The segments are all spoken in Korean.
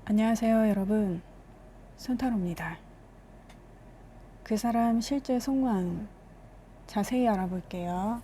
안녕하세요, 여러분. 순타로입니다. 그 사람 실제 속마음 자세히 알아볼게요.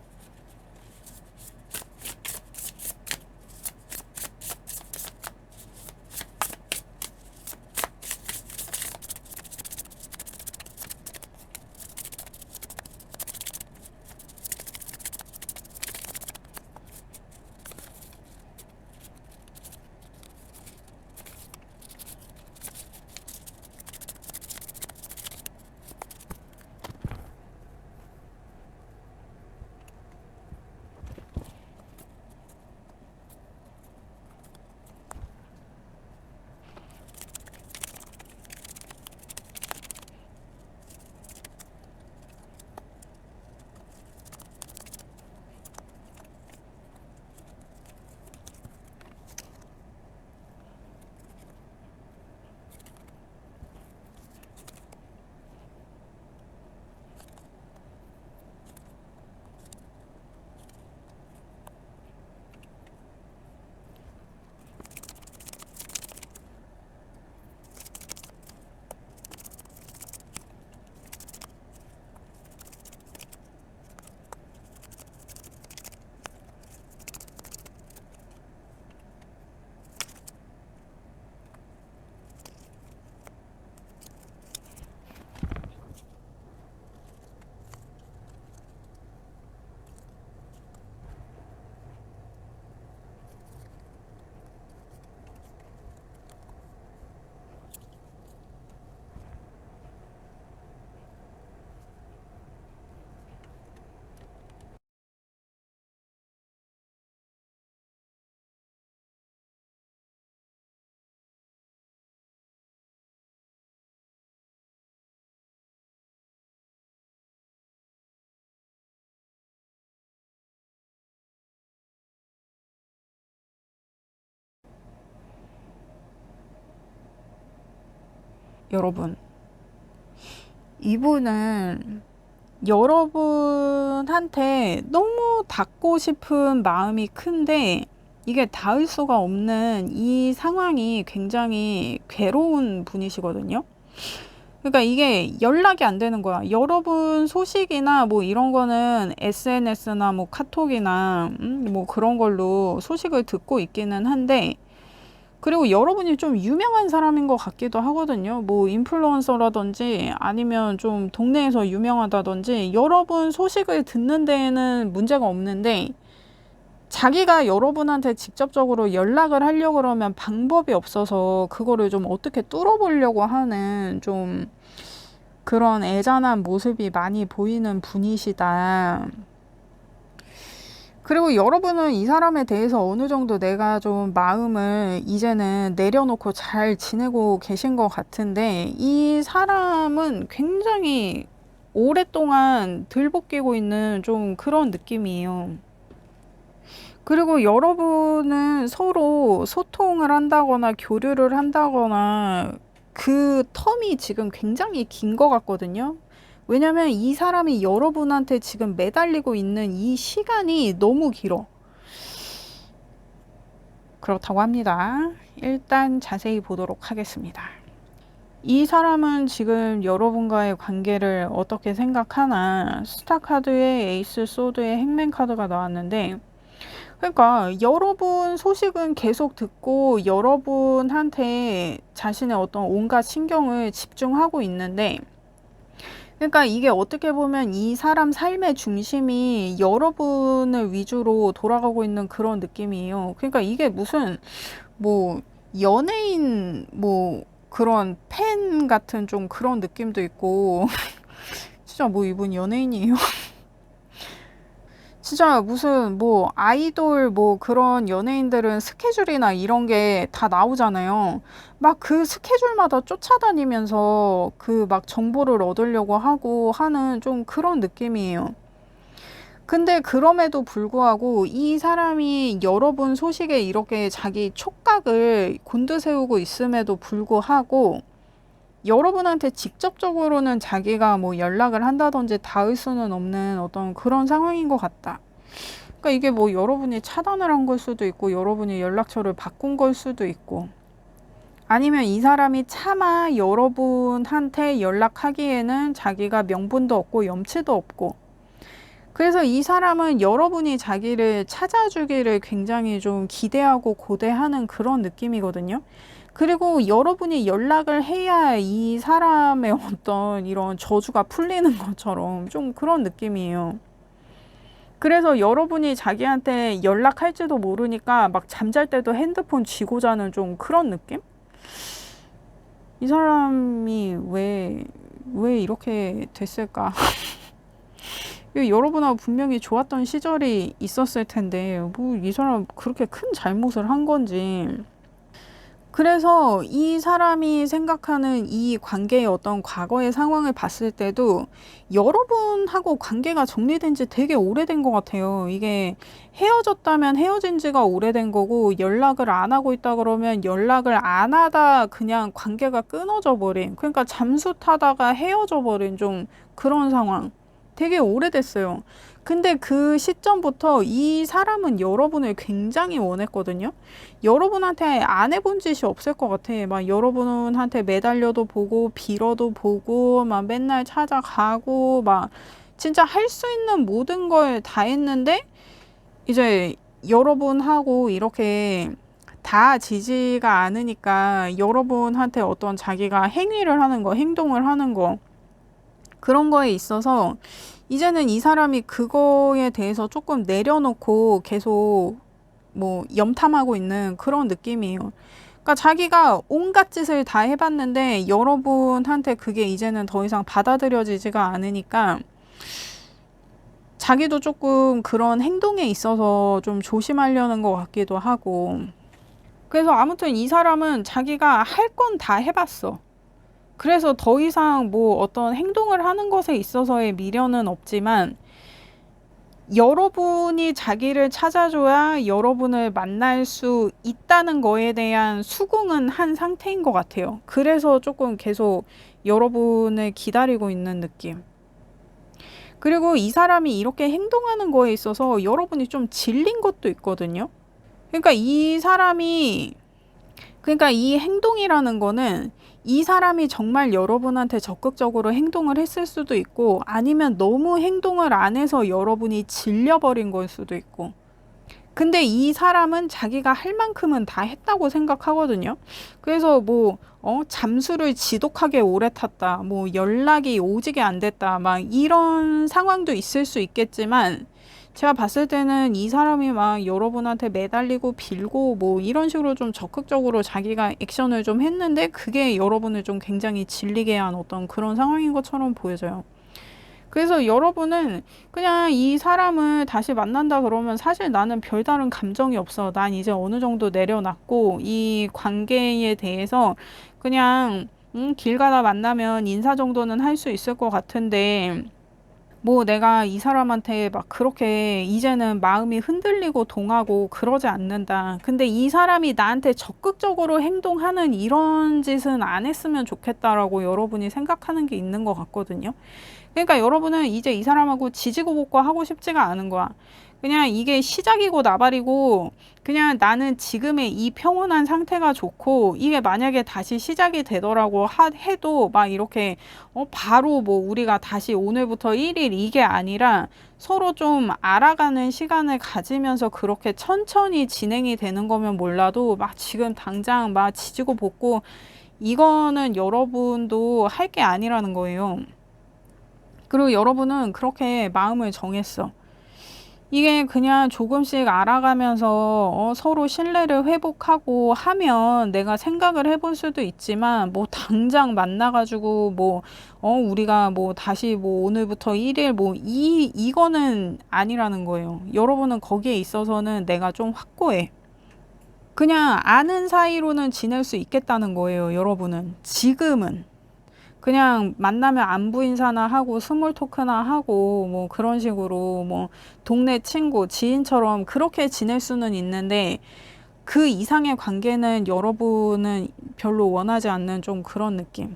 여러분, 이분은 여러분한테 너무 닿고 싶은 마음이 큰데 이게 닿을 수가 없는 이 상황이 굉장히 괴로운 분이시거든요. 그러니까 이게 연락이 안 되는 거야. 여러분 소식이나 뭐 이런 거는 SNS나 뭐 카톡이나 뭐 그런 걸로 소식을 듣고 있기는 한데, 그리고 여러분이 좀 유명한 사람인 것 같기도 하거든요. 뭐 인플루언서라든지 아니면 좀 동네에서 유명하다든지 여러분 소식을 듣는 데에는 문제가 없는데, 자기가 여러분한테 직접적으로 연락을 하려고 그러면 방법이 없어서 그거를 좀 어떻게 뚫어보려고 하는 좀 그런 애잔한 모습이 많이 보이는 분이시다. 그리고 여러분은 이 사람에 대해서 어느 정도 내가 좀 마음을 이제는 내려놓고 잘 지내고 계신 것 같은데, 이 사람은 굉장히 오랫동안 들볶이고 있는 좀 그런 느낌이에요. 그리고 여러분은 서로 소통을 한다거나 교류를 한다거나 그 텀이 지금 굉장히 긴 것 같거든요. 왜냐면 이 사람이 여러분한테 지금 매달리고 있는 이 시간이 너무 길어. 그렇다고 합니다. 일단 자세히 보도록 하겠습니다. 이 사람은 지금 여러분과의 관계를 어떻게 생각하나. 스타 카드에 에이스 소드의 행맨 카드가 나왔는데, 그러니까 여러분 소식은 계속 듣고 여러분한테 자신의 어떤 온갖 신경을 집중하고 있는데, 그러니까 이게 어떻게 보면 이 사람 삶의 중심이 여러분을 위주로 돌아가고 있는 그런 느낌이에요. 그러니까 이게 무슨 뭐 연예인 뭐 그런 팬 같은 좀 그런 느낌도 있고 진짜 뭐 이분 연예인이에요? 진짜 무슨 뭐 아이돌 뭐 그런 연예인들은 스케줄이나 이런 게 다 나오잖아요. 막 그 스케줄마다 쫓아다니면서 그 막 정보를 얻으려고 하고 하는 좀 그런 느낌이에요. 근데 그럼에도 불구하고 이 사람이 여러분 소식에 이렇게 자기 촉각을 곤두세우고 있음에도 불구하고 여러분한테 직접적으로는 자기가 뭐 연락을 한다든지 닿을 수는 없는 어떤 그런 상황인 것 같다. 그러니까 이게 뭐 여러분이 차단을 한 걸 수도 있고 여러분이 연락처를 바꾼 걸 수도 있고, 아니면 이 사람이 차마 여러분한테 연락하기에는 자기가 명분도 없고 염치도 없고, 그래서 이 사람은 여러분이 자기를 찾아주기를 굉장히 좀 기대하고 고대하는 그런 느낌이거든요. 그리고 여러분이 연락을 해야 이 사람의 어떤 이런 저주가 풀리는 것처럼 좀 그런 느낌이에요. 그래서 여러분이 자기한테 연락할지도 모르니까 막 잠잘 때도 핸드폰 쥐고 자는 좀 그런 느낌? 이 사람이 왜 이렇게 됐을까? 여러분하고 분명히 좋았던 시절이 있었을 텐데, 뭐, 이 사람 그렇게 큰 잘못을 한 건지. 그래서 이 사람이 생각하는 이 관계의 어떤 과거의 상황을 봤을 때도 여러분하고 관계가 정리된 지 되게 오래된 것 같아요. 이게 헤어졌다면 헤어진 지가 오래된 거고, 연락을 안 하고 있다 그러면 연락을 안 하다 그냥 관계가 끊어져 버린, 그러니까 잠수 타다가 헤어져 버린 좀 그런 상황. 되게 오래됐어요. 근데 그 시점부터 이 사람은 여러분을 굉장히 원했거든요. 여러분한테 안 해본 짓이 없을 것 같아. 막 여러분한테 매달려도 보고, 빌어도 보고, 막 맨날 찾아가고, 막 진짜 할 수 있는 모든 걸 다 했는데, 이제 여러분하고 이렇게 다 지지가 않으니까 여러분한테 어떤 자기가 행위를 하는 거, 행동을 하는 거, 그런 거에 있어서 이제는 이 사람이 그거에 대해서 조금 내려놓고 계속 뭐 염탐하고 있는 그런 느낌이에요. 그러니까 자기가 온갖 짓을 다 해봤는데 여러분한테 그게 이제는 더 이상 받아들여지지가 않으니까 자기도 조금 그런 행동에 있어서 좀 조심하려는 것 같기도 하고. 그래서 아무튼 이 사람은 자기가 할 건 다 해봤어. 그래서 더 이상 뭐 어떤 행동을 하는 것에 있어서의 미련은 없지만 여러분이 자기를 찾아줘야 여러분을 만날 수 있다는 거에 대한 수긍은 한 상태인 것 같아요. 그래서 조금 계속 여러분을 기다리고 있는 느낌. 그리고 이 사람이 이렇게 행동하는 거에 있어서 여러분이 좀 질린 것도 있거든요. 그러니까 이 행동이라는 거는 이 사람이 정말 여러분한테 적극적으로 행동을 했을 수도 있고, 아니면 너무 행동을 안 해서 여러분이 질려버린 걸 수도 있고. 근데 이 사람은 자기가 할 만큼은 다 했다고 생각하거든요. 그래서 뭐, 잠수를 지독하게 오래 탔다, 뭐, 연락이 오지게 안 됐다, 막 이런 상황도 있을 수 있겠지만, 제가 봤을 때는 이 사람이 막 여러분한테 매달리고 빌고 뭐 이런 식으로 좀 적극적으로 자기가 액션을 좀 했는데 그게 여러분을 좀 굉장히 질리게 한 어떤 그런 상황인 것처럼 보여져요. 그래서 여러분은 그냥 이 사람을 다시 만난다 그러면 사실 나는 별다른 감정이 없어. 난 이제 어느 정도 내려놨고 이 관계에 대해서 그냥 길 가다 만나면 인사 정도는 할 수 있을 것 같은데, 뭐 내가 이 사람한테 막 그렇게 이제는 마음이 흔들리고 동하고 그러지 않는다. 근데 이 사람이 나한테 적극적으로 행동하는 이런 짓은 안 했으면 좋겠다라고 여러분이 생각하는 게 있는 것 같거든요. 그러니까 여러분은 이제 이 사람하고 지지고 볶고 하고 싶지가 않은 거야. 그냥 이게 시작이고 나발이고, 그냥 나는 지금의 이 평온한 상태가 좋고, 이게 만약에 다시 시작이 되더라고 해도 막 이렇게 바로 뭐 우리가 다시 오늘부터 1일 이게 아니라 서로 좀 알아가는 시간을 가지면서 그렇게 천천히 진행이 되는 거면 몰라도 막 지금 당장 막 지지고 볶고 이거는 여러분도 할 게 아니라는 거예요. 그리고 여러분은 그렇게 마음을 정했어. 이게 그냥 조금씩 알아가면서 서로 신뢰를 회복하고 하면 내가 생각을 해볼 수도 있지만, 뭐 당장 만나가지고 뭐 우리가 뭐 다시 뭐 오늘부터 1일 뭐 이거는 아니라는 거예요. 여러분은 거기에 있어서는 내가 좀 확고해. 그냥 아는 사이로는 지낼 수 있겠다는 거예요. 여러분은 지금은 그냥 만나면 안부 인사나 하고 스몰 토크나 하고 뭐 그런 식으로 뭐 동네 친구, 지인처럼 그렇게 지낼 수는 있는데, 그 이상의 관계는 여러분은 별로 원하지 않는 좀 그런 느낌.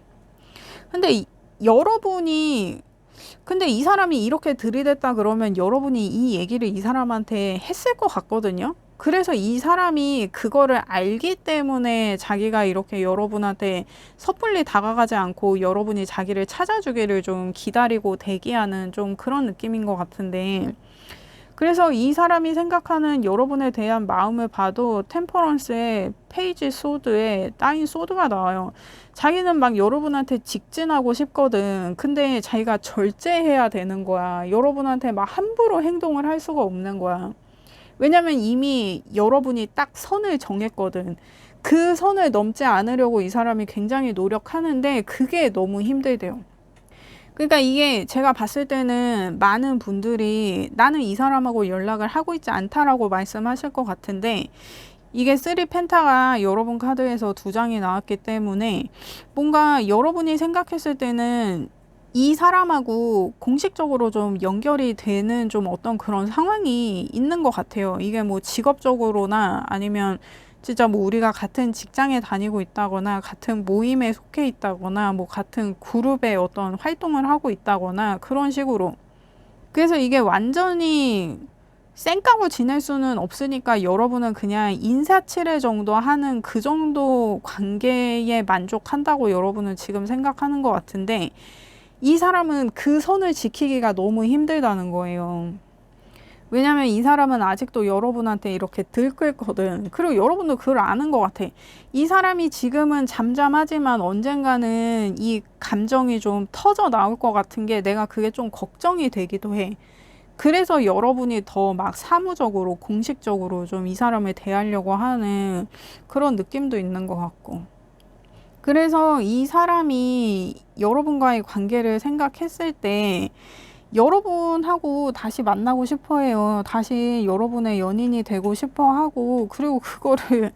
근데 여러분이 근데 이 사람이 이렇게 들이댔다 그러면 여러분이 이 얘기를 이 사람한테 했을 것 같거든요. 그래서 이 사람이 그거를 알기 때문에 자기가 이렇게 여러분한테 섣불리 다가가지 않고 여러분이 자기를 찾아주기를 좀 기다리고 대기하는 좀 그런 느낌인 것 같은데, 그래서 이 사람이 생각하는 여러분에 대한 마음을 봐도 템퍼런스의 페이지 소드에 따인 소드가 나와요. 자기는 막 여러분한테 직진하고 싶거든. 근데 자기가 절제해야 되는 거야. 여러분한테 막 함부로 행동을 할 수가 없는 거야. 왜냐면 이미 여러분이 딱 선을 정했거든. 그 선을 넘지 않으려고 이 사람이 굉장히 노력하는데 그게 너무 힘들대요. 그러니까 이게 제가 봤을 때는 많은 분들이 나는 이 사람하고 연락을 하고 있지 않다라고 말씀하실 것 같은데, 이게 3 펜타가 여러분 카드에서 2장이 나왔기 때문에 뭔가 여러분이 생각했을 때는 이 사람하고 공식적으로 좀 연결이 되는 좀 어떤 그런 상황이 있는 것 같아요. 이게 뭐 직업적으로나 아니면 진짜 뭐 우리가 같은 직장에 다니고 있다거나 같은 모임에 속해 있다거나 뭐 같은 그룹의 어떤 활동을 하고 있다거나 그런 식으로. 그래서 이게 완전히 쌩까고 지낼 수는 없으니까 여러분은 그냥 인사치레 정도 하는 그 정도 관계에 만족한다고 여러분은 지금 생각하는 것 같은데, 이 사람은 그 선을 지키기가 너무 힘들다는 거예요. 왜냐면 이 사람은 아직도 여러분한테 이렇게 들끓거든. 그리고 여러분도 그걸 아는 것 같아. 이 사람이 지금은 잠잠하지만 언젠가는 이 감정이 좀 터져 나올 것 같은 게 내가 그게 좀 걱정이 되기도 해. 그래서 여러분이 더 막 사무적으로 공식적으로 좀 이 사람을 대하려고 하는 그런 느낌도 있는 것 같고. 그래서 이 사람이 여러분과의 관계를 생각했을 때 여러분하고 다시 만나고 싶어 해요. 다시 여러분의 연인이 되고 싶어 하고, 그리고 그거를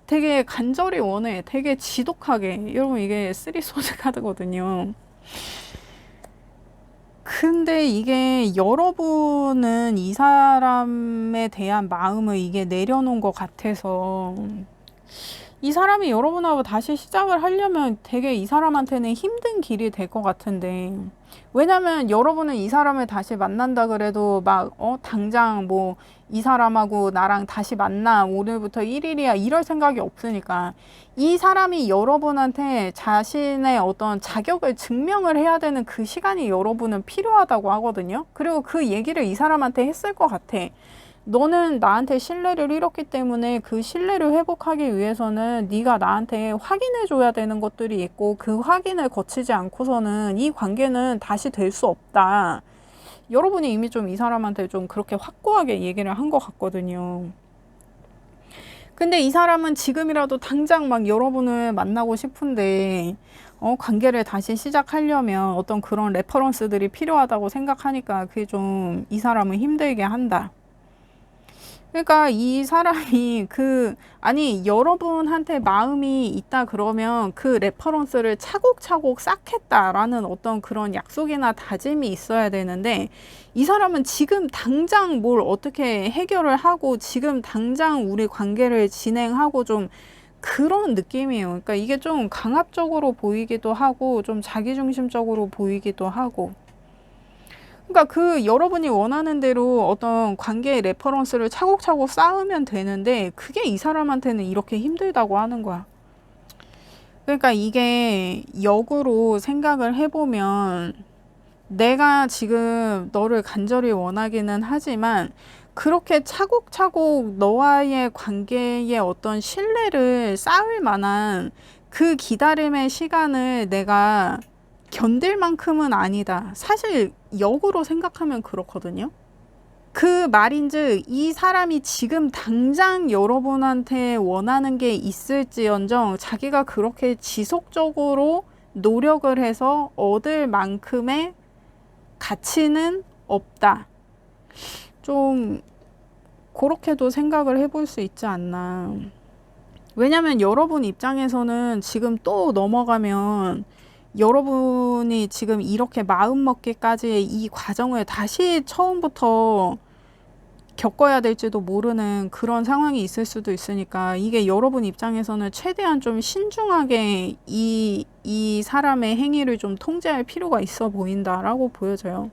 되게 간절히 원해. 되게 지독하게. 여러분, 이게 3소드 카드거든요. 근데 이게 여러분은 이 사람에 대한 마음을 이게 내려놓은 것 같아서, 이 사람이 여러분하고 다시 시작을 하려면 되게 이 사람한테는 힘든 길이 될 것 같은데, 왜냐면 여러분은 이 사람을 다시 만난다 그래도 막 당장 뭐 이 사람하고 나랑 다시 만나 오늘부터 1일이야 이럴 생각이 없으니까, 이 사람이 여러분한테 자신의 어떤 자격을 증명을 해야 되는 그 시간이 여러분은 필요하다고 하거든요. 그리고 그 얘기를 이 사람한테 했을 것 같아. 너는 나한테 신뢰를 잃었기 때문에 그 신뢰를 회복하기 위해서는 네가 나한테 확인해 줘야 되는 것들이 있고, 그 확인을 거치지 않고서는 이 관계는 다시 될 수 없다. 여러분이 이미 좀 이 사람한테 좀 그렇게 확고하게 얘기를 한 것 같거든요. 근데 이 사람은 지금이라도 당장 막 여러분을 만나고 싶은데 관계를 다시 시작하려면 어떤 그런 레퍼런스들이 필요하다고 생각하니까 그게 좀 이 사람을 힘들게 한다. 그러니까 이 사람이 아니, 여러분한테 마음이 있다 그러면 그 레퍼런스를 차곡차곡 쌓겠다라는 어떤 그런 약속이나 다짐이 있어야 되는데, 이 사람은 지금 당장 뭘 어떻게 해결을 하고 지금 당장 우리 관계를 진행하고 좀 그런 느낌이에요. 그러니까 이게 좀 강압적으로 보이기도 하고 좀 자기중심적으로 보이기도 하고. 그러니까 그 여러분이 원하는 대로 어떤 관계의 레퍼런스를 차곡차곡 쌓으면 되는데 그게 이 사람한테는 이렇게 힘들다고 하는 거야. 그러니까 이게 역으로 생각을 해보면, 내가 지금 너를 간절히 원하기는 하지만 그렇게 차곡차곡 너와의 관계의 어떤 신뢰를 쌓을 만한 그 기다림의 시간을 내가 견딜 만큼은 아니다. 사실 역으로 생각하면 그렇거든요. 그 말인즉 이 사람이 지금 당장 여러분한테 원하는 게 있을지언정 자기가 그렇게 지속적으로 노력을 해서 얻을 만큼의 가치는 없다. 좀 그렇게도 생각을 해볼 수 있지 않나. 왜냐면 여러분 입장에서는 지금 또 넘어가면 여러분이 지금 이렇게 마음먹기까지의 이 과정을 다시 처음부터 겪어야 될지도 모르는 그런 상황이 있을 수도 있으니까, 이게 여러분 입장에서는 최대한 좀 신중하게 이 사람의 행위를 좀 통제할 필요가 있어 보인다라고 보여져요.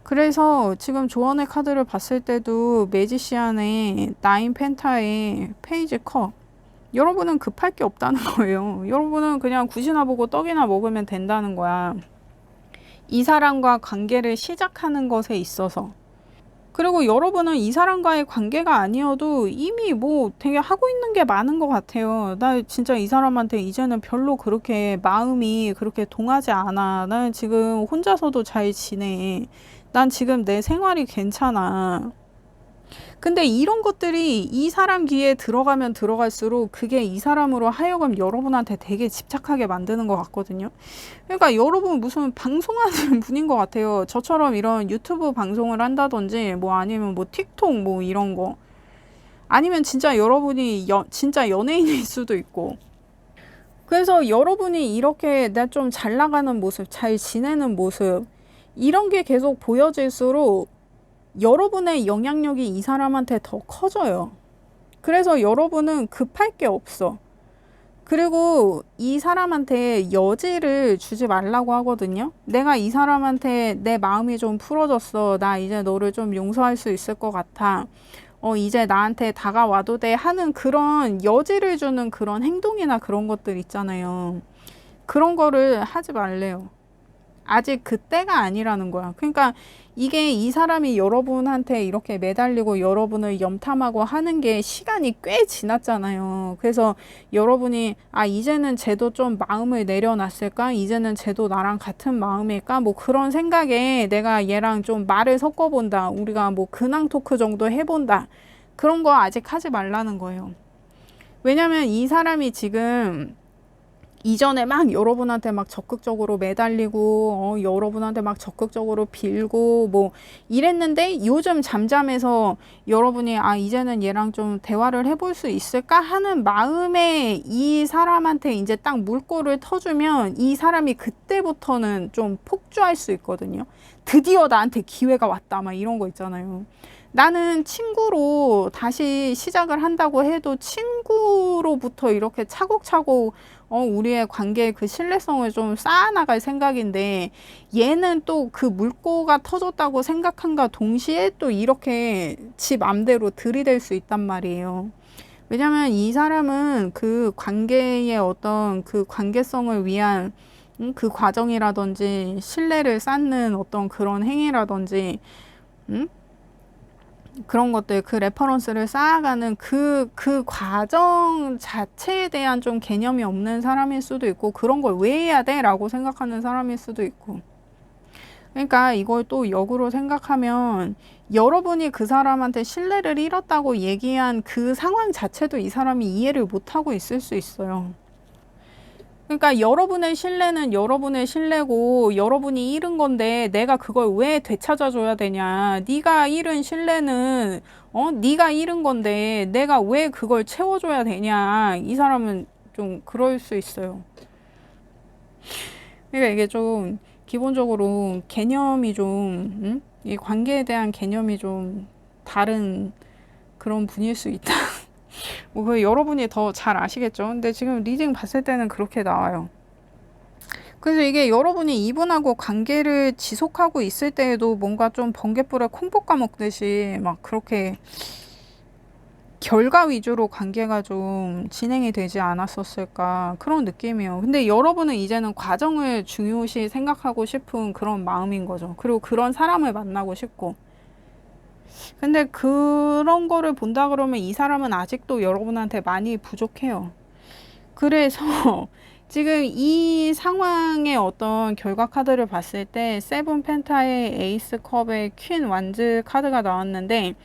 그래서 지금 조언의 카드를 봤을 때도 매지시안의 나인 펜타의 페이지 컵. 여러분은 급할 게 없다는 거예요. 여러분은 그냥 굿이나 보고 떡이나 먹으면 된다는 거야. 이 사람과 관계를 시작하는 것에 있어서. 그리고 여러분은 이 사람과의 관계가 아니어도 이미 뭐 되게 하고 있는 게 많은 것 같아요. 나 진짜 이 사람한테 이제는 별로 그렇게 마음이 그렇게 동하지 않아. 나는 지금 혼자서도 잘 지내. 난 지금 내 생활이 괜찮아. 근데 이런 것들이 이 사람 귀에 들어가면 들어갈수록 그게 이 사람으로 하여금 여러분한테 되게 집착하게 만드는 것 같거든요. 그러니까 여러분 무슨 방송하는 분인 것 같아요. 저처럼 이런 유튜브 방송을 한다든지 뭐 아니면 뭐 틱톡 뭐 이런 거. 아니면 진짜 여러분이 진짜 연예인일 수도 있고. 그래서 여러분이 이렇게 나 좀 잘 나가는 모습, 잘 지내는 모습 이런 게 계속 보여질수록 여러분의 영향력이 이 사람한테 더 커져요. 그래서 여러분은 급할 게 없어. 그리고 이 사람한테 여지를 주지 말라고 하거든요. 내가 이 사람한테 내 마음이 좀 풀어졌어. 나 이제 너를 좀 용서할 수 있을 것 같아. 이제 나한테 다가와도 돼 하는 그런 여지를 주는 그런 행동이나 그런 것들 있잖아요. 그런 거를 하지 말래요. 아직 그때가 아니라는 거야. 그러니까 이게 이 사람이 여러분한테 이렇게 매달리고 여러분을 염탐하고 하는 게 시간이 꽤 지났잖아요. 그래서 여러분이 이제는 쟤도 좀 마음을 내려놨을까? 이제는 쟤도 나랑 같은 마음일까? 뭐 그런 생각에 내가 얘랑 좀 말을 섞어본다. 우리가 뭐 근황 토크 정도 해본다. 그런 거 아직 하지 말라는 거예요. 왜냐면 이 사람이 지금 이전에 막 여러분한테 막 적극적으로 매달리고 여러분한테 막 적극적으로 빌고 뭐 이랬는데 요즘 잠잠해서 여러분이 이제는 얘랑 좀 대화를 해볼 수 있을까 하는 마음에 이 사람한테 이제 딱 물꼬를 터주면 이 사람이 그때부터는 좀 폭주할 수 있거든요. 드디어 나한테 기회가 왔다 막 이런 거 있잖아요. 나는 친구로 다시 시작을 한다고 해도 친구로부터 이렇게 차곡차곡 우리의 관계의 그 신뢰성을 좀 쌓아나갈 생각인데 얘는 또 그 물꼬가 터졌다고 생각한가 동시에 또 이렇게 지 맘대로 들이댈 수 있단 말이에요. 왜냐면 이 사람은 그 관계의 어떤 그 관계성을 위한 그 과정이라든지 신뢰를 쌓는 어떤 그런 행위라든지 그런 것들, 그 레퍼런스를 쌓아가는 그 과정 자체에 대한 좀 개념이 없는 사람일 수도 있고, 그런 걸 왜 해야 돼? 라고 생각하는 사람일 수도 있고. 그러니까 이걸 또 역으로 생각하면 여러분이 그 사람한테 신뢰를 잃었다고 얘기한 그 상황 자체도 이 사람이 이해를 못하고 있을 수 있어요. 그러니까 여러분의 신뢰는 여러분의 신뢰고 여러분이 잃은 건데 내가 그걸 왜 되찾아줘야 되냐. 네가 잃은 신뢰는 네가 잃은 건데 내가 왜 그걸 채워줘야 되냐. 이 사람은 좀 그럴 수 있어요. 그러니까 이게 좀 기본적으로 개념이 좀 이 관계에 대한 개념이 좀 다른 그런 분일 수 있다. 뭐 그 여러분이 더 잘 아시겠죠. 근데 지금 리딩 봤을 때는 그렇게 나와요. 그래서 이게 여러분이 이분하고 관계를 지속하고 있을 때에도 뭔가 좀 번갯불에 콩 볶아 먹듯이 막 그렇게 결과 위주로 관계가 좀 진행이 되지 않았었을까 그런 느낌이에요. 근데 여러분은 이제는 과정을 중요시 생각하고 싶은 그런 마음인 거죠. 그리고 그런 사람을 만나고 싶고. 근데 그런 거를 본다 그러면 이 사람은 아직도 여러분한테 많이 부족해요. 그래서 지금 이 상황의 어떤 결과 카드를 봤을 때 세븐 펜타의 에이스 컵의 퀸 완즈 카드가 나왔는데,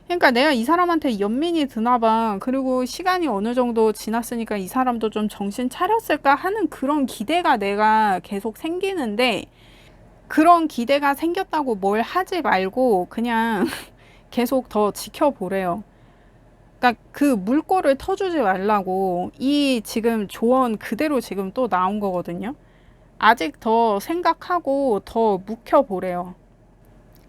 그러니까 내가 이 사람한테 연민이 드나봐. 그리고 시간이 어느 정도 지났으니까 이 사람도 좀 정신 차렸을까 하는 그런 기대가 내가 계속 생기는데, 그런 기대가 생겼다고 뭘 하지 말고 그냥 계속 더 지켜보래요. 그러니까 그 물꼬를 터주지 말라고. 이 지금 조언 그대로 지금 또 나온 거거든요. 아직 더 생각하고 더 묵혀보래요.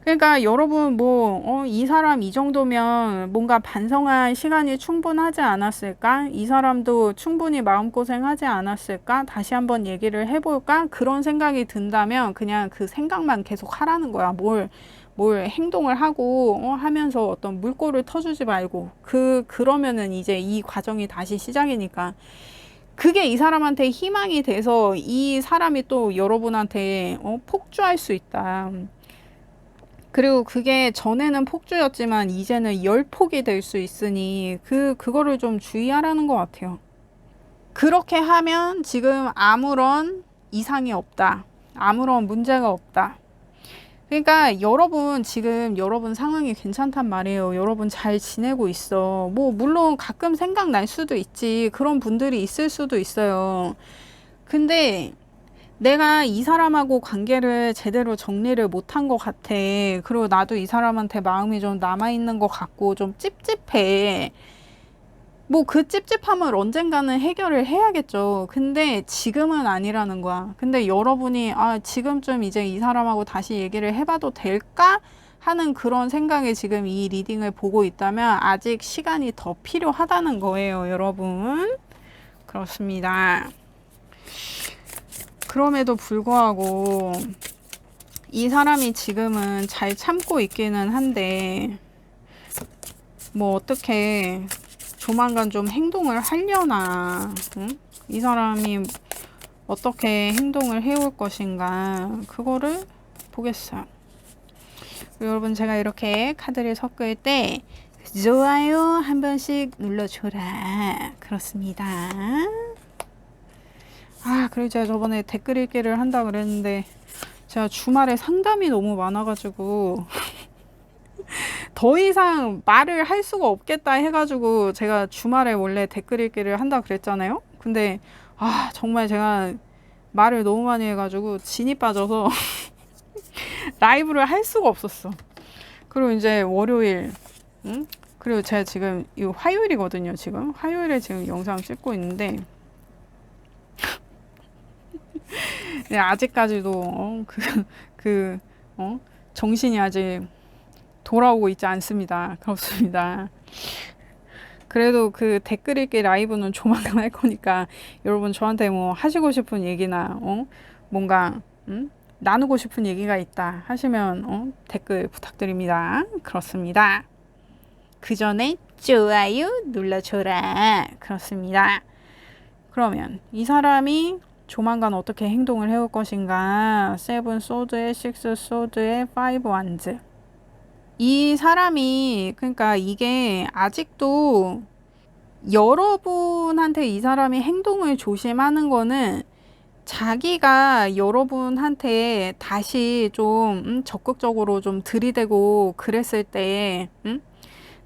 그러니까 여러분 뭐, 이 사람 이 정도면 뭔가 반성할 시간이 충분하지 않았을까? 이 사람도 충분히 마음고생하지 않았을까? 다시 한번 얘기를 해볼까? 그런 생각이 든다면 그냥 그 생각만 계속 하라는 거야. 뭘 행동을 하고, 하면서 어떤 물꼬를 터주지 말고. 그러면은 이제 이 과정이 다시 시작이니까. 그게 이 사람한테 희망이 돼서 이 사람이 또 여러분한테, 폭주할 수 있다. 그리고 그게 전에는 폭주였지만 이제는 열폭이 될 수 있으니 그거를 좀 주의하라는 것 같아요. 그렇게 하면 지금 아무런 이상이 없다. 아무런 문제가 없다. 그러니까 여러분 지금 여러분 상황이 괜찮단 말이에요. 여러분 잘 지내고 있어. 뭐 물론 가끔 생각날 수도 있지. 그런 분들이 있을 수도 있어요. 근데 내가 이 사람하고 관계를 제대로 정리를 못한 것 같아. 그리고 나도 이 사람한테 마음이 좀 남아있는 것 같고 좀 찝찝해. 뭐 그 찝찝함을 언젠가는 해결을 해야겠죠. 근데 지금은 아니라는 거야. 근데 여러분이 지금쯤 이제 이 사람하고 다시 얘기를 해봐도 될까? 하는 그런 생각에 지금 이 리딩을 보고 있다면 아직 시간이 더 필요하다는 거예요, 여러분. 그렇습니다. 그럼에도 불구하고 이 사람이 지금은 잘 참고 있기는 한데 뭐 어떻게 조만간 좀 행동을 하려나, 응? 이 사람이 어떻게 행동을 해올 것인가 그거를 보겠어요. 여러분 제가 이렇게 카드를 섞을 때 좋아요 한 번씩 눌러줘라. 그렇습니다. 그리고 제가 저번에 댓글 읽기를 한다 그랬는데 제가 주말에 상담이 너무 많아가지고 더 이상 말을 할 수가 없겠다 해가지고 제가 주말에 원래 댓글 읽기를 한다 그랬잖아요. 근데 정말 제가 말을 너무 많이 해가지고 진이 빠져서 라이브를 할 수가 없었어. 그리고 이제 월요일, 응? 그리고 제가 지금 이 화요일이거든요. 지금 화요일에 지금 영상 찍고 있는데 네, 아직까지도 정신이 아직 돌아오고 있지 않습니다. 그렇습니다. 그래도 그 댓글 읽기 라이브는 조만간 할 거니까 여러분 저한테 뭐 하시고 싶은 얘기나 뭔가 나누고 싶은 얘기가 있다 하시면 댓글 부탁드립니다. 그렇습니다. 그 전에 좋아요 눌러줘라. 그렇습니다. 그러면 이 사람이 조만간 어떻게 행동을 해올 것인가. 7 소드에 6 소드에 5 완즈. 이 사람이 그러니까 이게 아직도 여러분한테 이 사람이 행동을 조심하는 거는 자기가 여러분한테 다시 좀 적극적으로 좀 들이대고 그랬을 때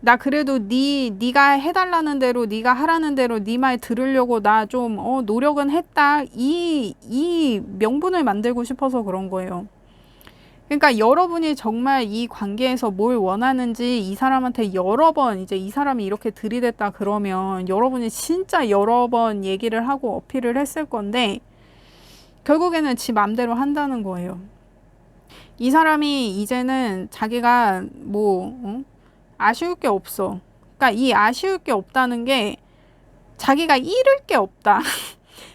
나 그래도 네가 해달라는 대로 네가 하라는 대로 네 말 들으려고 나 좀 노력은 했다. 이 명분을 만들고 싶어서 그런 거예요. 그러니까 여러분이 정말 이 관계에서 뭘 원하는지 이 사람한테 여러 번 이제 이 사람이 이렇게 들이댔다 그러면 여러분이 진짜 여러 번 얘기를 하고 어필을 했을 건데 결국에는 지 맘대로 한다는 거예요. 이 사람이 이제는 자기가 아쉬울 게 없어. 그러니까 이 아쉬울 게 없다는 게 자기가 잃을 게 없다.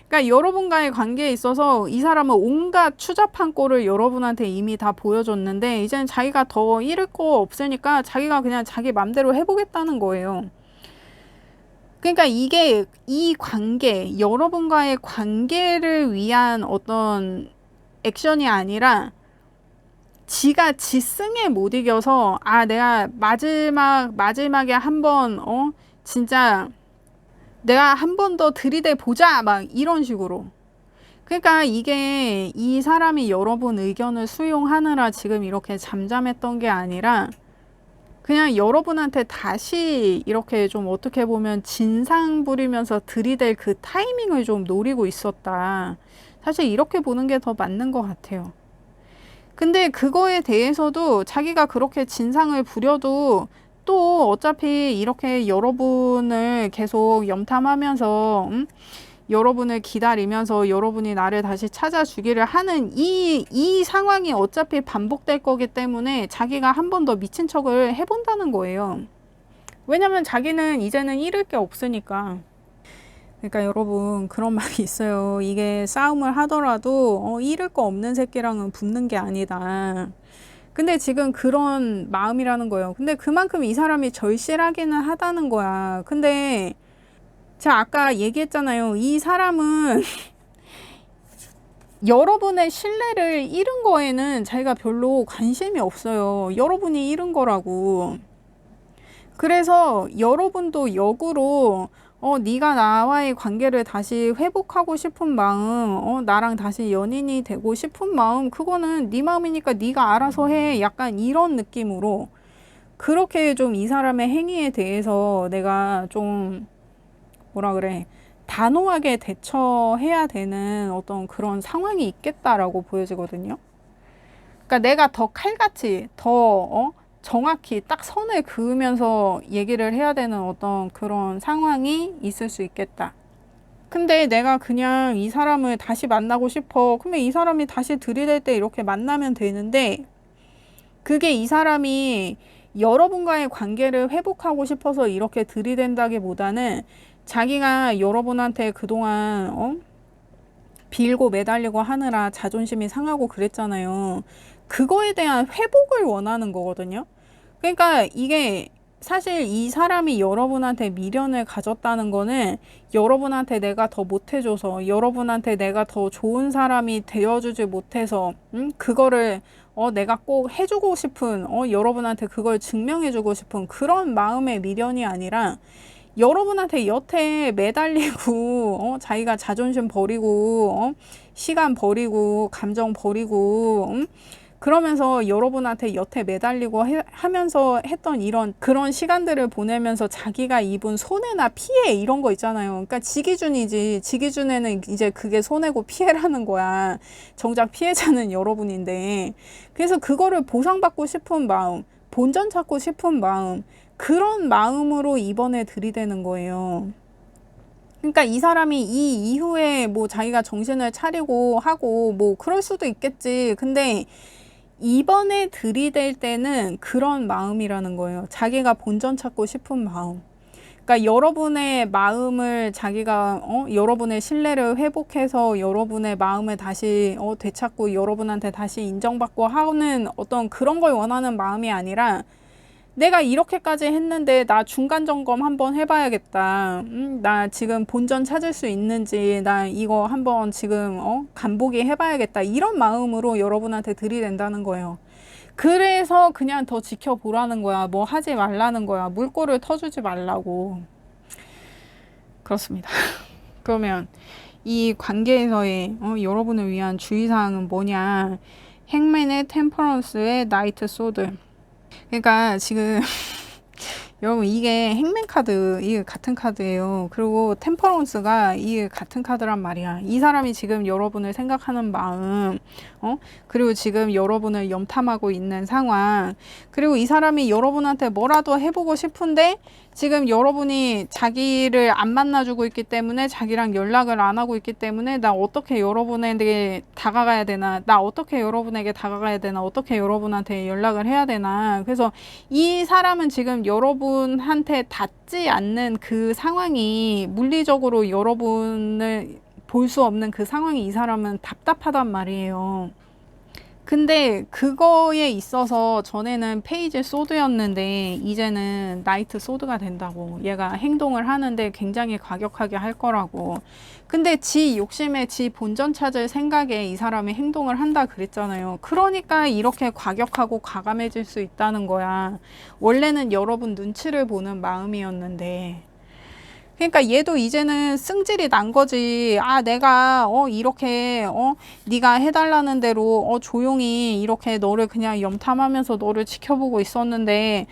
그러니까 여러분과의 관계에 있어서 이 사람은 온갖 추잡한 꼴을 여러분한테 이미 다 보여줬는데 이제는 자기가 더 잃을 거 없으니까 자기가 그냥 자기 맘대로 해보겠다는 거예요. 그러니까 이게 이 관계, 여러분과의 관계를 위한 어떤 액션이 아니라 지가 지승에 못 이겨서 내가 마지막에 한번 진짜 내가 한 번 더 들이대 보자 막 이런 식으로. 그러니까 이게 이 사람이 여러분 의견을 수용하느라 지금 이렇게 잠잠했던 게 아니라 그냥 여러분한테 다시 이렇게 좀 어떻게 보면 진상 부리면서 들이댈 그 타이밍을 좀 노리고 있었다. 사실 이렇게 보는 게 더 맞는 것 같아요. 근데 그거에 대해서도 자기가 그렇게 진상을 부려도 또 어차피 이렇게 여러분을 계속 염탐하면서 여러분을 기다리면서 여러분이 나를 다시 찾아주기를 하는 이 상황이 어차피 반복될 거기 때문에 자기가 한 번 더 미친 척을 해본다는 거예요. 왜냐면 자기는 이제는 잃을 게 없으니까. 그러니까 여러분, 그런 말이 있어요. 이게 싸움을 하더라도 잃을 거 없는 새끼랑은 붙는 게 아니다. 근데 지금 그런 마음이라는 거예요. 근데 그만큼 이 사람이 절실하기는 하다는 거야. 근데 제가 아까 얘기했잖아요. 이 사람은 여러분의 신뢰를 잃은 거에는 자기가 별로 관심이 없어요. 여러분이 잃은 거라고. 그래서 여러분도 역으로 네가 나와의 관계를 다시 회복하고 싶은 마음, 나랑 다시 연인이 되고 싶은 마음, 그거는 네 마음이니까 네가 알아서 해. 약간 이런 느낌으로 그렇게 좀 이 사람의 행위에 대해서 내가 좀 뭐라 그래, 단호하게 대처해야 되는 어떤 그런 상황이 있겠다라고 보여지거든요. 그러니까 내가 더 칼같이 더 정확히 딱 선을 그으면서 얘기를 해야 되는 어떤 그런 상황이 있을 수 있겠다. 근데 내가 그냥 이 사람을 다시 만나고 싶어. 그러면 이 사람이 다시 들이댈 때 이렇게 만나면 되는데, 그게 이 사람이 여러분과의 관계를 회복하고 싶어서 이렇게 들이댄다기보다는 자기가 여러분한테 그동안 빌고 매달리고 하느라 자존심이 상하고 그랬잖아요. 그거에 대한 회복을 원하는 거거든요. 그러니까 이게 사실 이 사람이 여러분한테 미련을 가졌다는 거는 여러분한테 내가 더 못해줘서, 여러분한테 내가 더 좋은 사람이 되어주지 못해서, 그거를 내가 꼭 해주고 싶은, 여러분한테 그걸 증명해주고 싶은 그런 마음의 미련이 아니라, 여러분한테 여태 매달리고 자기가 자존심 버리고 시간 버리고 감정 버리고 그러면서 여러분한테 여태 매달리고 하면서 했던 이런 그런 시간들을 보내면서 자기가 입은 손해나 피해 이런 거 있잖아요. 그러니까 지 기준이지. 지 기준에는 이제 그게 손해고 피해라는 거야. 정작 피해자는 여러분인데. 그래서 그거를 보상받고 싶은 마음, 본전 찾고 싶은 마음, 그런 마음으로 이번에 들이대는 거예요. 그러니까 이 사람이 이 이후에 뭐 자기가 정신을 차리고 하고 뭐 그럴 수도 있겠지. 근데 이번에 들이댈 때는 그런 마음이라는 거예요. 자기가 본전 찾고 싶은 마음. 그러니까 여러분의 마음을 자기가 여러분의 신뢰를 회복해서 여러분의 마음을 다시 되찾고 여러분한테 다시 인정받고 하는 어떤 그런 걸 원하는 마음이 아니라, 내가 이렇게까지 했는데 나 중간 점검 한번 해봐야겠다. 나 지금 본전 찾을 수 있는지 나 이거 한번 지금 간보기 해봐야겠다. 이런 마음으로 여러분한테 들이댄다는 거예요. 그래서 그냥 더 지켜보라는 거야. 뭐 하지 말라는 거야. 물꼬를 터주지 말라고. 그렇습니다. 그러면 이 관계에서의 여러분을 위한 주의사항은 뭐냐. 행맨의 템퍼런스의 나이트 소드. 그러니까 지금 여러분 이게 행맨 카드, 이게 같은 카드예요. 그리고 템퍼런스가 이게 같은 카드란 말이야. 이 사람이 지금 여러분을 생각하는 마음, 그리고 지금 여러분을 염탐하고 있는 상황, 그리고 이 사람이 여러분한테 뭐라도 해보고 싶은데 지금 여러분이 자기를 안 만나주고 있기 때문에, 자기랑 연락을 안 하고 있기 때문에 나 어떻게 여러분에게 다가가야 되나, 나 어떻게 여러분에게 다가가야 되나, 어떻게 여러분한테 연락을 해야 되나. 그래서 이 사람은 지금 여러분한테 닿지 않는 그 상황이, 물리적으로 여러분을 볼 수 없는 그 상황이 이 사람은 답답하단 말이에요. 근데 그거에 있어서 전에는 페이지 소드였는데 이제는 나이트 소드가 된다고. 얘가 행동을 하는데 굉장히 과격하게 할 거라고. 근데 지 욕심에 지 본전 찾을 생각에 이 사람이 행동을 한다 그랬잖아요. 그러니까 이렇게 과격하고 과감해질 수 있다는 거야. 원래는 여러분 눈치를 보는 마음이었는데. 그러니까 얘도 이제는 승질이 난 거지. 아, 내가 이렇게 네가 해달라는 대로 조용히 이렇게 너를 그냥 염탐하면서 너를 지켜보고 있었는데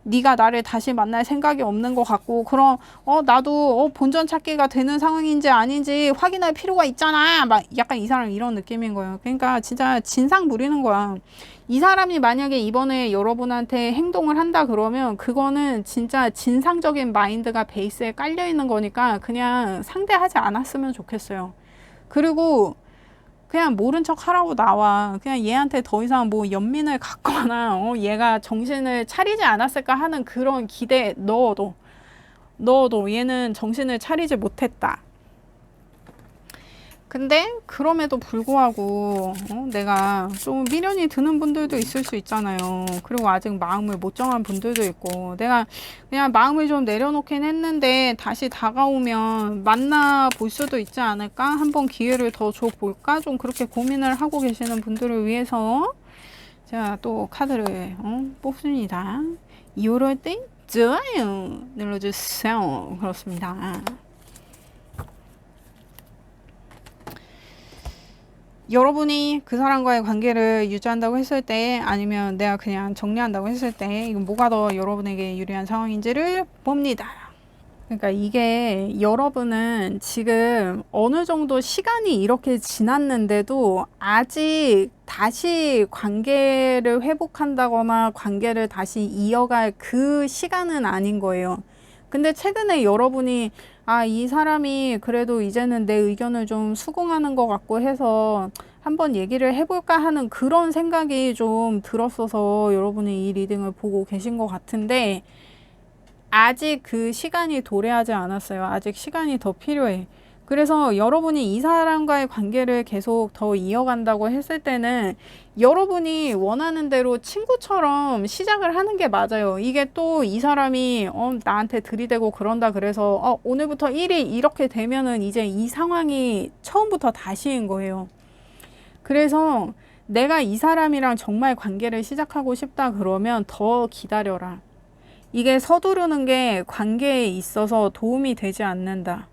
네가 나를 다시 만날 생각이 없는 것 같고, 그럼 나도 본전 찾기가 되는 상황인지 아닌지 확인할 필요가 있잖아. 막 약간 이 사람 이런 느낌인 거예요. 그러니까 진짜 진상 부리는 거야. 이 사람이 만약에 이번에 여러분한테 행동을 한다 그러면 그거는 진짜 진상적인 마인드가 베이스에 깔려 있는 거니까 그냥 상대하지 않았으면 좋겠어요. 그리고 그냥 모른 척 하라고 나와. 그냥 얘한테 더 이상 뭐 연민을 갖거나 얘가 정신을 차리지 않았을까 하는 그런 기대 넣어도 얘는 정신을 차리지 못했다. 근데 그럼에도 불구하고 내가 좀 미련이 드는 분들도 있을 수 있잖아요. 그리고 아직 마음을 못 정한 분들도 있고, 내가 그냥 마음을 좀 내려놓긴 했는데 다시 다가오면 만나볼 수도 있지 않을까? 한번 기회를 더 줘볼까? 좀 그렇게 고민을 하고 계시는 분들을 위해서 제가 또 카드를 뽑습니다. 이럴 때 좋아요 눌러주세요. 그렇습니다. 여러분이 그 사람과의 관계를 유지한다고 했을 때, 아니면 내가 그냥 정리한다고 했을 때, 이건 뭐가 더 여러분에게 유리한 상황인지를 봅니다. 그러니까 이게 여러분은 지금 어느 정도 시간이 이렇게 지났는데도 아직 다시 관계를 회복한다거나 관계를 다시 이어갈 그 시간은 아닌 거예요. 근데 최근에 여러분이 이 사람이 그래도 이제는 내 의견을 좀 수긍하는 것 같고 해서 한번 얘기를 해볼까 하는 그런 생각이 좀 들었어서 여러분이 이 리딩을 보고 계신 것 같은데, 아직 그 시간이 도래하지 않았어요. 아직 시간이 더 필요해. 그래서 여러분이 이 사람과의 관계를 계속 더 이어간다고 했을 때는 여러분이 원하는 대로 친구처럼 시작을 하는 게 맞아요. 이게 또 이 사람이 나한테 들이대고 그런다 그래서 오늘부터 일이 이렇게 되면은 이제 이 상황이 처음부터 다시인 거예요. 그래서 내가 이 사람이랑 정말 관계를 시작하고 싶다 그러면 더 기다려라. 이게 서두르는 게 관계에 있어서 도움이 되지 않는다.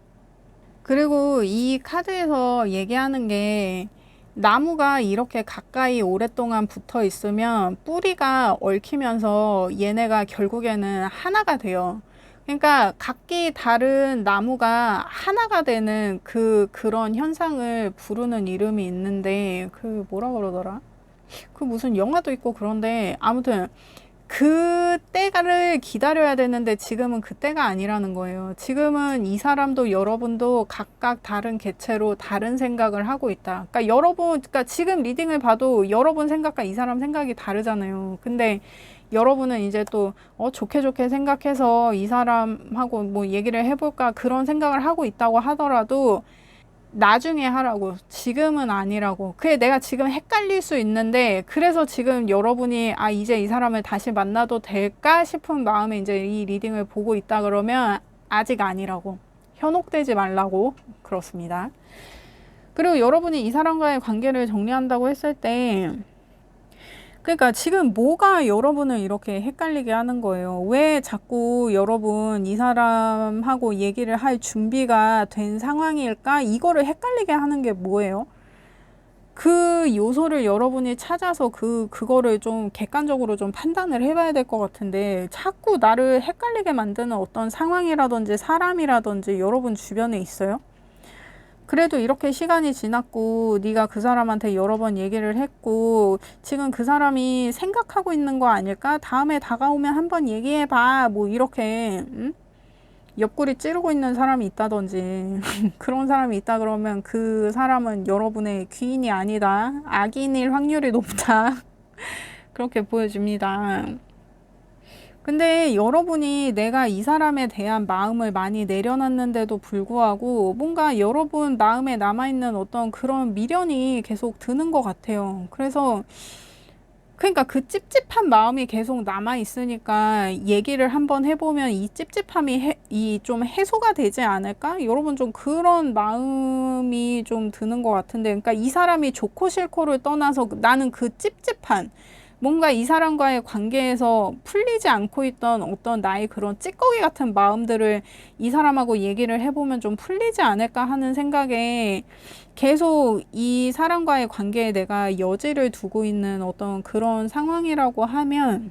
그리고 이 카드에서 얘기하는 게, 나무가 이렇게 가까이 오랫동안 붙어 있으면 뿌리가 얽히면서 얘네가 결국에는 하나가 돼요. 그러니까 각기 다른 나무가 하나가 되는 그런 현상을 부르는 이름이 있는데, 그 뭐라 그러더라? 그 무슨 영화도 있고 그런데, 아무튼 그 때를 기다려야 되는데 지금은 그 때가 아니라는 거예요. 지금은 이 사람도 여러분도 각각 다른 개체로 다른 생각을 하고 있다. 그러니까 지금 리딩을 봐도 여러분 생각과 이 사람 생각이 다르잖아요. 근데 여러분은 이제 또 좋게 생각해서 이 사람하고 뭐 얘기를 해볼까 그런 생각을 하고 있다고 하더라도 나중에 하라고, 지금은 아니라고. 그게 내가 지금 헷갈릴 수 있는데, 그래서 지금 여러분이 이제 이 사람을 다시 만나도 될까 싶은 마음에 이제 이 리딩을 보고 있다 그러면 아직 아니라고, 현혹되지 말라고. 그렇습니다. 그리고 여러분이 이 사람과의 관계를 정리한다고 했을 때, 그러니까 지금 뭐가 여러분을 이렇게 헷갈리게 하는 거예요. 왜 자꾸 여러분 이 사람하고 얘기를 할 준비가 된 상황일까? 이거를 헷갈리게 하는 게 뭐예요? 그 요소를 여러분이 찾아서 그거를 좀 객관적으로 좀 판단을 해봐야 될 것 같은데, 자꾸 나를 헷갈리게 만드는 어떤 상황이라든지 사람이라든지 여러분 주변에 있어요? 그래도 이렇게 시간이 지났고 네가 그 사람한테 여러 번 얘기를 했고 지금 그 사람이 생각하고 있는 거 아닐까? 다음에 다가오면 한번 얘기해봐. 뭐 이렇게 옆구리 찌르고 있는 사람이 있다든지 그런 사람이 있다 그러면 그 사람은 여러분의 귀인이 아니다. 악인일 확률이 높다. 그렇게 보여집니다. 근데 여러분이 내가 이 사람에 대한 마음을 많이 내려놨는데도 불구하고 뭔가 여러분 마음에 남아있는 어떤 그런 미련이 계속 드는 것 같아요. 그래서 그러니까 그 찝찝한 마음이 계속 남아있으니까 얘기를 한번 해보면 이 찝찝함이 좀 해소가 되지 않을까? 여러분 좀 그런 마음이 좀 드는 것 같은데, 그러니까 이 사람이 좋고 싫고를 떠나서 나는 그 찝찝한, 뭔가 이 사람과의 관계에서 풀리지 않고 있던 어떤 나의 그런 찌꺼기 같은 마음들을 이 사람하고 얘기를 해보면 좀 풀리지 않을까 하는 생각에 계속 이 사람과의 관계에 내가 여지를 두고 있는 어떤 그런 상황이라고 하면,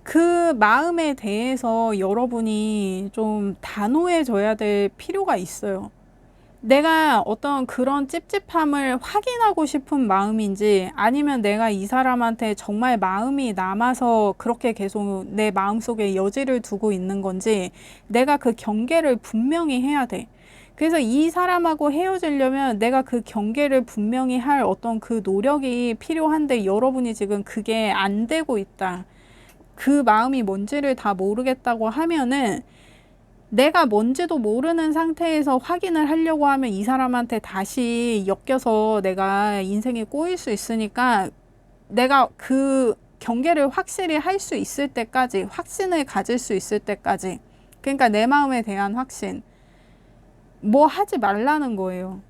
그 마음에 대해서 여러분이 좀 단호해져야 될 필요가 있어요. 내가 어떤 그런 찝찝함을 확인하고 싶은 마음인지 아니면 내가 이 사람한테 정말 마음이 남아서 그렇게 계속 내 마음속에 여지를 두고 있는 건지 내가 그 경계를 분명히 해야 돼. 그래서 이 사람하고 헤어지려면 내가 그 경계를 분명히 할 어떤 그 노력이 필요한데 여러분이 지금 그게 안 되고 있다. 그 마음이 뭔지를 다 모르겠다고 하면은 내가 뭔지도 모르는 상태에서 확인을 하려고 하면 이 사람한테 다시 엮여서 내가 인생에 꼬일 수 있으니까 내가 그 경계를 확실히 할 수 있을 때까지, 확신을 가질 수 있을 때까지, 그러니까 내 마음에 대한 확신, 뭐 하지 말라는 거예요.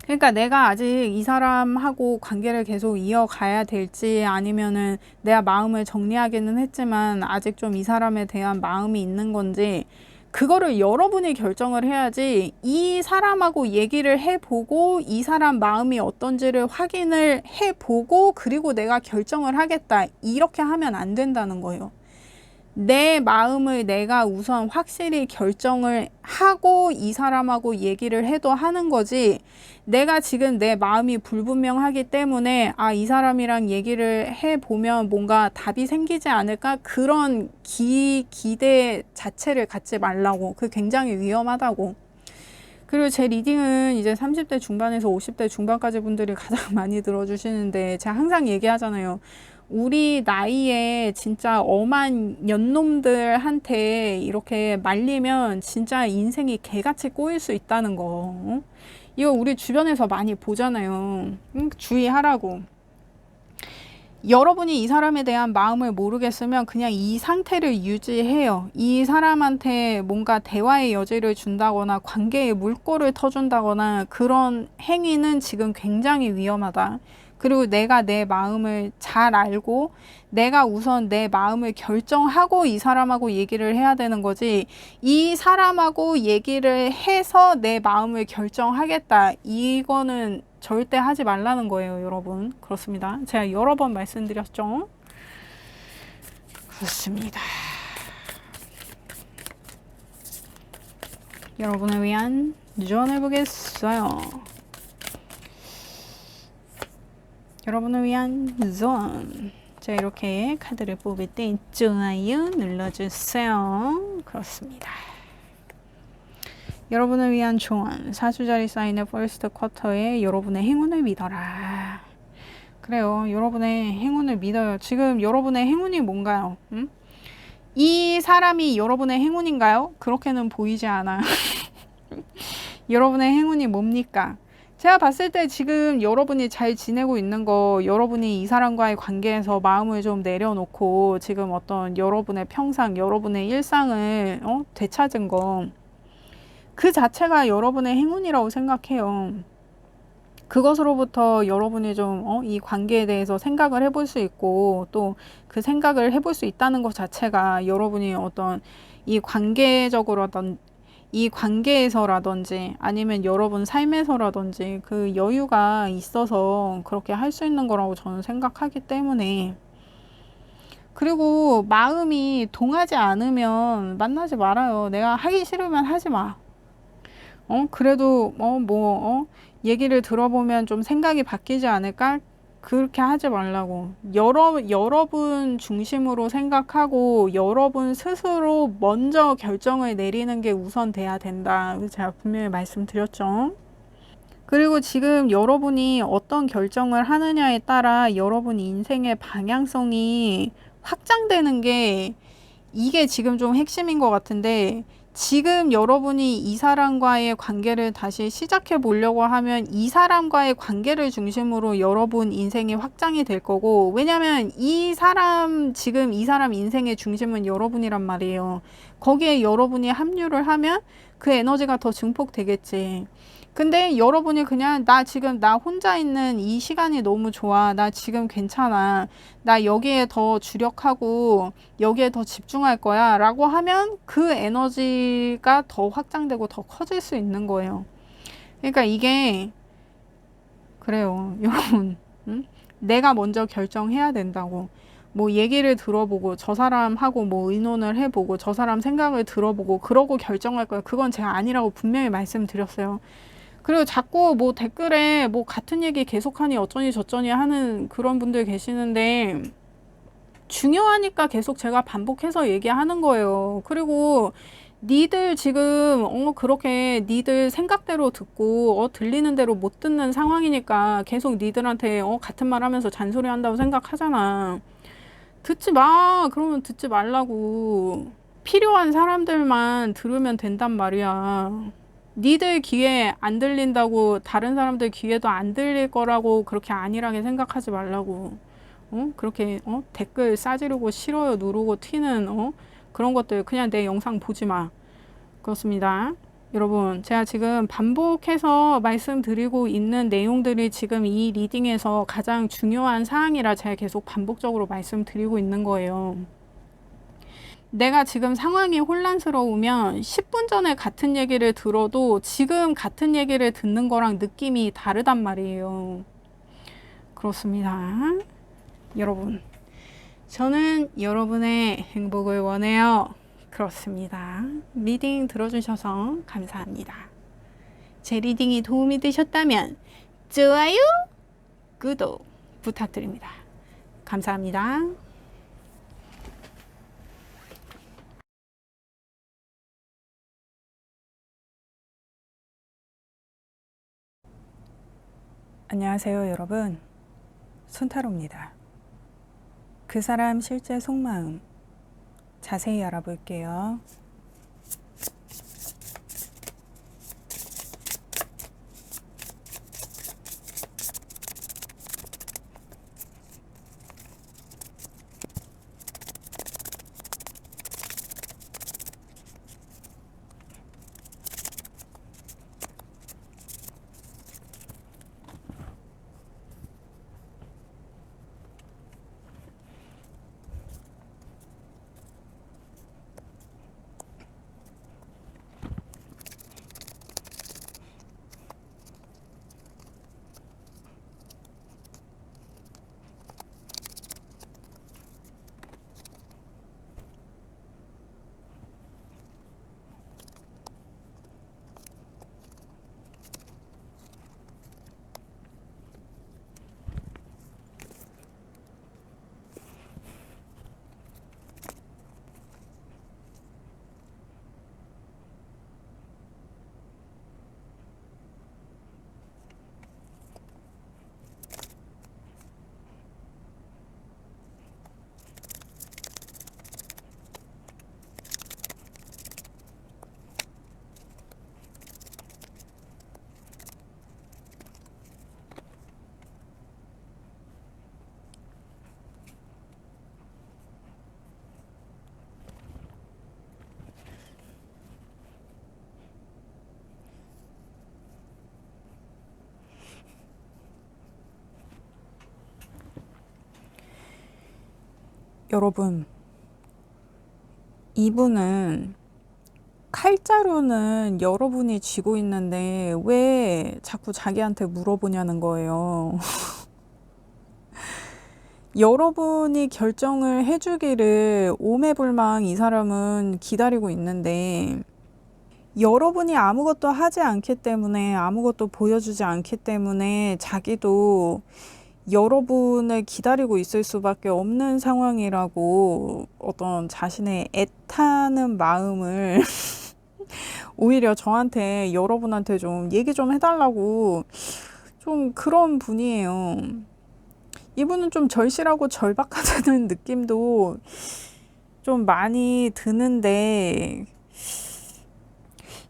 그러니까 내가 아직 이 사람하고 관계를 계속 이어가야 될지 아니면은 내가 마음을 정리하기는 했지만 아직 좀 이 사람에 대한 마음이 있는 건지 그거를 여러분이 결정을 해야지 이 사람하고 얘기를 해보고 이 사람 마음이 어떤지를 확인을 해보고 그리고 내가 결정을 하겠다 이렇게 하면 안 된다는 거예요. 내 마음을 내가 우선 확실히 결정을 하고 이 사람하고 얘기를 해도 하는 거지 내가 지금 내 마음이 불분명하기 때문에 아, 이 사람이랑 얘기를 해보면 뭔가 답이 생기지 않을까 그런 기대 자체를 갖지 말라고. 그게 굉장히 위험하다고. 그리고 제 리딩은 이제 30대 중반에서 50대 중반까지 분들이 가장 많이 들어주시는데 제가 항상 얘기하잖아요. 우리 나이에 진짜 엄한 년놈들한테 이렇게 말리면 진짜 인생이 개같이 꼬일 수 있다는 거. 이거 우리 주변에서 많이 보잖아요. 주의하라고. 여러분이 이 사람에 대한 마음을 모르겠으면 그냥 이 상태를 유지해요. 이 사람한테 뭔가 대화의 여지를 준다거나 관계에 물꼬를 터준다거나 그런 행위는 지금 굉장히 위험하다. 그리고 내가 내 마음을 잘 알고 내가 우선 내 마음을 결정하고 이 사람하고 얘기를 해야 되는 거지 이 사람하고 얘기를 해서 내 마음을 결정하겠다. 이거는 절대 하지 말라는 거예요, 여러분. 그렇습니다. 제가 여러 번 말씀드렸죠. 그렇습니다. 여러분을 위한 조언을 보겠어요. 여러분을 위한 조언. 자, 이렇게 카드를 뽑을 때 좋아요 눌러주세요. 그렇습니다. 여러분을 위한 조언. 사주자리 사인의 퍼스트 쿼터에 여러분의 행운을 믿어라. 그래요. 여러분의 행운을 믿어요. 지금 여러분의 행운이 뭔가요? 이 사람이 여러분의 행운인가요? 그렇게는 보이지 않아요. 여러분의 행운이 뭡니까? 제가 봤을 때 지금 여러분이 잘 지내고 있는 거 여러분이 이 사람과의 관계에서 마음을 좀 내려놓고 지금 어떤 여러분의 평상, 여러분의 일상을 되찾은 거 그 자체가 여러분의 행운이라고 생각해요. 그것으로부터 여러분이 좀 이 관계에 대해서 생각을 해볼 수 있고 또 그 생각을 해볼 수 있다는 것 자체가 여러분이 어떤 이 관계에서라든지 아니면 여러분 삶에서라든지 그 여유가 있어서 그렇게 할 수 있는 거라고 저는 생각하기 때문에 그리고 마음이 동하지 않으면 만나지 말아요. 내가 하기 싫으면 하지 마. 그래도 얘기를 들어보면 좀 생각이 바뀌지 않을까? 그렇게 하지 말라고. 여러분 중심으로 생각하고 여러분 스스로 먼저 결정을 내리는 게 우선 돼야 된다. 제가 분명히 말씀드렸죠. 그리고 지금 여러분이 어떤 결정을 하느냐에 따라 여러분 인생의 방향성이 확장되는 게 이게 지금 좀 핵심인 것 같은데 지금 여러분이 이 사람과의 관계를 다시 시작해 보려고 하면 이 사람과의 관계를 중심으로 여러분 인생이 확장이 될 거고 왜냐면 지금 이 사람 인생의 중심은 여러분이란 말이에요. 거기에 여러분이 합류를 하면 그 에너지가 더 증폭되겠지. 근데 여러분이 그냥 나 혼자 있는 이 시간이 너무 좋아. 나 지금 괜찮아. 나 여기에 더 주력하고 여기에 더 집중할 거야. 라고 하면 그 에너지가 더 확장되고 더 커질 수 있는 거예요. 그러니까 이게 그래요. 여러분. 내가 먼저 결정해야 된다고. 뭐 얘기를 들어보고 저 사람하고 뭐 의논을 해보고 저 사람 생각을 들어보고 그러고 결정할 거예요. 그건 제가 아니라고 분명히 말씀드렸어요. 그리고 자꾸 뭐 댓글에 뭐 같은 얘기 계속하니 어쩌니 저쩌니 하는 그런 분들 계시는데 중요하니까 계속 제가 반복해서 얘기하는 거예요. 그리고 니들 지금 그렇게 니들 생각대로 듣고 들리는 대로 못 듣는 상황이니까 계속 니들한테 같은 말 하면서 잔소리 한다고 생각하잖아. 듣지 마. 그러면 듣지 말라고. 필요한 사람들만 들으면 된단 말이야. 니들 귀에 안 들린다고 다른 사람들 귀에도 안 들릴 거라고 그렇게 안일하게 생각하지 말라고. 그렇게 댓글 싸지르고 싫어요 누르고 튀는 그런 것들 그냥 내 영상 보지 마. 그렇습니다. 여러분, 제가 지금 반복해서 말씀드리고 있는 내용들이 지금 이 리딩에서 가장 중요한 사항이라 제가 계속 반복적으로 말씀드리고 있는 거예요. 내가 지금 상황이 혼란스러우면 10분 전에 같은 얘기를 들어도 지금 같은 얘기를 듣는 거랑 느낌이 다르단 말이에요. 그렇습니다. 여러분, 저는 여러분의 행복을 원해요. 그렇습니다. 리딩 들어주셔서 감사합니다. 제 리딩이 도움이 되셨다면 좋아요, 구독 부탁드립니다. 감사합니다. 안녕하세요, 여러분. 순타로입니다. 그 사람 실제 속마음 자세히 알아볼게요. 여러분, 이분은 칼자루는 여러분이 쥐고 있는데 왜 자꾸 자기한테 물어보냐는 거예요. 여러분이 결정을 해주기를 오매불망 이 사람은 기다리고 있는데 여러분이 아무것도 하지 않기 때문에 아무것도 보여주지 않기 때문에 자기도 여러분을 기다리고 있을 수밖에 없는 상황이라고 어떤 자신의 애타는 마음을 오히려 저한테 여러분한테 좀 얘기 좀 해달라고 좀 그런 분이에요. 이분은 좀 절실하고 절박하다는 느낌도 좀 많이 드는데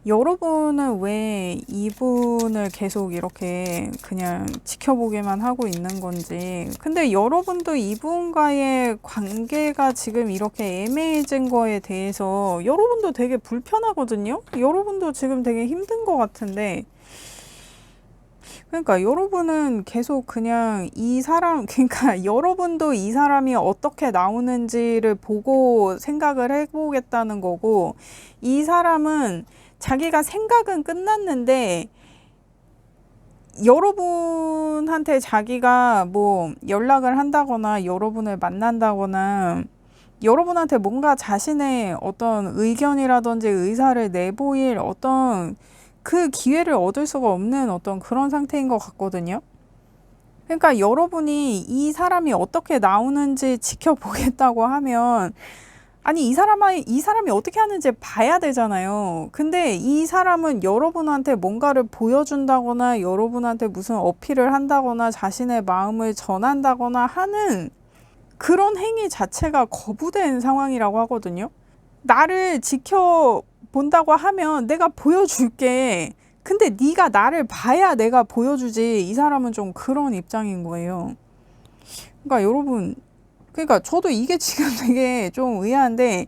여러분은 왜 이분을 계속 이렇게 그냥 지켜보기만 하고 있는 건지. 근데 여러분도 이분과의 관계가 지금 이렇게 애매해진 거에 대해서 여러분도 되게 불편하거든요. 여러분도 지금 되게 힘든 것 같은데 그러니까 여러분은 계속 그냥 그러니까 여러분도 이 사람이 어떻게 나오는지를 보고 생각을 해보겠다는 거고, 이 사람은 자기가 생각은 끝났는데 여러분한테 자기가 뭐 연락을 한다거나 여러분을 만난다거나 여러분한테 뭔가 자신의 어떤 의견이라든지 의사를 내보일 어떤 그 기회를 얻을 수가 없는 어떤 그런 상태인 것 같거든요. 그러니까 여러분이 이 사람이 어떻게 나오는지 지켜보겠다고 하면 아니 이 사람이 어떻게 하는지 봐야 되잖아요. 근데 이 사람은 여러분한테 뭔가를 보여준다거나 여러분한테 무슨 어필을 한다거나 자신의 마음을 전한다거나 하는 그런 행위 자체가 거부된 상황이라고 하거든요. 나를 지켜본다고 하면 내가 보여줄게. 근데 네가 나를 봐야 내가 보여주지. 이 사람은 좀 그런 입장인 거예요. 그러니까 여러분, 그러니까 저도 이게 지금 되게 좀 의아한데,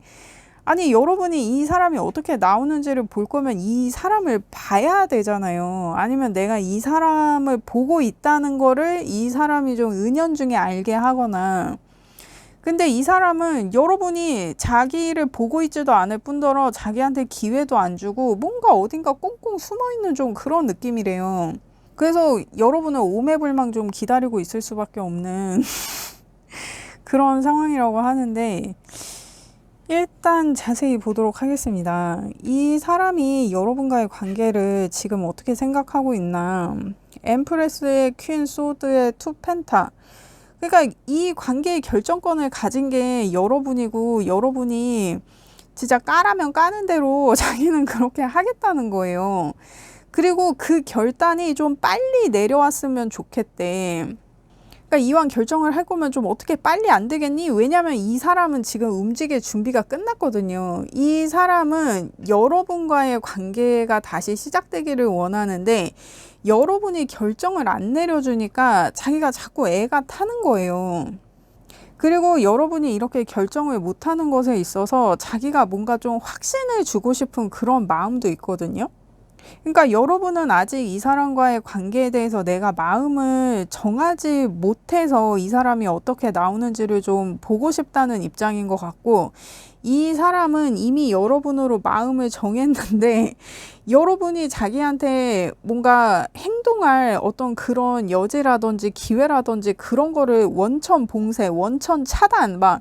아니 여러분이 이 사람이 어떻게 나오는지를 볼 거면 이 사람을 봐야 되잖아요. 아니면 내가 이 사람을 보고 있다는 거를 이 사람이 좀 은연중에 알게 하거나. 근데 이 사람은 여러분이 자기를 보고 있지도 않을 뿐더러 자기한테 기회도 안 주고 뭔가 어딘가 꽁꽁 숨어있는 좀 그런 느낌이래요. 그래서 여러분을 오매불망 좀 기다리고 있을 수밖에 없는 그런 상황이라고 하는데, 일단 자세히 보도록 하겠습니다. 이 사람이 여러분과의 관계를 지금 어떻게 생각하고 있나. 엠프레스의 퀸 소드의 투 펜타. 그러니까 이 관계의 결정권을 가진 게 여러분이고 여러분이 진짜 까라면 까는 대로 자기는 그렇게 하겠다는 거예요. 그리고 그 결단이 좀 빨리 내려왔으면 좋겠대. 그러니까 이왕 결정을 할 거면 좀 어떻게 빨리 안 되겠니? 왜냐면 이 사람은 지금 움직일 준비가 끝났거든요. 이 사람은 여러분과의 관계가 다시 시작되기를 원하는데 여러분이 결정을 안 내려주니까 자기가 자꾸 애가 타는 거예요. 그리고 여러분이 이렇게 결정을 못하는 것에 있어서 자기가 뭔가 좀 확신을 주고 싶은 그런 마음도 있거든요. 그러니까 여러분은 아직 이 사람과의 관계에 대해서 내가 마음을 정하지 못해서 이 사람이 어떻게 나오는지를 좀 보고 싶다는 입장인 것 같고, 이 사람은 이미 여러분으로 마음을 정했는데 여러분이 자기한테 뭔가 행동할 어떤 그런 여지라든지 기회라든지 그런 거를 원천 봉쇄, 원천 차단 막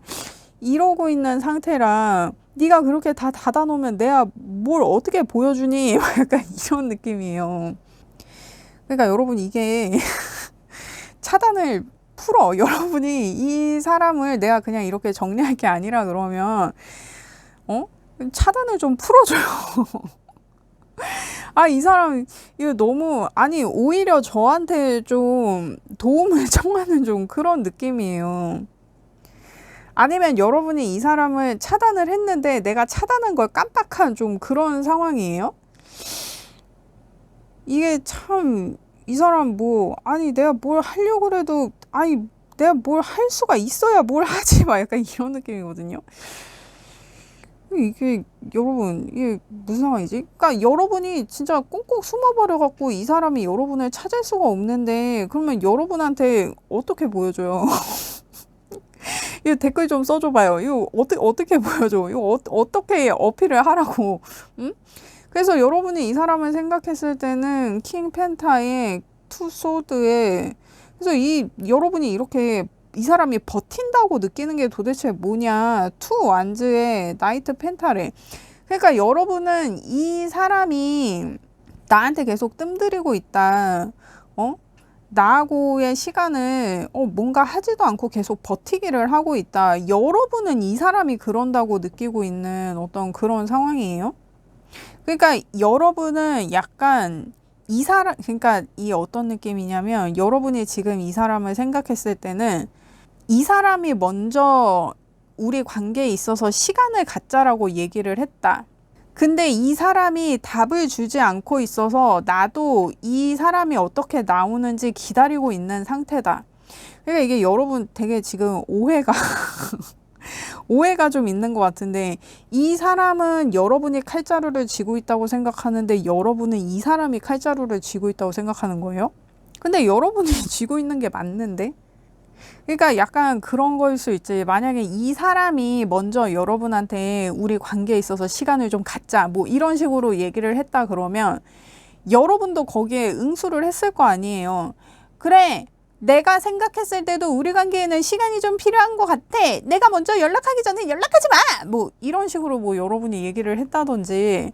이러고 있는 상태라 네가 그렇게 다 닫아놓으면 내가 뭘 어떻게 보여주니? 약간 이런 느낌이에요. 그러니까 여러분 이게 차단을 풀어. 여러분이 이 사람을 내가 그냥 이렇게 정리할 게 아니라 그러면 차단을 좀 풀어줘요. 아, 이 사람 이거 너무 아니 오히려 저한테 좀 도움을 청하는 좀 그런 느낌이에요. 아니면 여러분이 이 사람을 차단을 했는데 내가 차단한 걸 깜빡한 좀 그런 상황이에요. 이게 참 이 사람 뭐 아니 내가 뭘 하려고 그래도 아니 내가 뭘 할 수가 있어야 뭘 하지 막 약간 이런 느낌이거든요. 이게 여러분 이게 무슨 상황이지? 그러니까 여러분이 진짜 꽁꽁 숨어버려 갖고 이 사람이 여러분을 찾을 수가 없는데 그러면 여러분한테 어떻게 보여줘요? 이거 댓글 좀 써줘봐요. 이거 어떻게 보여줘? 이거 어떻게 어필을 하라고? 응? 그래서 여러분이 이 사람을 생각했을 때는 킹 펜타의 투 소드에 그래서 이 여러분이 이렇게 이 사람이 버틴다고 느끼는 게 도대체 뭐냐? 투 완즈의 나이트 펜타래. 그러니까 여러분은 이 사람이 나한테 계속 뜸들이고 있다. 나하고의 시간을 뭔가 하지도 않고 계속 버티기를 하고 있다. 여러분은 이 사람이 그런다고 느끼고 있는 어떤 그런 상황이에요. 그러니까 여러분은 약간 이 사람, 그러니까 이 어떤 느낌이냐면 여러분이 지금 이 사람을 생각했을 때는 이 사람이 먼저 우리 관계에 있어서 시간을 갖자라고 얘기를 했다. 근데 이 사람이 답을 주지 않고 있어서 나도 이 사람이 어떻게 나오는지 기다리고 있는 상태다. 그러니까 이게 여러분 되게 지금 오해가 좀 있는 것 같은데 이 사람은 여러분이 칼자루를 쥐고 있다고 생각하는데 여러분은 이 사람이 칼자루를 쥐고 있다고 생각하는 거예요? 근데 여러분이 쥐고 있는 게 맞는데? 그러니까 약간 그런 거일 수 있지. 만약에 이 사람이 먼저 여러분한테 우리 관계에 있어서 시간을 좀 갖자 뭐 이런 식으로 얘기를 했다 그러면 여러분도 거기에 응수를 했을 거 아니에요. 그래, 내가 생각했을 때도 우리 관계에는 시간이 좀 필요한 것 같아. 내가 먼저 연락하기 전에 연락하지 마! 뭐 이런 식으로 뭐 여러분이 얘기를 했다든지.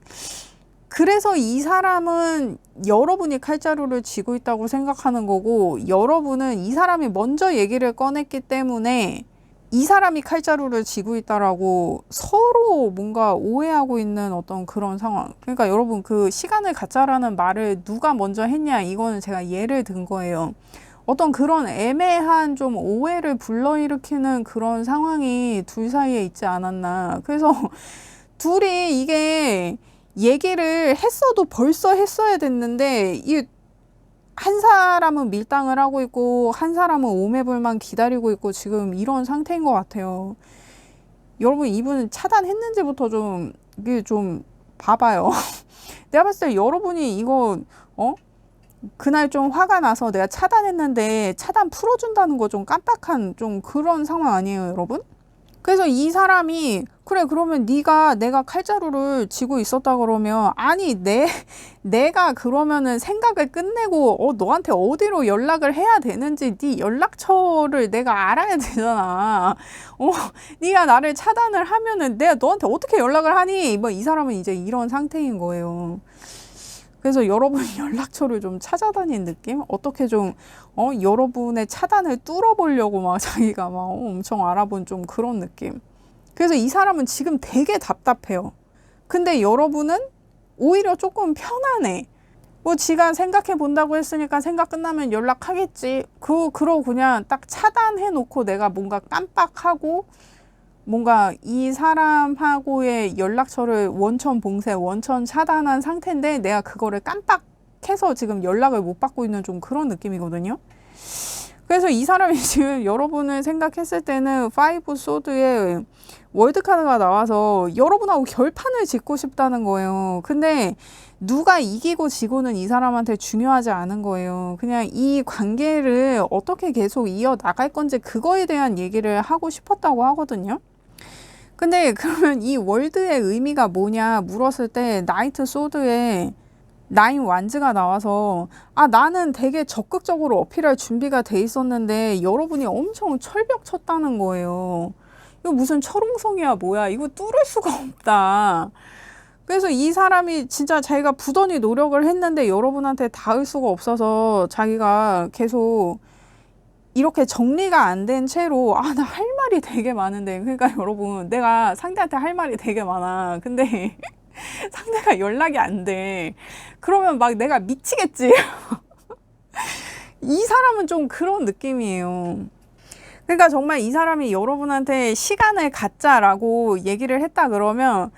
그래서 이 사람은 여러분이 칼자루를 쥐고 있다고 생각하는 거고, 여러분은 이 사람이 먼저 얘기를 꺼냈기 때문에 이 사람이 칼자루를 쥐고 있다라고 서로 뭔가 오해하고 있는 어떤 그런 상황. 그러니까 여러분, 그 시간을 갖자라는 말을 누가 먼저 했냐, 이거는 제가 예를 든 거예요. 어떤 그런 애매한 좀 오해를 불러일으키는 그런 상황이 둘 사이에 있지 않았나. 그래서 둘이 이게 얘기를 했어도 벌써 했어야 됐는데, 이 한 사람은 밀당을 하고 있고 한 사람은 오매불만 기다리고 있고 지금 이런 상태인 것 같아요. 여러분, 이분 차단했는지부터 좀 이게 좀 봐봐요. 내가 봤을 때 여러분이 이거 그날 좀 화가 나서 내가 차단했는데 차단 풀어준다는 거 좀 깜빡한 좀 그런 상황 아니에요, 여러분? 그래서 이 사람이 그래, 그러면 내가 칼자루를 쥐고 있었다 그러면, 아니 내가 그러면은 생각을 끝내고 너한테 어디로 연락을 해야 되는지 네 연락처를 내가 알아야 되잖아. 네가 나를 차단을 하면은 내가 너한테 어떻게 연락을 하니? 뭐 이 사람은 이제 이런 상태인 거예요. 그래서 여러분 연락처를 좀 찾아다닌 느낌? 어떻게 좀 여러분의 차단을 뚫어보려고 막 자기가 막 엄청 알아본 좀 그런 느낌. 그래서 이 사람은 지금 되게 답답해요. 근데 여러분은 오히려 조금 편안해. 뭐 지가 생각해 본다고 했으니까 생각 끝나면 연락하겠지. 그러고 그냥 딱 차단해 놓고 내가 뭔가 깜빡하고 뭔가 이 사람하고의 연락처를 원천 봉쇄, 원천 차단한 상태인데 내가 그거를 깜빡해서 지금 연락을 못 받고 있는 좀 그런 느낌이거든요. 그래서 이 사람이 지금 여러분을 생각했을 때는 파이브 소드의 월드카드가 나와서 여러분하고 결판을 짓고 싶다는 거예요. 근데 누가 이기고 지고는 이 사람한테 중요하지 않은 거예요. 그냥 이 관계를 어떻게 계속 이어나갈 건지 그거에 대한 얘기를 하고 싶었다고 하거든요. 근데 그러면 이 월드의 의미가 뭐냐 물었을 때 나이트 소드에 나인 완즈가 나와서 나는 되게 적극적으로 어필할 준비가 돼 있었는데 여러분이 엄청 철벽 쳤다는 거예요. 이거 무슨 철옹성이야 뭐야, 이거 뚫을 수가 없다. 그래서 이 사람이 진짜 자기가 부단히 노력을 했는데 여러분한테 닿을 수가 없어서 자기가 계속 이렇게 정리가 안 된 채로 나 할 말이 되게 많은데, 그러니까 여러분 내가 상대한테 할 말이 되게 많아. 근데 상대가 연락이 안 돼. 그러면 막 내가 미치겠지. 이 사람은 좀 그런 느낌이에요. 그러니까 정말 이 사람이 여러분한테 시간을 갖자라고 얘기를 했다 그러면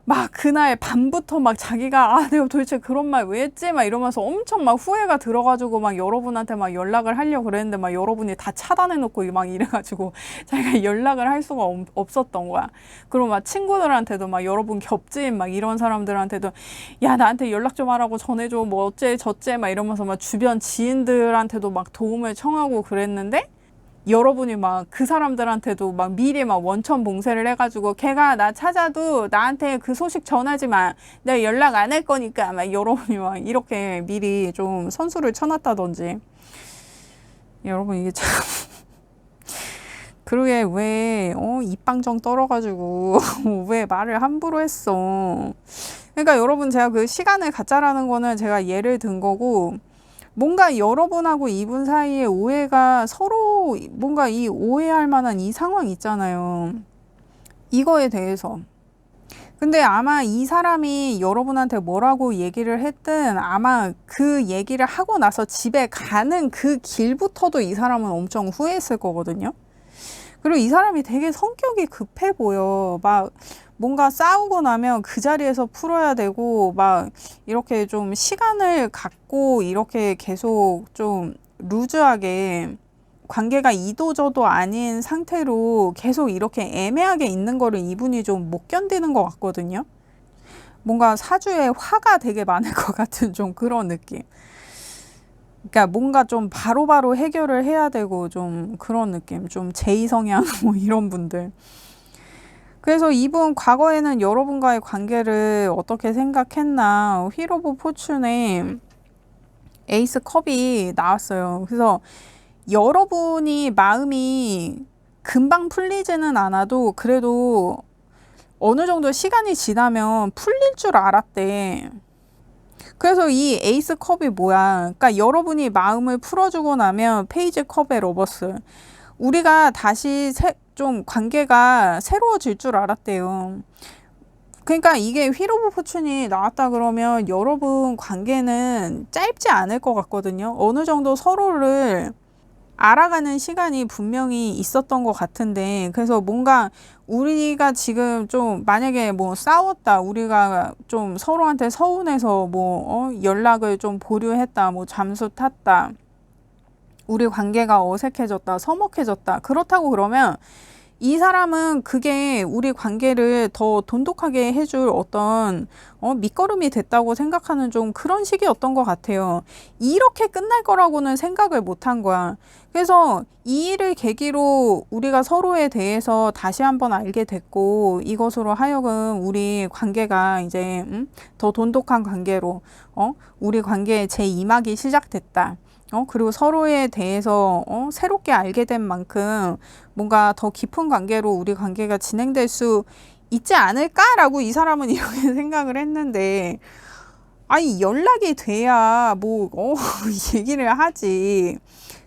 막 그날 밤부터 막 자기가 내가 도대체 그런 말 왜 했지? 막 이러면서 엄청 막 후회가 들어가지고 막 여러분한테 막 연락을 하려고 그랬는데 막 여러분이 다 차단해놓고 막 이래가지고 자기가 연락을 할 수가 없었던 거야. 그리고 막 친구들한테도 막 여러분 겹친 막 이런 사람들한테도 야, 나한테 연락 좀 하라고 전해줘 뭐 어째 저째 막 이러면서 막 주변 지인들한테도 막 도움을 청하고 그랬는데 여러분이 막 그 사람들한테도 막 미리 막 원천 봉쇄를 해가지고 걔가 나 찾아도 나한테 그 소식 전하지 마. 내가 연락 안 할 거니까 막 여러분이 막 이렇게 미리 좀 선수를 쳐놨다든지. 여러분 이게 참 그러게 왜 입방정 떨어가지고 왜 말을 함부로 했어. 그러니까 여러분 제가 그 시간을 갖자라는 거는 제가 예를 든 거고, 뭔가 여러분하고 이분 사이의 오해가 서로 뭔가 이 오해할 만한 이 상황 있잖아요. 이거에 대해서. 근데 아마 이 사람이 여러분한테 뭐라고 얘기를 했든 아마 그 얘기를 하고 나서 집에 가는 그 길부터도 이 사람은 엄청 후회했을 거거든요. 그리고 이 사람이 되게 성격이 급해 보여. 막 뭔가 싸우고 나면 그 자리에서 풀어야 되고 막 이렇게 좀 시간을 갖고 이렇게 계속 좀 루즈하게 관계가 이도저도 아닌 상태로 계속 이렇게 애매하게 있는 거를 이분이 좀 못 견디는 것 같거든요. 뭔가 사주에 화가 되게 많을 것 같은 좀 그런 느낌. 그러니까 뭔가 좀 바로바로 해결을 해야 되고 좀 그런 느낌. 좀 제2성향 뭐 이런 분들. 그래서 이분 과거에는 여러분과의 관계를 어떻게 생각했나, 휠 오브 포춘에 에이스 컵이 나왔어요. 그래서 여러분이 마음이 금방 풀리지는 않아도 그래도 어느 정도 시간이 지나면 풀릴 줄 알았대. 그래서 이 에이스 컵이 뭐야? 그러니까 여러분이 마음을 풀어주고 나면 페이지 컵의 러버스. 우리가 다시 좀 관계가 새로워질 줄 알았대요. 그러니까 이게 휠 오브 포춘이 나왔다 그러면 여러분 관계는 짧지 않을 것 같거든요. 어느 정도 서로를 알아가는 시간이 분명히 있었던 것 같은데, 그래서 뭔가 우리가 지금 좀 만약에 뭐 싸웠다, 우리가 좀 서로한테 서운해서 뭐 연락을 좀 보류했다, 뭐 잠수 탔다, 우리 관계가 어색해졌다, 서먹해졌다, 그렇다고 그러면 이 사람은 그게 우리 관계를 더 돈독하게 해줄 어떤 밑거름이 됐다고 생각하는 좀 그런 시기였던 것 같아요. 이렇게 끝날 거라고는 생각을 못한 거야. 그래서 이 일을 계기로 우리가 서로에 대해서 다시 한번 알게 됐고, 이것으로 하여금 우리 관계가 이제 더 돈독한 관계로 우리 관계의 제2막이 시작됐다. 그리고 서로에 대해서 새롭게 알게 된 만큼 뭔가 더 깊은 관계로 우리 관계가 진행될 수 있지 않을까라고 이 사람은 이렇게 생각을 했는데, 아니 연락이 돼야 뭐 얘기를 하지.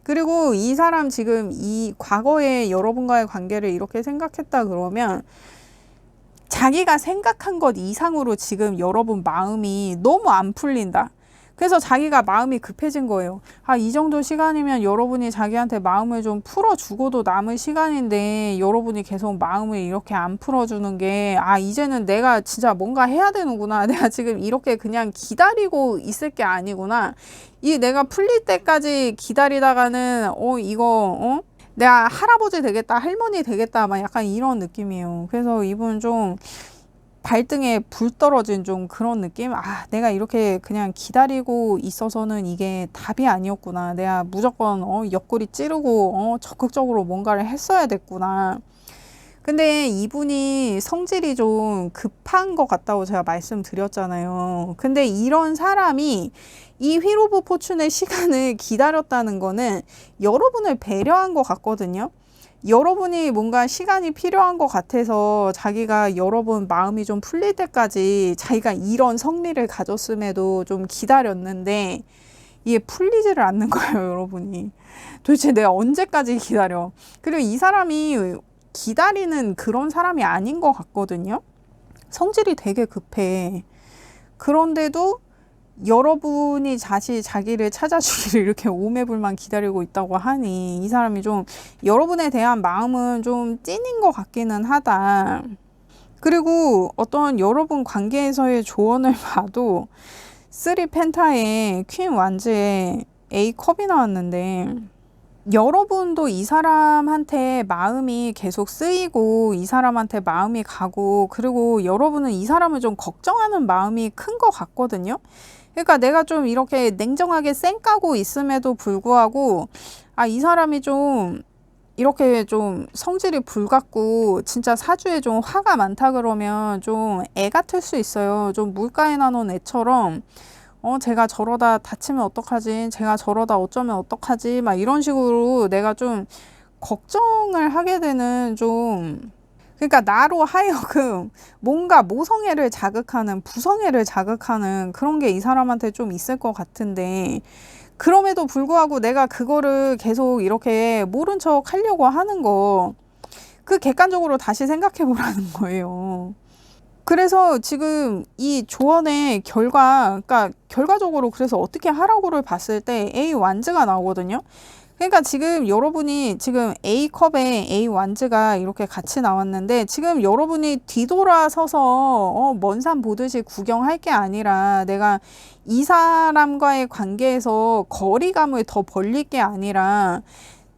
그리고 이 사람 지금 이 과거에 여러분과의 관계를 이렇게 생각했다 그러면 자기가 생각한 것 이상으로 지금 여러분 마음이 너무 안 풀린다. 그래서 자기가 마음이 급해진 거예요. 이 정도 시간이면 여러분이 자기한테 마음을 좀 풀어주고도 남은 시간인데 여러분이 계속 마음을 이렇게 안 풀어주는 게, 이제는 내가 진짜 뭔가 해야 되는구나. 내가 지금 이렇게 그냥 기다리고 있을 게 아니구나. 이 내가 풀릴 때까지 기다리다가는 이거 내가 할아버지 되겠다, 할머니 되겠다, 막 약간 이런 느낌이에요. 그래서 이분 좀 발등에 불 떨어진 좀 그런 느낌? 내가 이렇게 그냥 기다리고 있어서는 이게 답이 아니었구나. 내가 무조건 옆구리 찌르고 적극적으로 뭔가를 했어야 됐구나. 근데 이분이 성질이 좀 급한 것 같다고 제가 말씀드렸잖아요. 근데 이런 사람이 이 휠 오브 포춘의 시간을 기다렸다는 거는 여러분을 배려한 것 같거든요. 여러분이 뭔가 시간이 필요한 것 같아서 자기가 여러분 마음이 좀 풀릴 때까지 자기가 이런 성리를 가졌음에도 좀 기다렸는데 이게 풀리지를 않는 거예요, 여러분이. 도대체 내가 언제까지 기다려? 그리고 이 사람이 기다리는 그런 사람이 아닌 것 같거든요. 성질이 되게 급해. 그런데도 여러분이 자기를 찾아주기를 이렇게 오매불만 기다리고 있다고 하니 이 사람이 좀 여러분에 대한 마음은 좀 찐인 것 같기는 하다. 그리고 어떤 여러분 관계에서의 조언을 봐도 3 펜타에 퀸 완즈에 A 컵이 나왔는데, 여러분도 이 사람한테 마음이 계속 쓰이고 이 사람한테 마음이 가고, 그리고 여러분은 이 사람을 좀 걱정하는 마음이 큰 것 같거든요. 그러니까 내가 좀 이렇게 냉정하게 쌩까고 있음에도 불구하고 이 사람이 좀 이렇게 좀 성질이 불같고 진짜 사주에 좀 화가 많다 그러면 좀 애 같을 수 있어요. 좀 물가에 나놓은 애처럼 제가 저러다 다치면 어떡하지? 제가 저러다 어쩌면 어떡하지? 막 이런 식으로 내가 좀 걱정을 하게 되는 좀, 그러니까 나로 하여금 뭔가 모성애를 자극하는, 부성애를 자극하는 그런 게 이 사람한테 좀 있을 것 같은데, 그럼에도 불구하고 내가 그거를 계속 이렇게 모른 척 하려고 하는 거, 그 객관적으로 다시 생각해 보라는 거예요. 그래서 지금 이 조언의 그러니까 결과적으로 그래서 어떻게 하라고를 봤을 때 A 완즈가 나오거든요. 그러니까 지금 여러분이 지금 A컵에 A 완즈가 이렇게 같이 나왔는데, 지금 여러분이 뒤돌아서서 먼 산 보듯이 구경할 게 아니라 내가 이 사람과의 관계에서 거리감을 더 벌릴 게 아니라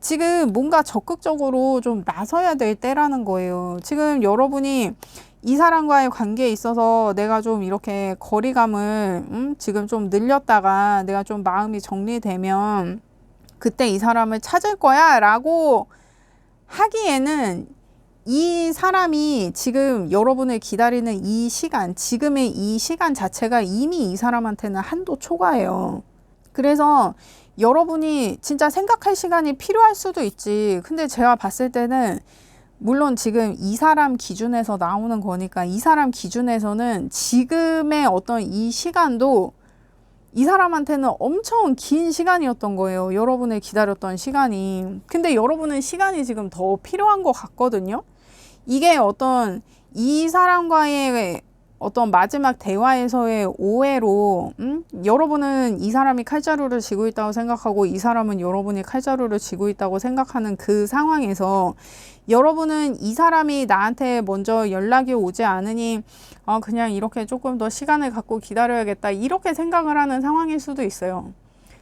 지금 뭔가 적극적으로 좀 나서야 될 때라는 거예요. 지금 여러분이 이 사람과의 관계에 있어서 내가 좀 이렇게 거리감을 지금 좀 늘렸다가 내가 좀 마음이 정리되면 그때 이 사람을 찾을 거야 라고 하기에는 이 사람이 지금 여러분을 기다리는 이 시간, 지금의 이 시간 자체가 이미 이 사람한테는 한도 초과예요. 그래서 여러분이 진짜 생각할 시간이 필요할 수도 있지. 근데 제가 봤을 때는 물론 지금 이 사람 기준에서 나오는 거니까 이 사람 기준에서는 지금의 어떤 이 시간도 이 사람한테는 엄청 긴 시간이었던 거예요. 여러분을 기다렸던 시간이. 근데 여러분은 시간이 지금 더 필요한 것 같거든요. 이게 어떤 이 사람과의 어떤 마지막 대화에서의 오해로 여러분은 이 사람이 칼자루를 쥐고 있다고 생각하고 이 사람은 여러분이 칼자루를 쥐고 있다고 생각하는 그 상황에서 여러분은 이 사람이 나한테 먼저 연락이 오지 않으니 그냥 이렇게 조금 더 시간을 갖고 기다려야겠다 이렇게 생각을 하는 상황일 수도 있어요.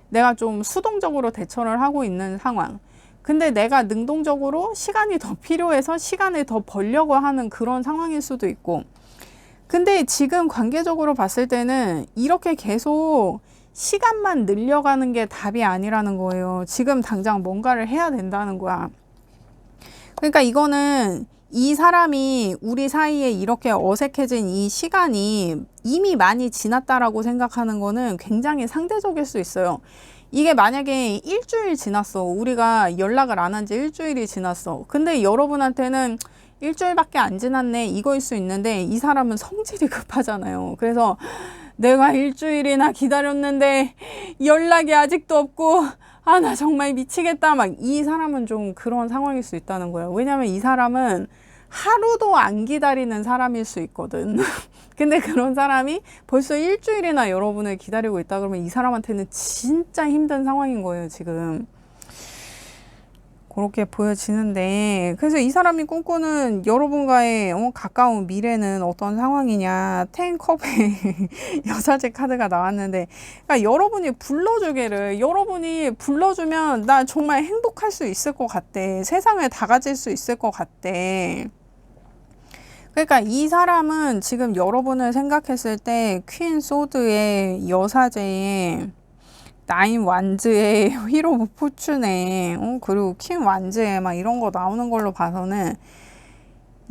내가 좀 수동적으로 대처를 하고 있는 상황. 근데 내가 능동적으로 시간이 더 필요해서 시간을 더 벌려고 하는 그런 상황일 수도 있고. 근데 지금 관계적으로 봤을 때는 이렇게 계속 시간만 늘려가는 게 답이 아니라는 거예요. 지금 당장 뭔가를 해야 된다는 거야. 그러니까 이거는 이 사람이 우리 사이에 이렇게 어색해진 이 시간이 이미 많이 지났다라고 생각하는 거는 굉장히 상대적일 수 있어요. 이게 만약에 일주일 지났어. 우리가 연락을 안 한 지 일주일이 지났어. 근데 여러분한테는 일주일밖에 안 지났네 이거일 수 있는데 이 사람은 성질이 급하잖아요. 그래서 내가 일주일이나 기다렸는데 연락이 아직도 없고 나 정말 미치겠다 막 이 사람은 좀 그런 상황일 수 있다는 거예요. 왜냐면 이 사람은 하루도 안 기다리는 사람일 수 있거든. 근데 그런 사람이 벌써 일주일이나 여러분을 기다리고 있다 그러면 이 사람한테는 진짜 힘든 상황인 거예요, 지금. 그렇게 보여지는데, 그래서 이 사람이 꿈꾸는 여러분과의 가까운 미래는 어떤 상황이냐. 10컵의 여사제 카드가 나왔는데, 그러니까 여러분이 불러주기를, 여러분이 불러주면 나 정말 행복할 수 있을 것 같대. 세상을 다 가질 수 있을 것 같대. 그러니까 이 사람은 지금 여러분을 생각했을 때 퀸 소드의 여사제의 나인 완즈의 휘로 오브 포춘에 그리고 퀸 완즈에 막 이런 거 나오는 걸로 봐서는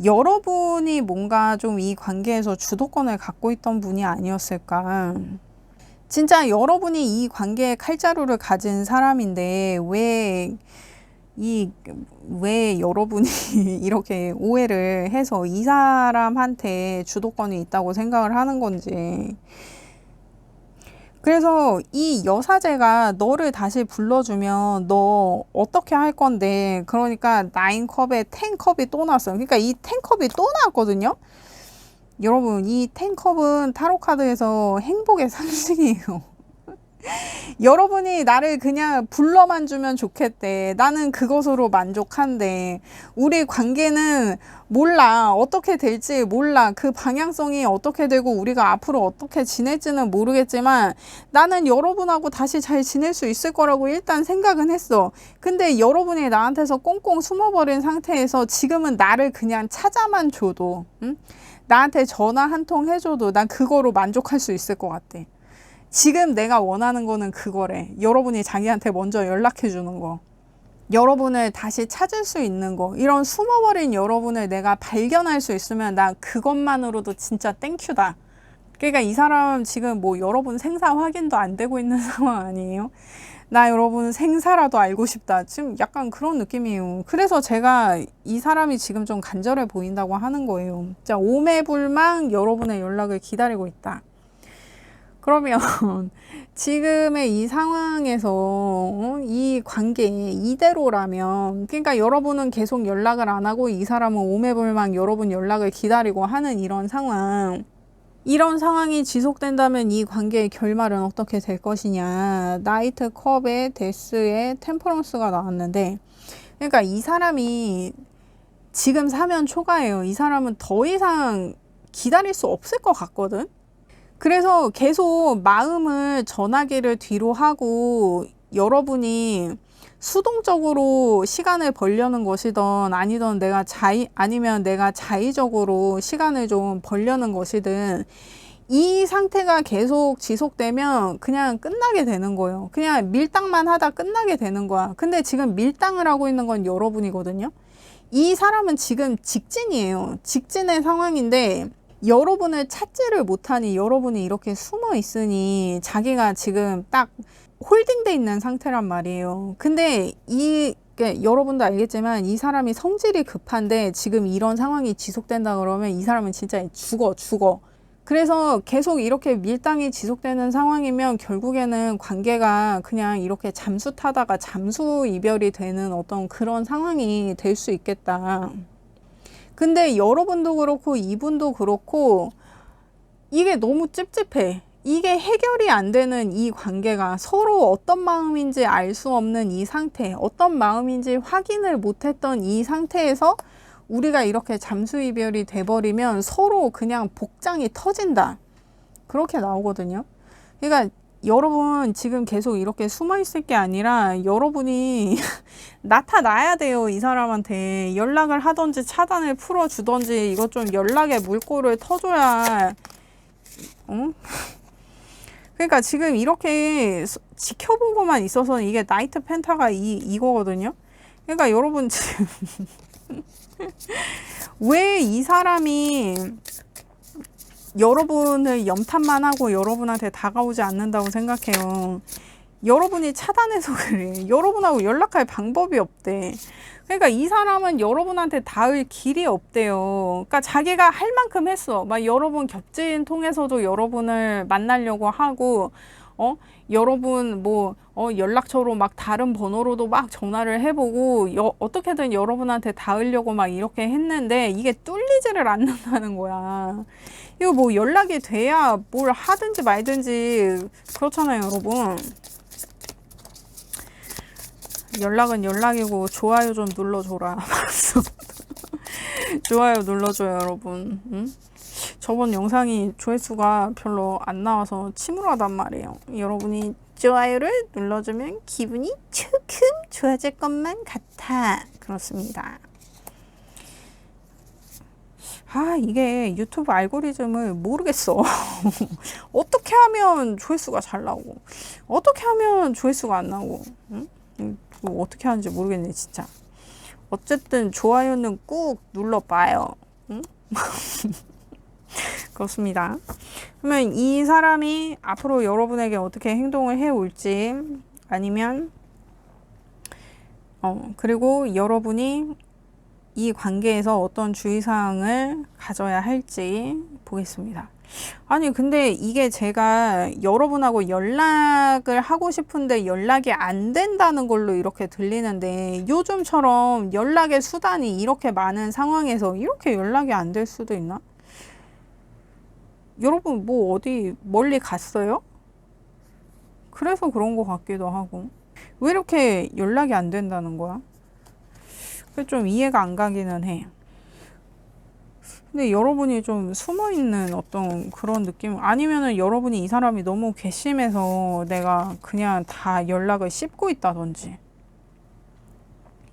여러분이 뭔가 좀 이 관계에서 주도권을 갖고 있던 분이 아니었을까. 진짜 여러분이 이 관계에 칼자루를 가진 사람인데 왜 여러분이 이렇게 오해를 해서 이 사람한테 주도권이 있다고 생각을 하는 건지. 그래서 이 여사제가 너를 다시 불러주면 너 어떻게 할 건데, 그러니까 9컵에 10컵이 또 나왔어요. 그러니까 이 10컵이 또 나왔거든요. 여러분, 이 10컵은 타로카드에서 행복의 상징이에요. 여러분이 나를 그냥 불러만 주면 좋겠대. 나는 그것으로 만족한대. 우리 관계는 몰라. 어떻게 될지 몰라. 그 방향성이 어떻게 되고 우리가 앞으로 어떻게 지낼지는 모르겠지만 나는 여러분하고 다시 잘 지낼 수 있을 거라고 일단 생각은 했어. 근데 여러분이 나한테서 꽁꽁 숨어버린 상태에서 지금은 나를 그냥 찾아만 줘도, 나한테 전화 한 통 해줘도 난 그거로 만족할 수 있을 것 같아. 지금 내가 원하는 거는 그거래. 여러분이 자기한테 먼저 연락해 주는 거. 여러분을 다시 찾을 수 있는 거. 이런 숨어버린 여러분을 내가 발견할 수 있으면 나 그것만으로도 진짜 땡큐다. 그러니까 이 사람 지금 뭐 여러분 생사 확인도 안 되고 있는 상황 아니에요? 나 여러분 생사라도 알고 싶다. 지금 약간 그런 느낌이에요. 그래서 제가 이 사람이 지금 좀 간절해 보인다고 하는 거예요. 자, 오매불망 여러분의 연락을 기다리고 있다. 그러면 지금의 이 상황에서 이 관계 이대로라면, 그러니까 여러분은 계속 연락을 안 하고 이 사람은 오매불망 여러분 연락을 기다리고 하는 이런 상황이 지속된다면 이 관계의 결말은 어떻게 될 것이냐. 나이트 컵에 데스에 템퍼런스가 나왔는데, 그러니까 이 사람이 지금 사면 초과예요. 이 사람은 더 이상 기다릴 수 없을 것 같거든. 그래서 계속 마음을 전화기를 뒤로 하고 여러분이 수동적으로 시간을 벌려는 것이든 아니면 내가 자의적으로 시간을 좀 벌려는 것이든 이 상태가 계속 지속되면 그냥 끝나게 되는 거예요. 그냥 밀당만 하다 끝나게 되는 거야. 근데 지금 밀당을 하고 있는 건 여러분이거든요. 이 사람은 지금 직진이에요. 직진의 상황인데 여러분을 찾지를 못하니 여러분이 이렇게 숨어 있으니 자기가 지금 딱 홀딩돼 있는 상태란 말이에요. 근데 여러분도 알겠지만 이 사람이 성질이 급한데 지금 이런 상황이 지속된다 그러면 이 사람은 진짜 죽어. 그래서 계속 이렇게 밀당이 지속되는 상황이면 결국에는 관계가 그냥 이렇게 잠수 타다가 잠수 이별이 되는 어떤 그런 상황이 될 수 있겠다. 근데 여러분도 그렇고 이분도 그렇고 이게 너무 찝찝해. 이게 해결이 안 되는 이 관계가 서로 어떤 마음인지 알 수 없는 이 상태, 어떤 마음인지 확인을 못했던 이 상태에서 우리가 이렇게 잠수 이별이 돼버리면 서로 그냥 복장이 터진다. 그렇게 나오거든요. 그러니까 여러분 지금 계속 이렇게 숨어 있을 게 아니라 여러분이 나타나야 돼요. 이 사람한테 연락을 하던지 차단을 풀어주던지 이것 좀 연락의 물꼬를 터줘야 그러니까 지금 이렇게 지켜보고만 있어서 이게 나이트 펜타가 이거거든요. 그러니까 여러분 지금 왜 이 사람이 여러분을 염탐만 하고 여러분한테 다가오지 않는다고 생각해요. 여러분이 차단해서 그래. 여러분하고 연락할 방법이 없대. 그러니까 이 사람은 여러분한테 닿을 길이 없대요. 그러니까 자기가 할 만큼 했어. 막 여러분 겹친 통해서도 여러분을 만나려고 하고, 여러분 연락처로 막 다른 번호로도 막 전화를 해보고 어떻게든 여러분한테 닿으려고 막 이렇게 했는데 이게 뚫리지를 않는다는 거야. 이거 뭐 연락이 돼야 뭘 하든지 말든지 그렇잖아요, 여러분. 연락은 연락이고 좋아요 좀 눌러줘라. 좋아요 눌러줘요, 여러분. 응? 저번 영상이 조회수가 별로 안 나와서 침울하단 말이에요. 여러분이 좋아요를 눌러주면 기분이 조금 좋아질 것만 같아. 그렇습니다. 이게 유튜브 알고리즘을 모르겠어. 어떻게 하면 조회수가 잘 나오고 어떻게 하면 조회수가 안 나오고 어떻게 하는지 모르겠네 진짜. 어쨌든 좋아요는 꾹 눌러봐요. 응? 그렇습니다. 그러면 이 사람이 앞으로 여러분에게 어떻게 행동을 해올지 아니면 그리고 여러분이 이 관계에서 어떤 주의사항을 가져야 할지 보겠습니다. 아니 근데 이게 제가 여러분하고 연락을 하고 싶은데 연락이 안 된다는 걸로 이렇게 들리는데 요즘처럼 연락의 수단이 이렇게 많은 상황에서 이렇게 연락이 안 될 수도 있나? 여러분 뭐 어디 멀리 갔어요? 그래서 그런 것 같기도 하고 왜 이렇게 연락이 안 된다는 거야? 좀 이해가 안 가기는 해. 근데 여러분이 좀 숨어있는 어떤 그런 느낌 아니면은 여러분이 이 사람이 너무 괘씸해서 내가 그냥 다 연락을 씹고 있다든지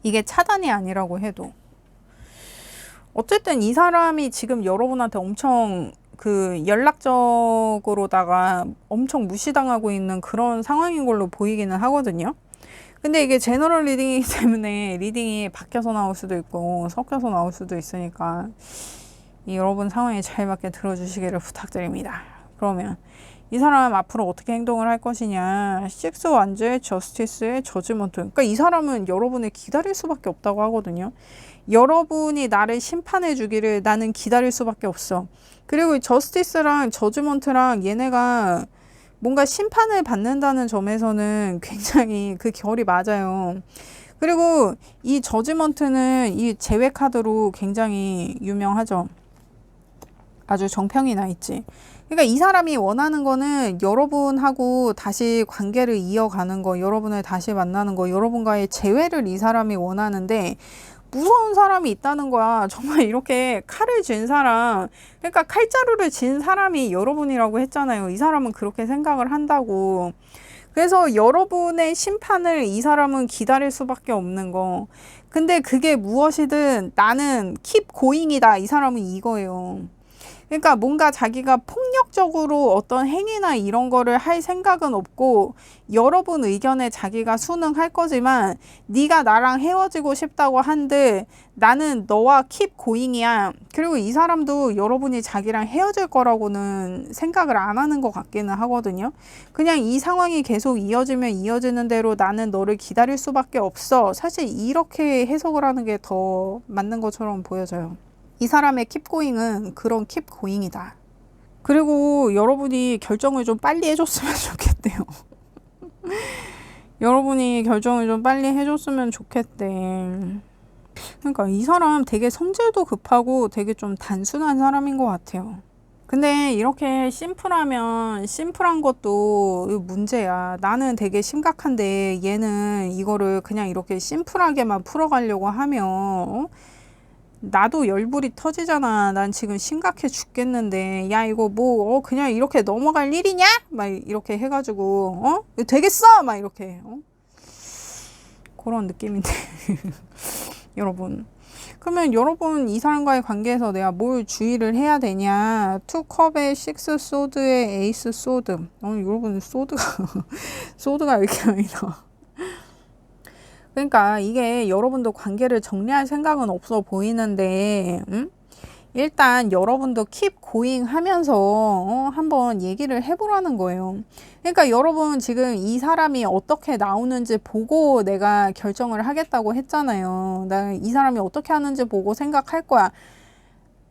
이게 차단이 아니라고 해도 어쨌든 이 사람이 지금 여러분한테 엄청 연락적으로다가 엄청 무시당하고 있는 그런 상황인 걸로 보이기는 하거든요. 근데 이게 제너럴 리딩이기 때문에 리딩이 바뀌어서 나올 수도 있고 섞여서 나올 수도 있으니까 여러분 상황에 잘 맞게 들어주시기를 부탁드립니다. 그러면 이 사람 앞으로 어떻게 행동을 할 것이냐. 식스 완즈의 저스티스의 저지먼트. 그러니까 이 사람은 여러분을 기다릴 수밖에 없다고 하거든요. 여러분이 나를 심판해 주기를 나는 기다릴 수밖에 없어. 그리고 저스티스랑 저지먼트랑 얘네가 뭔가 심판을 받는다는 점에서는 굉장히 그 결이 맞아요. 그리고 이 저지먼트는 이 제외 카드로 굉장히 유명하죠. 아주 정평이 나 있지. 그러니까 이 사람이 원하는 거는 여러분하고 다시 관계를 이어가는 거, 여러분을 다시 만나는 거, 여러분과의 재회를 이 사람이 원하는데 무서운 사람이 있다는 거야. 정말 이렇게 칼을 쥔 사람, 그러니까 칼자루를 쥔 사람이 여러분이라고 했잖아요. 이 사람은 그렇게 생각을 한다고. 그래서 여러분의 심판을 이 사람은 기다릴 수밖에 없는 거. 근데 그게 무엇이든 나는 keep going이다. 이 사람은 이거예요. 그러니까 뭔가 자기가 폭력적으로 어떤 행위나 이런 거를 할 생각은 없고 여러분 의견에 자기가 순응할 거지만 네가 나랑 헤어지고 싶다고 한들 나는 너와 keep going이야. 그리고 이 사람도 여러분이 자기랑 헤어질 거라고는 생각을 안 하는 것 같기는 하거든요. 그냥 이 상황이 계속 이어지면 이어지는 대로 나는 너를 기다릴 수밖에 없어. 사실 이렇게 해석을 하는 게 더 맞는 것처럼 보여져요. 이 사람의 keep going은 그런 keep going이다. 그리고 여러분이 결정을 좀 빨리 해줬으면 좋겠대요. 여러분이 결정을 좀 빨리 해줬으면 좋겠대. 그러니까 이 사람 되게 성질도 급하고 되게 좀 단순한 사람인 것 같아요. 근데 이렇게 심플하면 심플한 것도 문제야. 나는 되게 심각한데 얘는 이거를 그냥 이렇게 심플하게만 풀어가려고 하면 나도 열불이 터지잖아. 난 지금 심각해 죽겠는데 야 이거 뭐 그냥 이렇게 넘어갈 일이냐? 막 이렇게 해가지고 이거 되겠어? 막 이렇게 그런 느낌인데 여러분, 그러면 여러분 이 사람과의 관계에서 내가 뭘 주의를 해야 되냐? 투컵의 식스 소드의 에이스 소드. 여러분 소드가 소드가 왜 이렇게 많이 나와? 그러니까 이게 여러분도 관계를 정리할 생각은 없어 보이는데 일단 여러분도 keep going 하면서 한번 얘기를 해보라는 거예요. 그러니까 여러분 지금 이 사람이 어떻게 나오는지 보고 내가 결정을 하겠다고 했잖아요. 나 이 사람이 어떻게 하는지 보고 생각할 거야.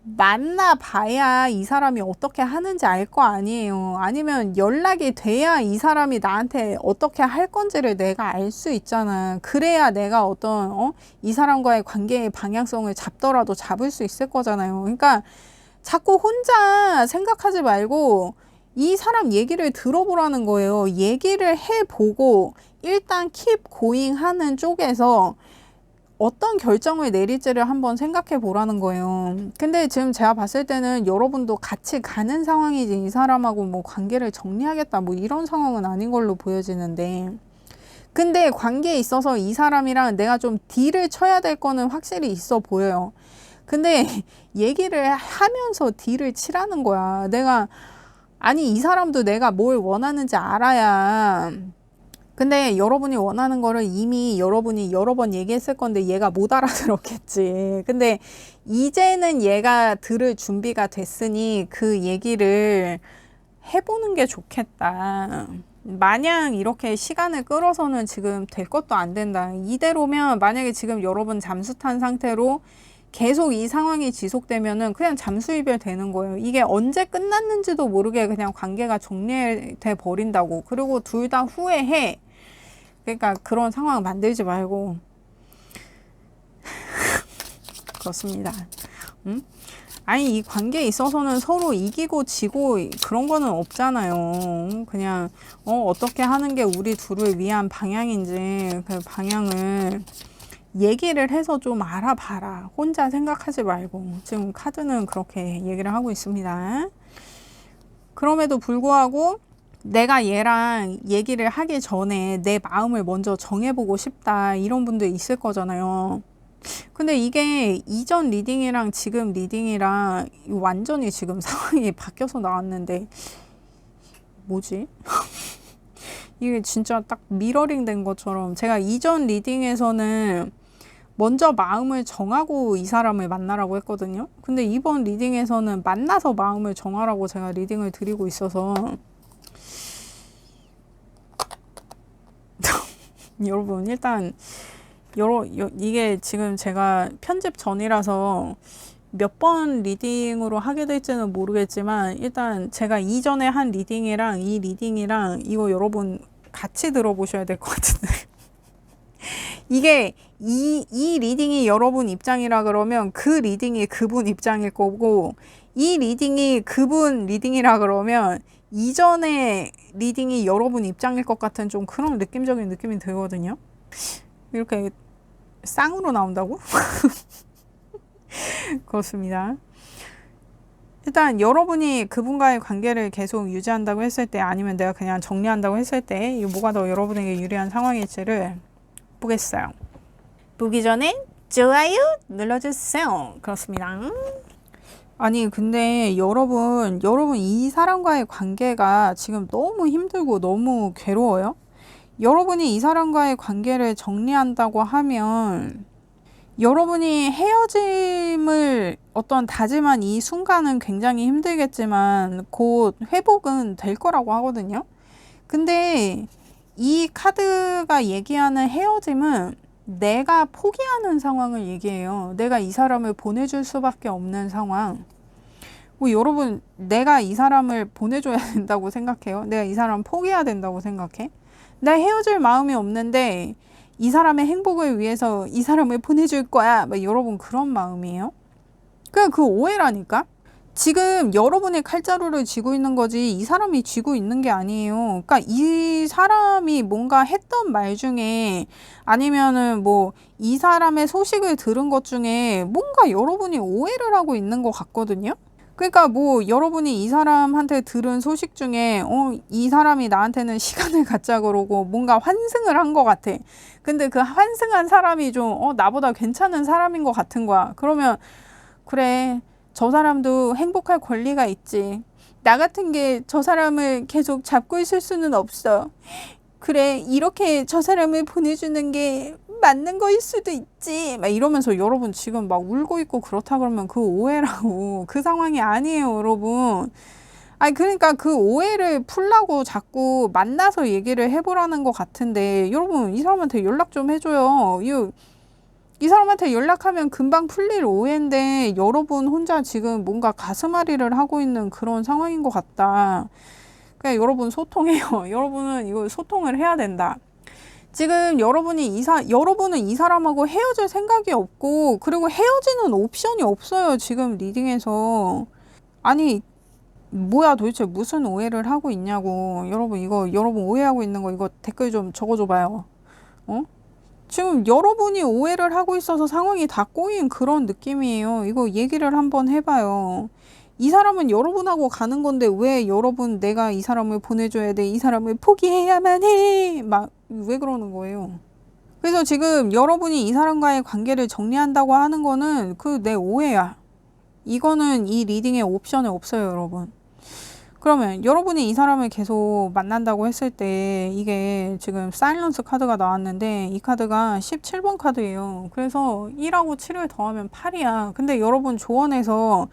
만나봐야 이 사람이 어떻게 하는지 알 거 아니에요. 아니면 연락이 돼야 이 사람이 나한테 어떻게 할 건지를 내가 알 수 있잖아. 그래야 내가 어떤 이 사람과의 관계의 방향성을 잡더라도 잡을 수 있을 거잖아요. 그러니까 자꾸 혼자 생각하지 말고 이 사람 얘기를 들어보라는 거예요. 얘기를 해보고 일단 keep going 하는 쪽에서 어떤 결정을 내릴지를 한번 생각해 보라는 거예요. 근데 지금 제가 봤을 때는 여러분도 같이 가는 상황이지 이 사람하고 뭐 관계를 정리하겠다 뭐 이런 상황은 아닌 걸로 보여지는데, 근데 관계에 있어서 이 사람이랑 내가 좀 딜을 쳐야 될 거는 확실히 있어 보여요. 근데 얘기를 하면서 딜을 치라는 거야. 아니 이 사람도 내가 뭘 원하는지 알아야. 근데 여러분이 원하는 거를 이미 여러분이 여러 번 얘기했을 건데 얘가 못 알아들었겠지. 근데 이제는 얘가 들을 준비가 됐으니 그 얘기를 해보는 게 좋겠다. 마냥 이렇게 시간을 끌어서는 지금 될 것도 안 된다. 이대로면 만약에 지금 여러분 잠수 탄 상태로 계속 이 상황이 지속되면은 그냥 잠수 이별 되는 거예요. 이게 언제 끝났는지도 모르게 그냥 관계가 정리돼 버린다고. 그리고 둘 다 후회해. 그러니까 그런 상황 만들지 말고. 그렇습니다. 아니 이 관계에 있어서는 서로 이기고 지고 그런 거는 없잖아요. 그냥 어떻게 하는 게 우리 둘을 위한 방향인지 그 방향을 얘기를 해서 좀 알아봐라. 혼자 생각하지 말고. 지금 카드는 그렇게 얘기를 하고 있습니다. 그럼에도 불구하고 내가 얘랑 얘기를 하기 전에 내 마음을 먼저 정해보고 싶다. 이런 분들 있을 거잖아요. 근데 이게 이전 리딩이랑 지금 리딩이랑 완전히 지금 상황이 바뀌어서 나왔는데 뭐지? 이게 진짜 딱 미러링 된 것처럼 제가 이전 리딩에서는 먼저 마음을 정하고 이 사람을 만나라고 했거든요. 근데 이번 리딩에서는 만나서 마음을 정하라고 제가 리딩을 드리고 있어서 여러분 일단 이게 지금 제가 편집 전이라서 몇 번 리딩으로 하게 될지는 모르겠지만 일단 제가 이전에 한 리딩이랑 이 리딩이랑 이거 여러분 같이 들어보셔야 될 것 같은데 이게 이 리딩이 여러분 입장이라 그러면 그 리딩이 그분 입장일 거고, 이 리딩이 그분 리딩이라 그러면 이전의 리딩이 여러분 입장일 것 같은 좀 그런 느낌적인 느낌이 들거든요. 이렇게 쌍으로 나온다고? 그렇습니다. 일단 여러분이 그분과의 관계를 계속 유지한다고 했을 때 아니면 내가 그냥 정리한다고 했을 때 이거 뭐가 더 여러분에게 유리한 상황일지를 보겠어요. 보기 전에 좋아요 눌러주세요. 그렇습니다. 아니, 근데 여러분 이 사람과의 관계가 지금 너무 힘들고 너무 괴로워요? 여러분이 이 사람과의 관계를 정리한다고 하면 여러분이 헤어짐을 어떤 다짐한 이 순간은 굉장히 힘들겠지만 곧 회복은 될 거라고 하거든요. 근데 이 카드가 얘기하는 헤어짐은 내가 포기하는 상황을 얘기해요. 내가 이 사람을 보내줄 수밖에 없는 상황. 뭐 여러분, 내가 이 사람을 보내줘야 된다고 생각해요? 내가 이 사람 포기해야 된다고 생각해? 나 헤어질 마음이 없는데 이 사람의 행복을 위해서 이 사람을 보내줄 거야. 막 여러분 그런 마음이에요? 그냥 그 오해라니까? 지금 여러분의 칼자루를 쥐고 있는 거지 이 사람이 쥐고 있는 게 아니에요. 그러니까 이 사람이 뭔가 했던 말 중에 아니면은 뭐 이 사람의 소식을 들은 것 중에 뭔가 여러분이 오해를 하고 있는 것 같거든요. 그러니까 뭐 여러분이 이 사람한테 들은 소식 중에 이 사람이 나한테는 시간을 갖자 그러고 뭔가 환승을 한 것 같아. 근데 그 환승한 사람이 좀 나보다 괜찮은 사람인 것 같은 거야. 그러면 그래, 저 사람도 행복할 권리가 있지. 나 같은 게 저 사람을 계속 잡고 있을 수는 없어. 그래, 이렇게 저 사람을 보내주는 게 맞는 거일 수도 있지. 막 이러면서 여러분 지금 막 울고 있고 그렇다 그러면 그 오해라고. 그 상황이 아니에요, 여러분. 아니, 그러니까 그 오해를 풀라고 자꾸 만나서 얘기를 해보라는 것 같은데, 여러분, 이 사람한테 연락 좀 해줘요. 이 사람한테 연락하면 금방 풀릴 오해인데, 여러분 혼자 지금 뭔가 가슴앓이를 하고 있는 그런 상황인 것 같다. 그냥 여러분 소통해요. 여러분은 이거 소통을 해야 된다. 지금 여러분은 이 사람하고 헤어질 생각이 없고, 그리고 헤어지는 옵션이 없어요. 지금 리딩에서. 아니, 뭐야 도대체 무슨 오해를 하고 있냐고. 여러분 오해하고 있는 거 이거 댓글 좀 적어줘 봐요. 어? 지금 여러분이 오해를 하고 있어서 상황이 다 꼬인 그런 느낌이에요. 이거 얘기를 한번 해봐요. 이 사람은 여러분하고 가는 건데 왜 여러분 내가 이 사람을 보내줘야 돼? 이 사람을 포기해야만 해? 막 왜 그러는 거예요? 그래서 지금 여러분이 이 사람과의 관계를 정리한다고 하는 거는 그 내 오해야. 이거는 이 리딩의 옵션에 없어요, 여러분. 그러면 여러분이 이 사람을 계속 만난다고 했을 때 이게 지금 사일런스 카드가 나왔는데 이 카드가 17번 카드예요. 그래서 1하고 7을 더하면 8이야. 근데 여러분 조언에서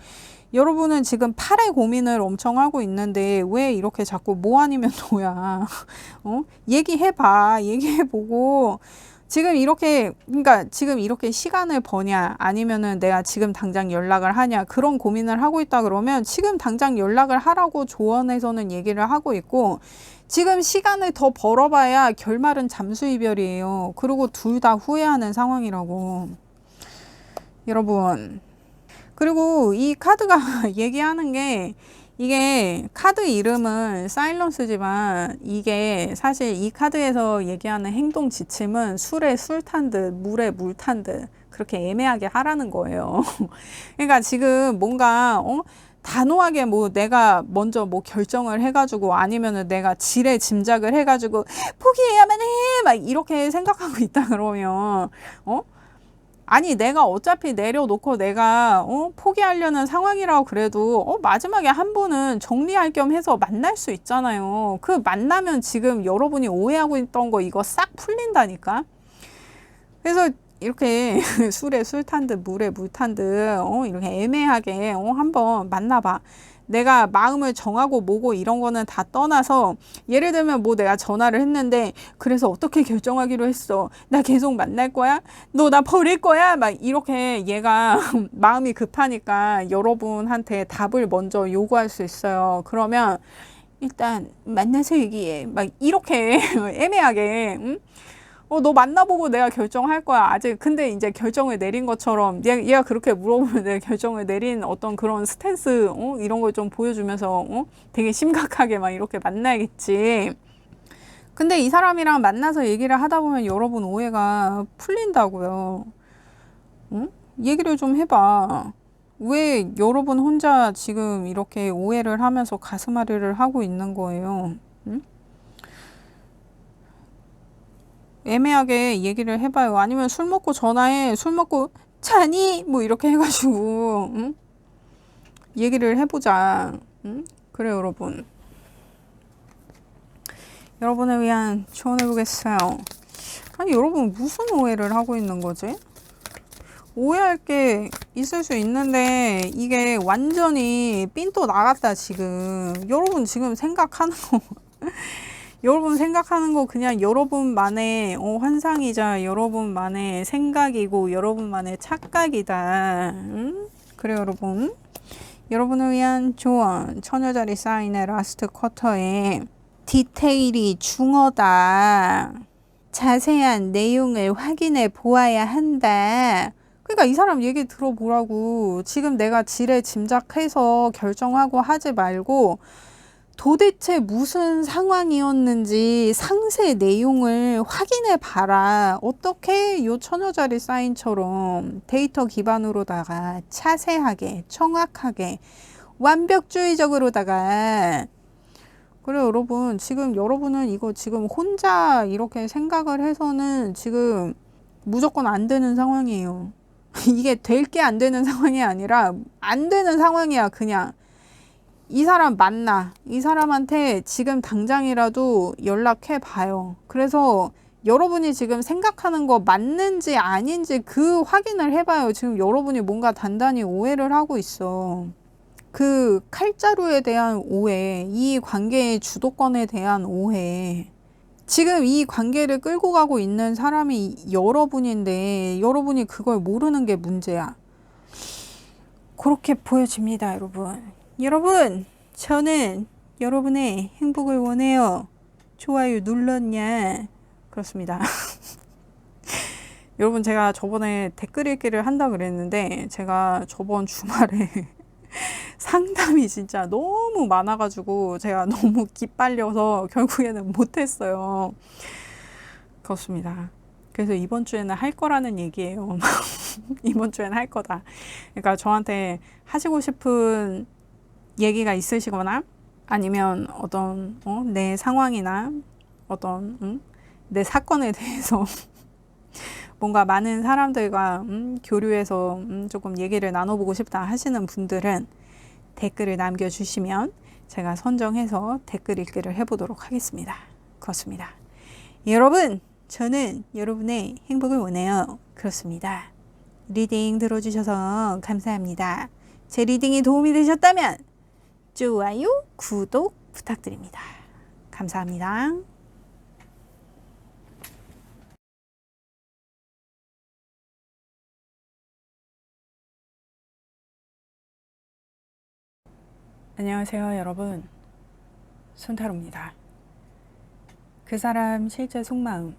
여러분은 지금 8의 고민을 엄청 하고 있는데 왜 이렇게 자꾸 뭐 아니면 뭐야. 얘기해봐. 얘기해보고 그러니까 지금 이렇게 시간을 버냐, 아니면은 내가 지금 당장 연락을 하냐, 그런 고민을 하고 있다 그러면 지금 당장 연락을 하라고 조언에서는 얘기를 하고 있고, 지금 시간을 더 벌어봐야 결말은 잠수이별이에요. 그리고 둘 다 후회하는 상황이라고. 여러분. 그리고 이 카드가 얘기하는 게 이게 카드 이름은 사일런스지만 이게 사실 이 카드에서 얘기하는 행동 지침은 술에 술 탄 듯 물에 물 탄 듯 그렇게 애매하게 하라는 거예요. 그러니까 지금 뭔가 단호하게 뭐 내가 먼저 뭐 결정을 해가지고 아니면은 내가 지레 짐작을 해가지고 포기해야만 해 막 이렇게 생각하고 있다 그러면 아니 내가 어차피 내려놓고 내가 포기하려는 상황이라고 그래도 마지막에 한 번은 정리할 겸 해서 만날 수 있잖아요. 그 만나면 지금 여러분이 오해하고 있던 거 이거 싹 풀린다니까. 그래서 이렇게 술에 술 탄 듯 물에 물 탄 듯 이렇게 애매하게 한번 만나봐. 내가 마음을 정하고 뭐고 이런 거는 다 떠나서 예를 들면 뭐 내가 전화를 했는데 그래서 어떻게 결정하기로 했어? 나 계속 만날 거야? 너 나 버릴 거야? 막 이렇게 얘가 마음이 급하니까 여러분한테 답을 먼저 요구할 수 있어요. 그러면 일단 만나서 얘기해. 막 이렇게 애매하게 너 만나보고 내가 결정할 거야. 아직 근데 이제 결정을 내린 것처럼 얘가 그렇게 물어보면 내가 결정을 내린 어떤 그런 스탠스 이런 걸 좀 보여주면서 되게 심각하게 막 이렇게 만나야겠지. 근데 이 사람이랑 만나서 얘기를 하다 보면 여러분 오해가 풀린다고요. 얘기를 좀 해봐. 왜 여러분 혼자 지금 이렇게 오해를 하면서 가슴앓이를 하고 있는 거예요? 애매하게 얘기를 해봐요. 아니면 술 먹고 전화해. 술 먹고 자니? 뭐 이렇게 해가지고 얘기를 해보자. 응? 그래 여러분. 여러분을 위한 조언해보겠어요. 아니 여러분 무슨 오해를 하고 있는 거지? 오해할 게 있을 수 있는데 이게 완전히 삔또 나갔다 지금. 여러분 지금 생각하는 거 여러분 생각하는 거 그냥 여러분만의 환상이자 여러분만의 생각이고 여러분만의 착각이다. 응? 그래 여러분. 여러분을 위한 조언. 처녀자리 사인의 라스트 쿼터에 디테일이 중요하다. 자세한 내용을 확인해 보아야 한다. 그러니까 이 사람 얘기 들어보라고. 지금 내가 지레 짐작해서 결정하고 하지 말고 도대체 무슨 상황이었는지 상세 내용을 확인해 봐라. 어떻게 요 처녀자리 사인처럼 데이터 기반으로다가 자세하게 정확하게 완벽주의적으로다가. 그래 여러분 지금 여러분은 이거 지금 혼자 이렇게 생각을 해서는 지금 무조건 안 되는 상황이에요. 이게 될 게 안 되는 상황이 아니라 안 되는 상황이야. 그냥 이 사람 만나. 이 사람한테 지금 당장이라도 연락해 봐요. 그래서 여러분이 지금 생각하는 거 맞는지 아닌지 그 확인을 해봐요. 지금 여러분이 뭔가 단단히 오해를 하고 있어. 그 칼자루에 대한 오해, 이 관계의 주도권에 대한 오해. 지금 이 관계를 끌고 가고 있는 사람이 여러분인데 여러분이 그걸 모르는 게 문제야. 그렇게 보여집니다, 여러분. 여러분, 저는 여러분의 행복을 원해요. 좋아요 눌렀냐? 그렇습니다. 여러분, 제가 저번에 댓글 읽기를 한다 그랬는데 제가 저번 주말에 상담이 진짜 너무 많아가지고 제가 너무 기빨려서 결국에는 못했어요. 그렇습니다. 그래서 이번 주에는 할 거라는 얘기예요. 이번 주에는 할 거다. 그러니까 저한테 하시고 싶은 얘기가 있으시거나 아니면 어떤 내 상황이나 어떤 내 사건에 대해서 뭔가 많은 사람들과 교류해서 조금 얘기를 나눠보고 싶다 하시는 분들은 댓글을 남겨주시면 제가 선정해서 댓글 읽기를 해보도록 하겠습니다. 그렇습니다. 여러분, 저는 여러분의 행복을 원해요. 그렇습니다. 리딩 들어주셔서 감사합니다. 제 리딩이 도움이 되셨다면 좋아요, 구독 부탁드립니다. 감사합니다. 안녕하세요, 여러분. 손타로입니다. 그 사람 실제 속마음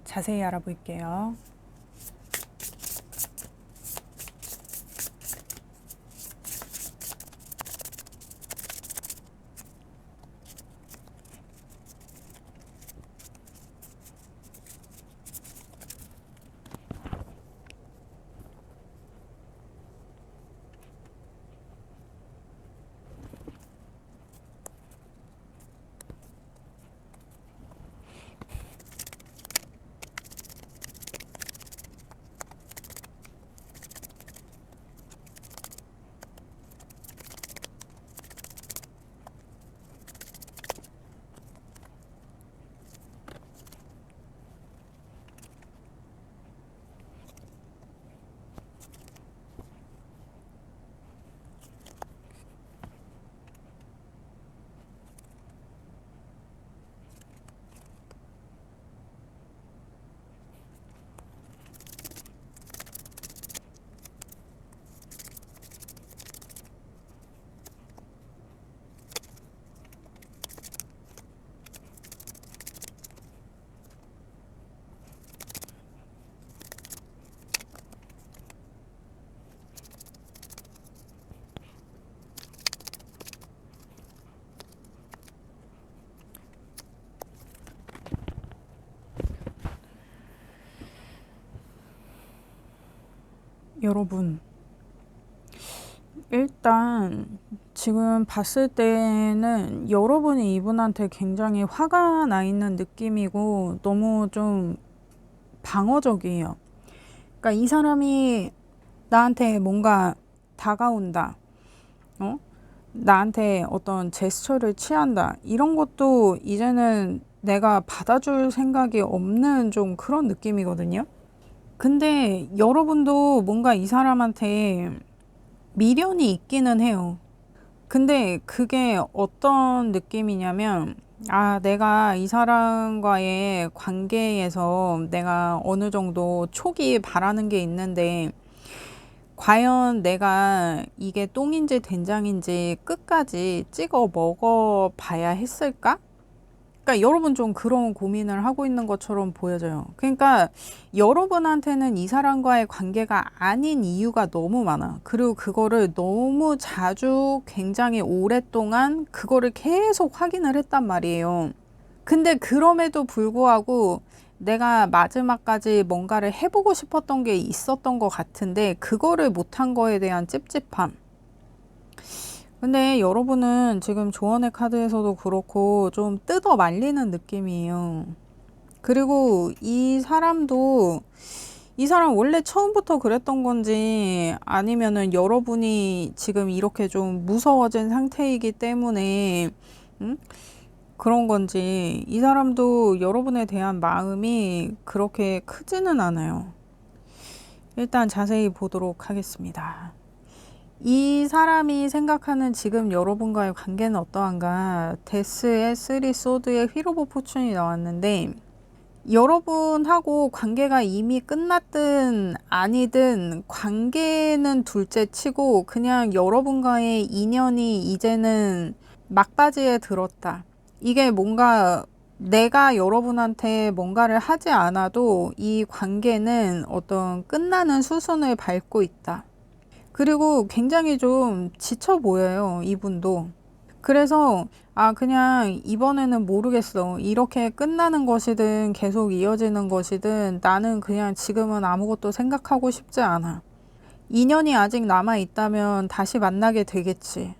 자세히 알아볼게요. 여러분, 일단 지금 봤을 때는 여러분이 이분한테 굉장히 화가 나 있는 느낌이고 너무 좀 방어적이에요. 그러니까 이 사람이 나한테 뭔가 다가온다. 어? 나한테 어떤 제스처를 취한다. 이런 것도 이제는 내가 받아줄 생각이 없는 좀 그런 느낌이거든요. 근데 여러분도 뭔가 이 사람한테 미련이 있기는 해요. 근데 그게 어떤 느낌이냐면, 아, 내가 이 사람과의 관계에서 내가 어느 정도 초기 바라는 게 있는데, 과연 내가 이게 똥인지 된장인지 끝까지 찍어 먹어 봐야 했을까? 그러니까 여러분 좀 그런 고민을 하고 있는 것처럼 보여져요. 그러니까 여러분한테는 이 사람과의 관계가 아닌 이유가 너무 많아. 그리고 그거를 너무 자주 굉장히 오랫동안 그거를 계속 확인을 했단 말이에요. 근데 그럼에도 불구하고 내가 마지막까지 뭔가를 해보고 싶었던 게 있었던 것 같은데 그거를 못한 거에 대한 찝찝함. 근데 여러분은 지금 조언의 카드에서도 그렇고 좀 뜯어 말리는 느낌이에요. 그리고 이 사람도 이 사람 원래 처음부터 그랬던 건지 아니면은 여러분이 지금 이렇게 좀 무서워진 상태이기 때문에 그런 건지 이 사람도 여러분에 대한 마음이 그렇게 크지는 않아요. 일단 자세히 보도록 하겠습니다. 이 사람이 생각하는 지금 여러분과의 관계는 어떠한가? 데스의 3 소드의 휠 오브 포춘이 나왔는데 여러분하고 관계가 이미 끝났든 아니든 관계는 둘째 치고 그냥 여러분과의 인연이 이제는 막바지에 들었다. 이게 뭔가 내가 여러분한테 뭔가를 하지 않아도 이 관계는 어떤 끝나는 수순을 밟고 있다. 그리고 굉장히 좀 지쳐 보여요, 이분도. 그래서 아 그냥 이번에는 모르겠어. 이렇게 끝나는 것이든 계속 이어지는 것이든 나는 그냥 지금은 아무것도 생각하고 싶지 않아. 인연이 아직 남아 있다면 다시 만나게 되겠지.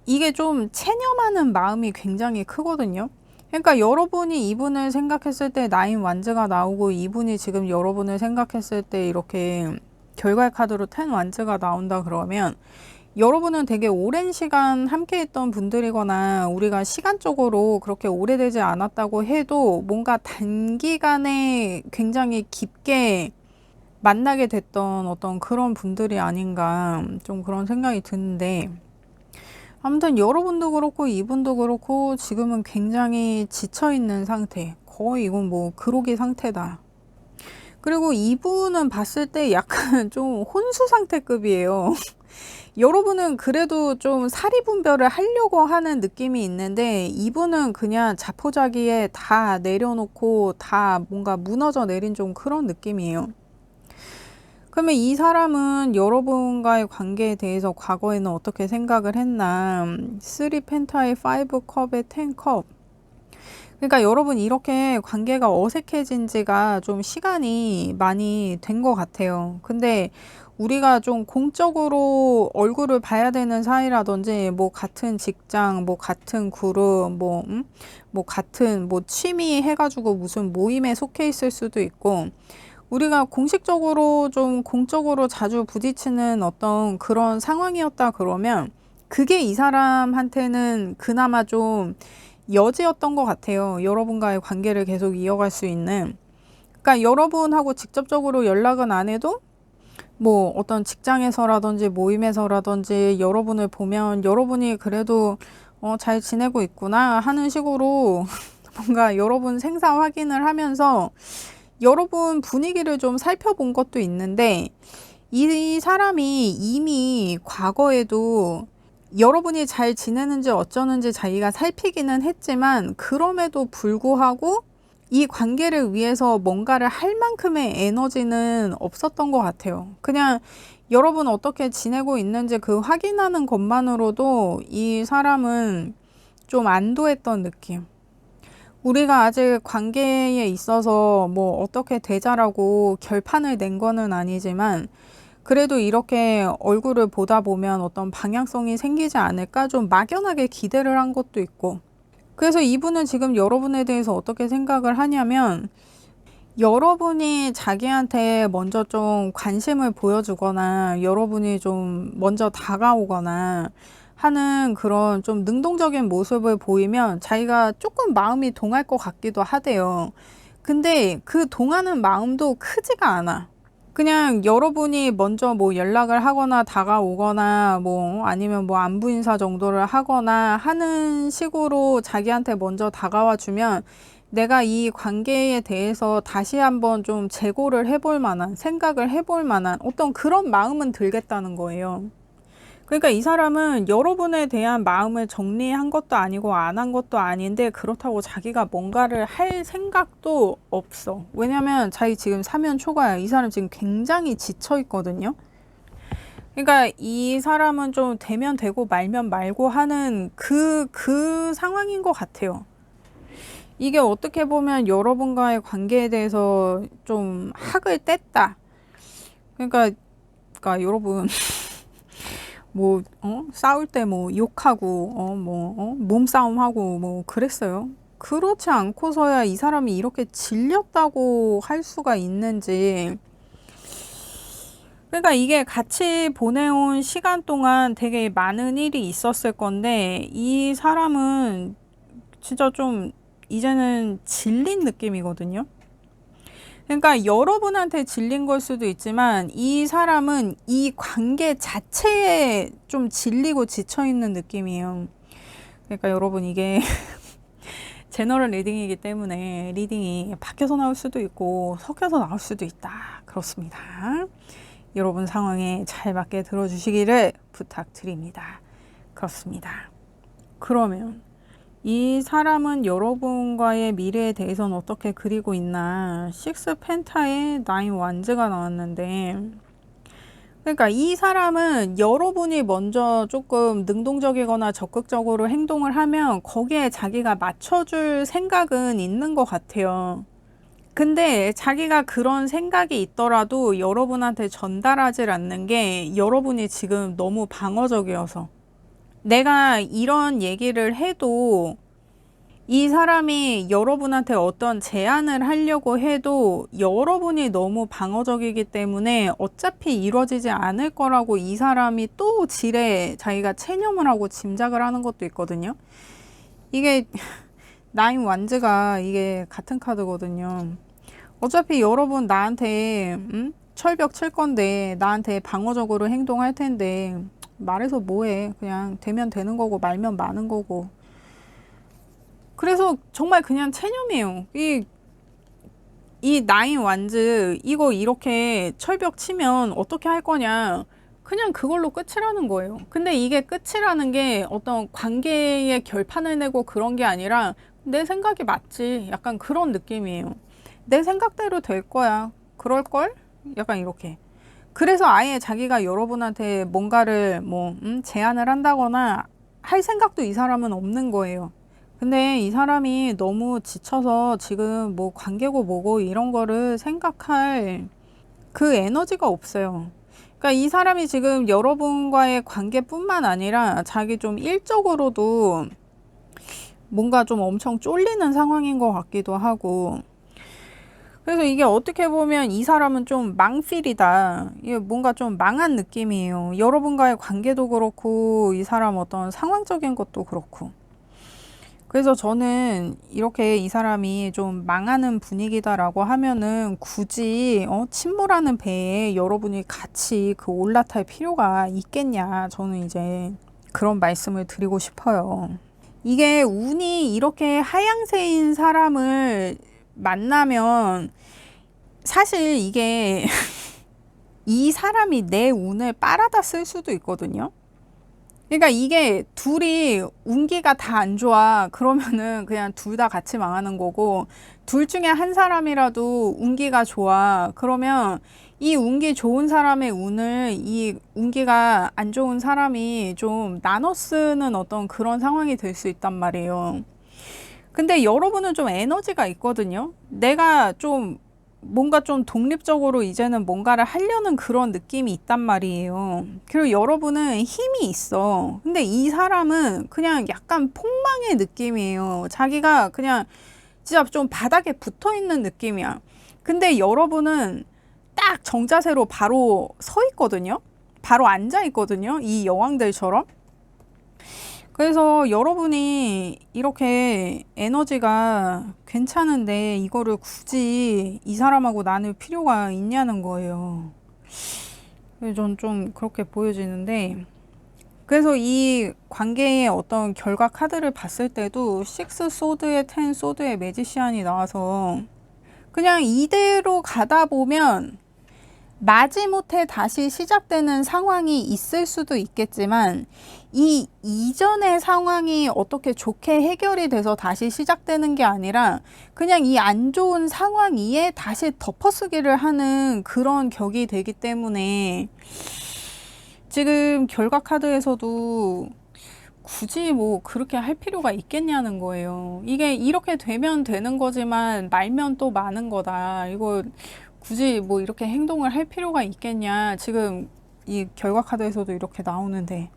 이게 좀 체념하는 마음이 굉장히 크거든요. 그러니까 여러분이 이분을 생각했을 때 나인 완즈가 나오고 이분이 지금 여러분을 생각했을 때 이렇게 결과의 카드로 10 완즈가 나온다 그러면 여러분은 되게 오랜 시간 함께 했던 분들이거나 우리가 시간적으로 그렇게 오래되지 않았다고 해도 뭔가 단기간에 굉장히 깊게 만나게 됐던 어떤 그런 분들이 아닌가 좀 그런 생각이 드는데 아무튼 여러분도 그렇고 이분도 그렇고 지금은 굉장히 지쳐있는 상태. 거의 이건 뭐 그로기 상태다. 그리고 이분은 봤을 때 약간 좀 혼수 상태급이에요. 여러분은 그래도 좀 사리분별을 하려고 하는 느낌이 있는데 이분은 그냥 자포자기에 다 내려놓고 다 뭔가 무너져 내린 좀 그런 느낌이에요. 그러면 이 사람은 여러분과의 관계에 대해서 과거에는 어떻게 생각을 했나? 3 펜타의 5 컵의 10 컵. 그러니까 여러분 이렇게 관계가 어색해진 지가 좀 시간이 많이 된 것 같아요. 근데 우리가 좀 공적으로 얼굴을 봐야 되는 사이라든지 뭐 같은 직장, 뭐 같은 그룹, 뭐 같은 뭐 취미 해가지고 무슨 모임에 속해 있을 수도 있고 우리가 공식적으로 좀 공적으로 자주 부딪히는 어떤 그런 상황이었다 그러면 그게 이 사람한테는 그나마 좀 여지였던 것 같아요. 여러분과의 관계를 계속 이어갈 수 있는. 그러니까 여러분하고 직접적으로 연락은 안 해도 뭐 어떤 직장에서라든지 모임에서라든지 여러분을 보면 여러분이 그래도 잘 지내고 있구나 하는 식으로 뭔가 여러분 생사 확인을 하면서 여러분 분위기를 좀 살펴본 것도 있는데 이 사람이 이미 과거에도 여러분이 잘 지내는지 어쩌는지 자기가 살피기는 했지만 그럼에도 불구하고 이 관계를 위해서 뭔가를 할 만큼의 에너지는 없었던 것 같아요. 그냥 여러분 어떻게 지내고 있는지 그 확인하는 것만으로도 이 사람은 좀 안도했던 느낌. 우리가 아직 관계에 있어서 뭐 어떻게 되자라고 결판을 낸 거는 아니지만 그래도 이렇게 얼굴을 보다 보면 어떤 방향성이 생기지 않을까 좀 막연하게 기대를 한 것도 있고 그래서 이분은 지금 여러분에 대해서 어떻게 생각을 하냐면 여러분이 자기한테 먼저 좀 관심을 보여주거나 여러분이 좀 먼저 다가오거나 하는 그런 좀 능동적인 모습을 보이면 자기가 조금 마음이 동할 것 같기도 하대요. 근데 그 동하는 마음도 크지가 않아. 그냥 여러분이 먼저 뭐 연락을 하거나 다가오거나 뭐 아니면 뭐 안부 인사 정도를 하거나 하는 식으로 자기한테 먼저 다가와 주면 내가 이 관계에 대해서 다시 한번 좀 재고를 해볼 만한, 생각을 해볼 만한 어떤 그런 마음은 들겠다는 거예요. 그러니까 이 사람은 여러분에 대한 마음을 정리한 것도 아니고 안 한 것도 아닌데 그렇다고 자기가 뭔가를 할 생각도 없어. 왜냐면 자기 지금 사면 초과야. 이 사람 지금 굉장히 지쳐 있거든요. 그러니까 이 사람은 좀 되면 되고 말면 말고 하는 그 상황인 것 같아요. 이게 어떻게 보면 여러분과의 관계에 대해서 좀 학을 뗐다. 그러니까 여러분 뭐 싸울 때 뭐 욕하고 몸싸움하고 뭐 그랬어요. 그렇지 않고서야 이 사람이 이렇게 질렸다고 할 수가 있는지. 그러니까 이게 같이 보내온 시간 동안 되게 많은 일이 있었을 건데 이 사람은 진짜 좀 이제는 질린 느낌이거든요. 그러니까 여러분한테 질린 걸 수도 있지만 이 사람은 이 관계 자체에 좀 질리고 지쳐있는 느낌이에요. 그러니까 여러분 이게 제너럴 리딩이기 때문에 리딩이 밖에서 나올 수도 있고 섞여서 나올 수도 있다. 그렇습니다. 여러분 상황에 잘 맞게 들어주시기를 부탁드립니다. 그렇습니다. 그러면 이 사람은 여러분과의 미래에 대해서는 어떻게 그리고 있나? 식스 펜타의 나인 완즈가 나왔는데 그러니까 이 사람은 여러분이 먼저 조금 능동적이거나 적극적으로 행동을 하면 거기에 자기가 맞춰줄 생각은 있는 것 같아요. 근데 자기가 그런 생각이 있더라도 여러분한테 전달하지 않는 게 여러분이 지금 너무 방어적이어서 내가 이런 얘기를 해도 이 사람이 여러분한테 어떤 제안을 하려고 해도 여러분이 너무 방어적이기 때문에 어차피 이루어지지 않을 거라고 이 사람이 또 지레 자기가 체념을 하고 짐작을 하는 것도 있거든요. 이게 나인 완즈가 이게 같은 카드거든요. 어차피 여러분 나한테 철벽 칠 건데 나한테 방어적으로 행동할 텐데 말해서 뭐해. 그냥 되면 되는 거고 말면 마는 거고. 그래서 정말 그냥 체념이에요. 이 나인 완즈 이거 이렇게 철벽 치면 어떻게 할 거냐. 그냥 그걸로 끝이라는 거예요. 근데 이게 끝이라는 게 어떤 관계의 결판을 내고 그런 게 아니라 내 생각이 맞지. 약간 그런 느낌이에요. 내 생각대로 될 거야. 그럴걸? 약간 이렇게. 그래서 아예 자기가 여러분한테 뭔가를 제안을 한다거나 할 생각도 이 사람은 없는 거예요. 근데 이 사람이 너무 지쳐서 지금 뭐 관계고 뭐고 이런 거를 생각할 그 에너지가 없어요. 그러니까 이 사람이 지금 여러분과의 관계뿐만 아니라 자기 좀 일적으로도 뭔가 좀 엄청 쫄리는 상황인 것 같기도 하고. 그래서 이게 어떻게 보면 이 사람은 좀 망필이다. 이게 뭔가 좀 망한 느낌이에요. 여러분과의 관계도 그렇고 이 사람 어떤 상황적인 것도 그렇고. 그래서 저는 이렇게 이 사람이 좀 망하는 분위기다라고 하면은 굳이 침몰하는 배에 여러분이 같이 그 올라탈 필요가 있겠냐. 저는 이제 그런 말씀을 드리고 싶어요. 이게 운이 이렇게 하향세인 사람을 만나면 사실 이게 이 사람이 내 운을 빨아다 쓸 수도 있거든요. 그러니까 이게 둘이 운기가 다 안 좋아. 그러면은 그냥 둘 다 같이 망하는 거고, 둘 중에 한 사람이라도 운기가 좋아. 그러면 이 운기 좋은 사람의 운을 이 운기가 안 좋은 사람이 좀 나눠 쓰는 어떤 그런 상황이 될 수 있단 말이에요. 근데 여러분은 좀 에너지가 있거든요. 내가 좀 뭔가 좀 독립적으로 이제는 뭔가를 하려는 그런 느낌이 있단 말이에요. 그리고 여러분은 힘이 있어. 근데 이 사람은 그냥 약간 폭망의 느낌이에요. 자기가 그냥 진짜 좀 바닥에 붙어 있는 느낌이야. 근데 여러분은 딱 정자세로 바로 서 있거든요. 바로 앉아 있거든요. 이 여왕들처럼. 그래서 여러분이 이렇게 에너지가 괜찮은데 이거를 굳이 이 사람하고 나눌 필요가 있냐는 거예요. 전 좀 그렇게 보여지는데, 그래서 이 관계의 어떤 결과 카드를 봤을 때도 6 소드의 10 소드의 매지시안이 나와서 그냥 이대로 가다 보면 마지못해 다시 시작되는 상황이 있을 수도 있겠지만, 이 이전의 상황이 어떻게 좋게 해결이 돼서 다시 시작되는 게 아니라 그냥 이 안 좋은 상황 위에 다시 덮어쓰기를 하는 그런 격이 되기 때문에 지금 결과 카드에서도 굳이 뭐 그렇게 할 필요가 있겠냐는 거예요. 이게 이렇게 되면 되는 거지만 말면 또 많은 거다. 이거 굳이 뭐 이렇게 행동을 할 필요가 있겠냐. 지금 이 결과 카드에서도 이렇게 나오는데.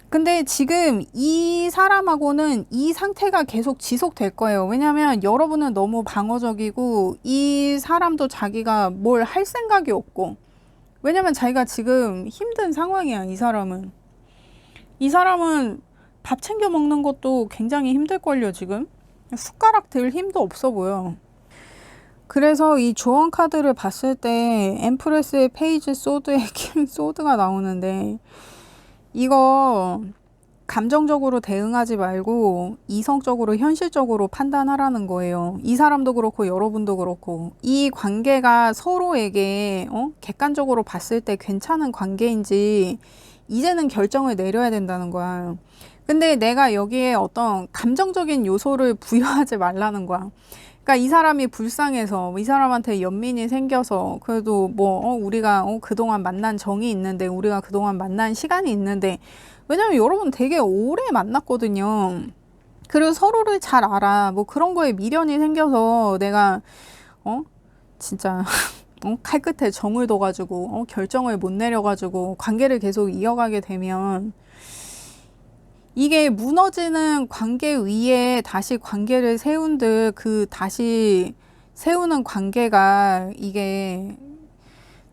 근데 지금 이 사람하고는 이 상태가 계속 지속될 거예요. 왜냐면 여러분은 너무 방어적이고 이 사람도 자기가 뭘 할 생각이 없고, 왜냐면 자기가 지금 힘든 상황이야. 이 사람은 밥 챙겨 먹는 것도 굉장히 힘들걸요. 지금 숟가락 들 힘도 없어 보여. 그래서 이 조언 카드를 봤을 때 엠프레스의 페이지 소드의 킹 소드가 나오는데, 이거 감정적으로 대응하지 말고 이성적으로 현실적으로 판단하라는 거예요. 이 사람도 그렇고 여러분도 그렇고 이 관계가 서로에게 객관적으로 봤을 때 괜찮은 관계인지 이제는 결정을 내려야 된다는 거야. 근데 내가 여기에 어떤 감정적인 요소를 부여하지 말라는 거야. 그러니까 이 사람이 불쌍해서, 이 사람한테 연민이 생겨서, 그래도 뭐 우리가 그동안 만난 정이 있는데, 우리가 그동안 만난 시간이 있는데, 왜냐면 여러분 되게 오래 만났거든요. 그리고 서로를 잘 알아. 뭐 그런 거에 미련이 생겨서 내가 진짜 칼 끝에 정을 둬가지고 결정을 못 내려가지고 관계를 계속 이어가게 되면, 이게 무너지는 관계 위에 다시 관계를 세운들 그 다시 세우는 관계가 이게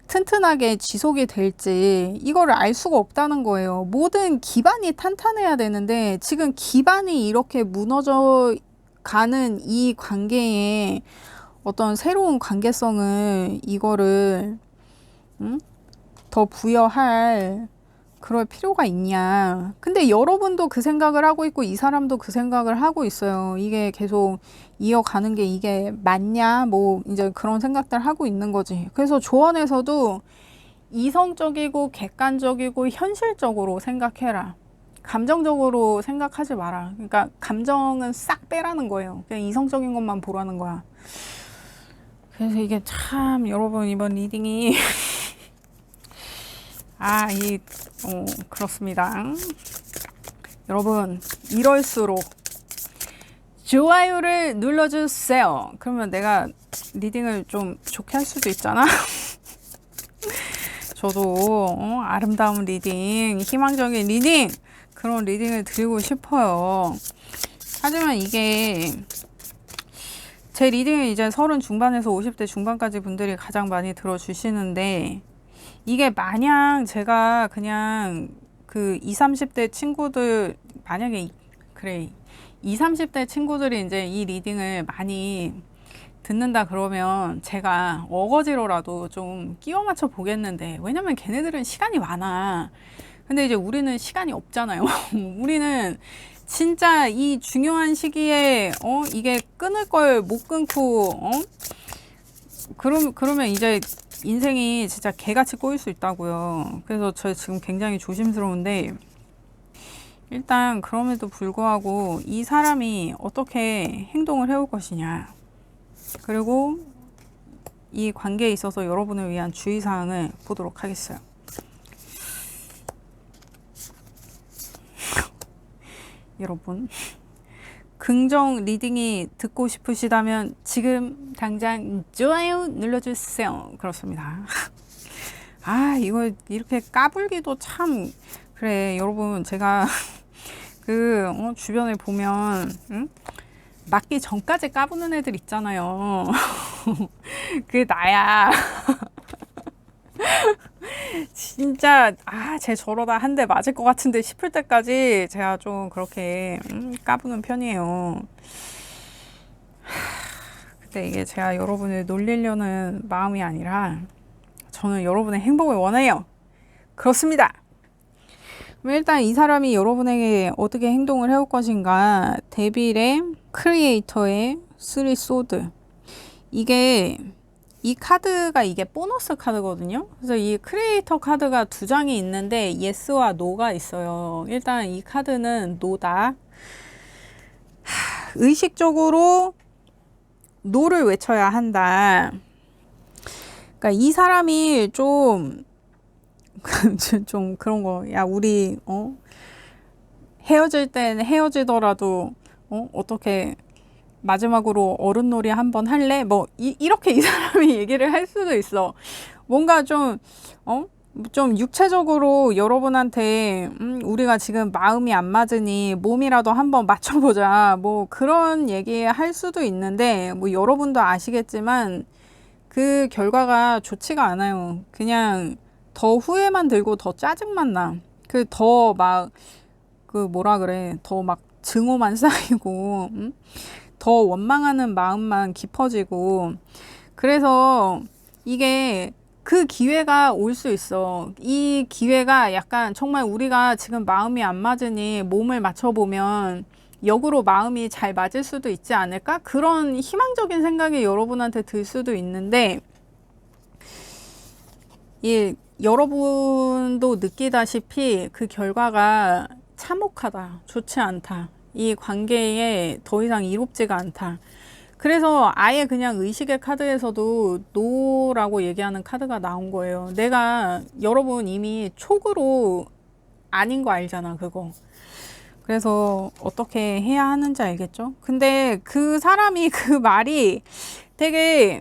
튼튼하게 지속이 될지 이거를 알 수가 없다는 거예요. 모든 기반이 탄탄해야 되는데 지금 기반이 이렇게 무너져 가는 이 관계에 어떤 새로운 관계성을 이거를 더 부여할 그럴 필요가 있냐. 근데 여러분도 그 생각을 하고 있고 이 사람도 그 생각을 하고 있어요. 이게 계속 이어가는 게 이게 맞냐 뭐 이제 그런 생각들 하고 있는 거지. 그래서 조언에서도 이성적이고 객관적이고 현실적으로 생각해라. 감정적으로 생각하지 마라. 그러니까 감정은 싹 빼라는 거예요. 그냥 이성적인 것만 보라는 거야. 그래서 이게 참 여러분 이번 리딩이 그렇습니다. 여러분, 이럴수록 좋아요를 눌러주세요. 그러면 내가 리딩을 좀 좋게 할 수도 있잖아. 저도 아름다운 리딩, 희망적인 리딩, 그런 리딩을 드리고 싶어요. 하지만 이게 제 리딩은 이제 30 중반에서 50대 중반까지 분들이 가장 많이 들어주시는데, 이게 마냥 제가 그냥 그 20, 30대 친구들, 만약에 그래 20, 30대 친구들이 이제 이 리딩을 많이 듣는다 그러면 제가 어거지로라도 좀 끼워 맞춰 보겠는데, 왜냐면 걔네들은 시간이 많아. 근데 이제 우리는 시간이 없잖아요. 우리는 진짜 이 중요한 시기에 이게 끊을 걸 못 끊고 그러면 이제 인생이 진짜 개같이 꼬일 수 있다고요. 그래서 저 지금 굉장히 조심스러운데, 일단 그럼에도 불구하고 이 사람이 어떻게 행동을 해올 것이냐, 그리고 이 관계에 있어서 여러분을 위한 주의사항을 보도록 하겠어요. 여러분, 긍정 리딩이 듣고 싶으시다면 지금 당장 좋아요 눌러주세요. 그렇습니다. 이거 이렇게 까불기도 참 그래. 여러분, 제가 주변에 보면 맞기 전까지 까부는 애들 있잖아요. 그게 나야. 진짜 쟤 저러다 한 대 맞을 것 같은데 싶을 때까지 제가 좀 그렇게 까부는 편이에요. 근데 이게 제가 여러분을 놀리려는 마음이 아니라 저는 여러분의 행복을 원해요. 그렇습니다. 그럼 일단 이 사람이 여러분에게 어떻게 행동을 해올 것인가. 데빌의 크리에이터의 3 소드. 이 카드가 이게 보너스 카드거든요. 그래서 이 크리에이터 카드가 2장이 있는데 예스와 노가 있어요. 일단 이 카드는 노다. 의식적으로 노를 외쳐야 한다. 그러니까 이 사람이 좀 그런 거. 야, 우리 헤어질 땐 헤어지더라도 어떻게 마지막으로 어른놀이 한번 할래? 뭐 이렇게 이 사람이 얘기를 할 수도 있어. 뭔가 좀 육체적으로 여러분한테 우리가 지금 마음이 안 맞으니 몸이라도 한번 맞춰보자. 뭐 그런 얘기 할 수도 있는데 뭐 여러분도 아시겠지만 그 결과가 좋지가 않아요. 그냥 더 후회만 들고 더 짜증만 나. 더 막 뭐라 그래. 더 막 증오만 쌓이고 더 원망하는 마음만 깊어지고. 그래서 이게 그 기회가 올 수 있어. 이 기회가 약간 정말 우리가 지금 마음이 안 맞으니 몸을 맞춰보면 역으로 마음이 잘 맞을 수도 있지 않을까? 그런 희망적인 생각이 여러분한테 들 수도 있는데 여러분도 느끼다시피 그 결과가 참혹하다. 좋지 않다. 이 관계에 더 이상 이롭지가 않다. 그래서 아예 그냥 의식의 카드에서도 노라고 얘기하는 카드가 나온 거예요. 여러분 이미 촉으로 아닌 거 알잖아, 그거. 그래서 어떻게 해야 하는지 알겠죠? 근데 그 사람이 그 말이 되게,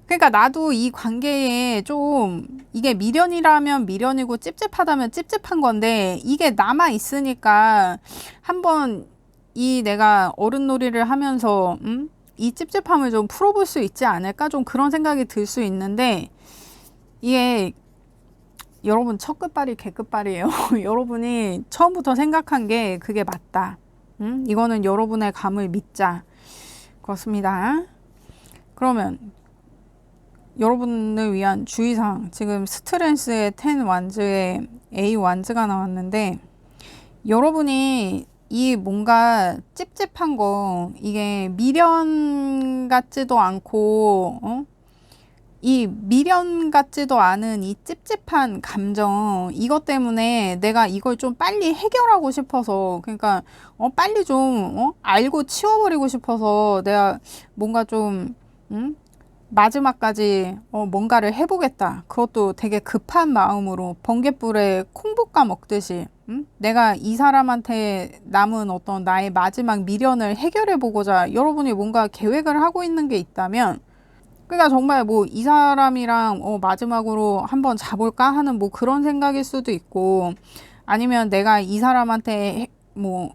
그러니까 나도 이 관계에 좀 이게 미련이라면 미련이고 찝찝하다면 찝찝한 건데 이게 남아 있으니까 한번 내가 어른놀이를 하면서 이 찝찝함을 좀 풀어볼 수 있지 않을까? 좀 그런 생각이 들 수 있는데 이게 여러분 첫 끝발이 개끝발이에요. 여러분이 처음부터 생각한 게 그게 맞다. 이거는 여러분의 감을 믿자. 그렇습니다. 그러면 여러분을 위한 주의사항. 지금 스트렝스의 10 완즈에 A 완즈가 나왔는데 여러분이 이 뭔가 찝찝한 거, 이게 미련 같지도 않고 이 미련 같지도 않은 이 찝찝한 감정, 이것 때문에 내가 이걸 좀 빨리 해결하고 싶어서, 그러니까 빨리 좀 알고 치워버리고 싶어서 내가 뭔가 좀 마지막까지 뭔가를 해보겠다. 그것도 되게 급한 마음으로 번갯불에 콩 볶아 먹듯이 내가 이 사람한테 남은 어떤 나의 마지막 미련을 해결해보고자 여러분이 뭔가 계획을 하고 있는 게 있다면, 그러니까 정말 뭐 이 사람이랑 마지막으로 한번 자볼까 하는 뭐 그런 생각일 수도 있고, 아니면 내가 이 사람한테 뭐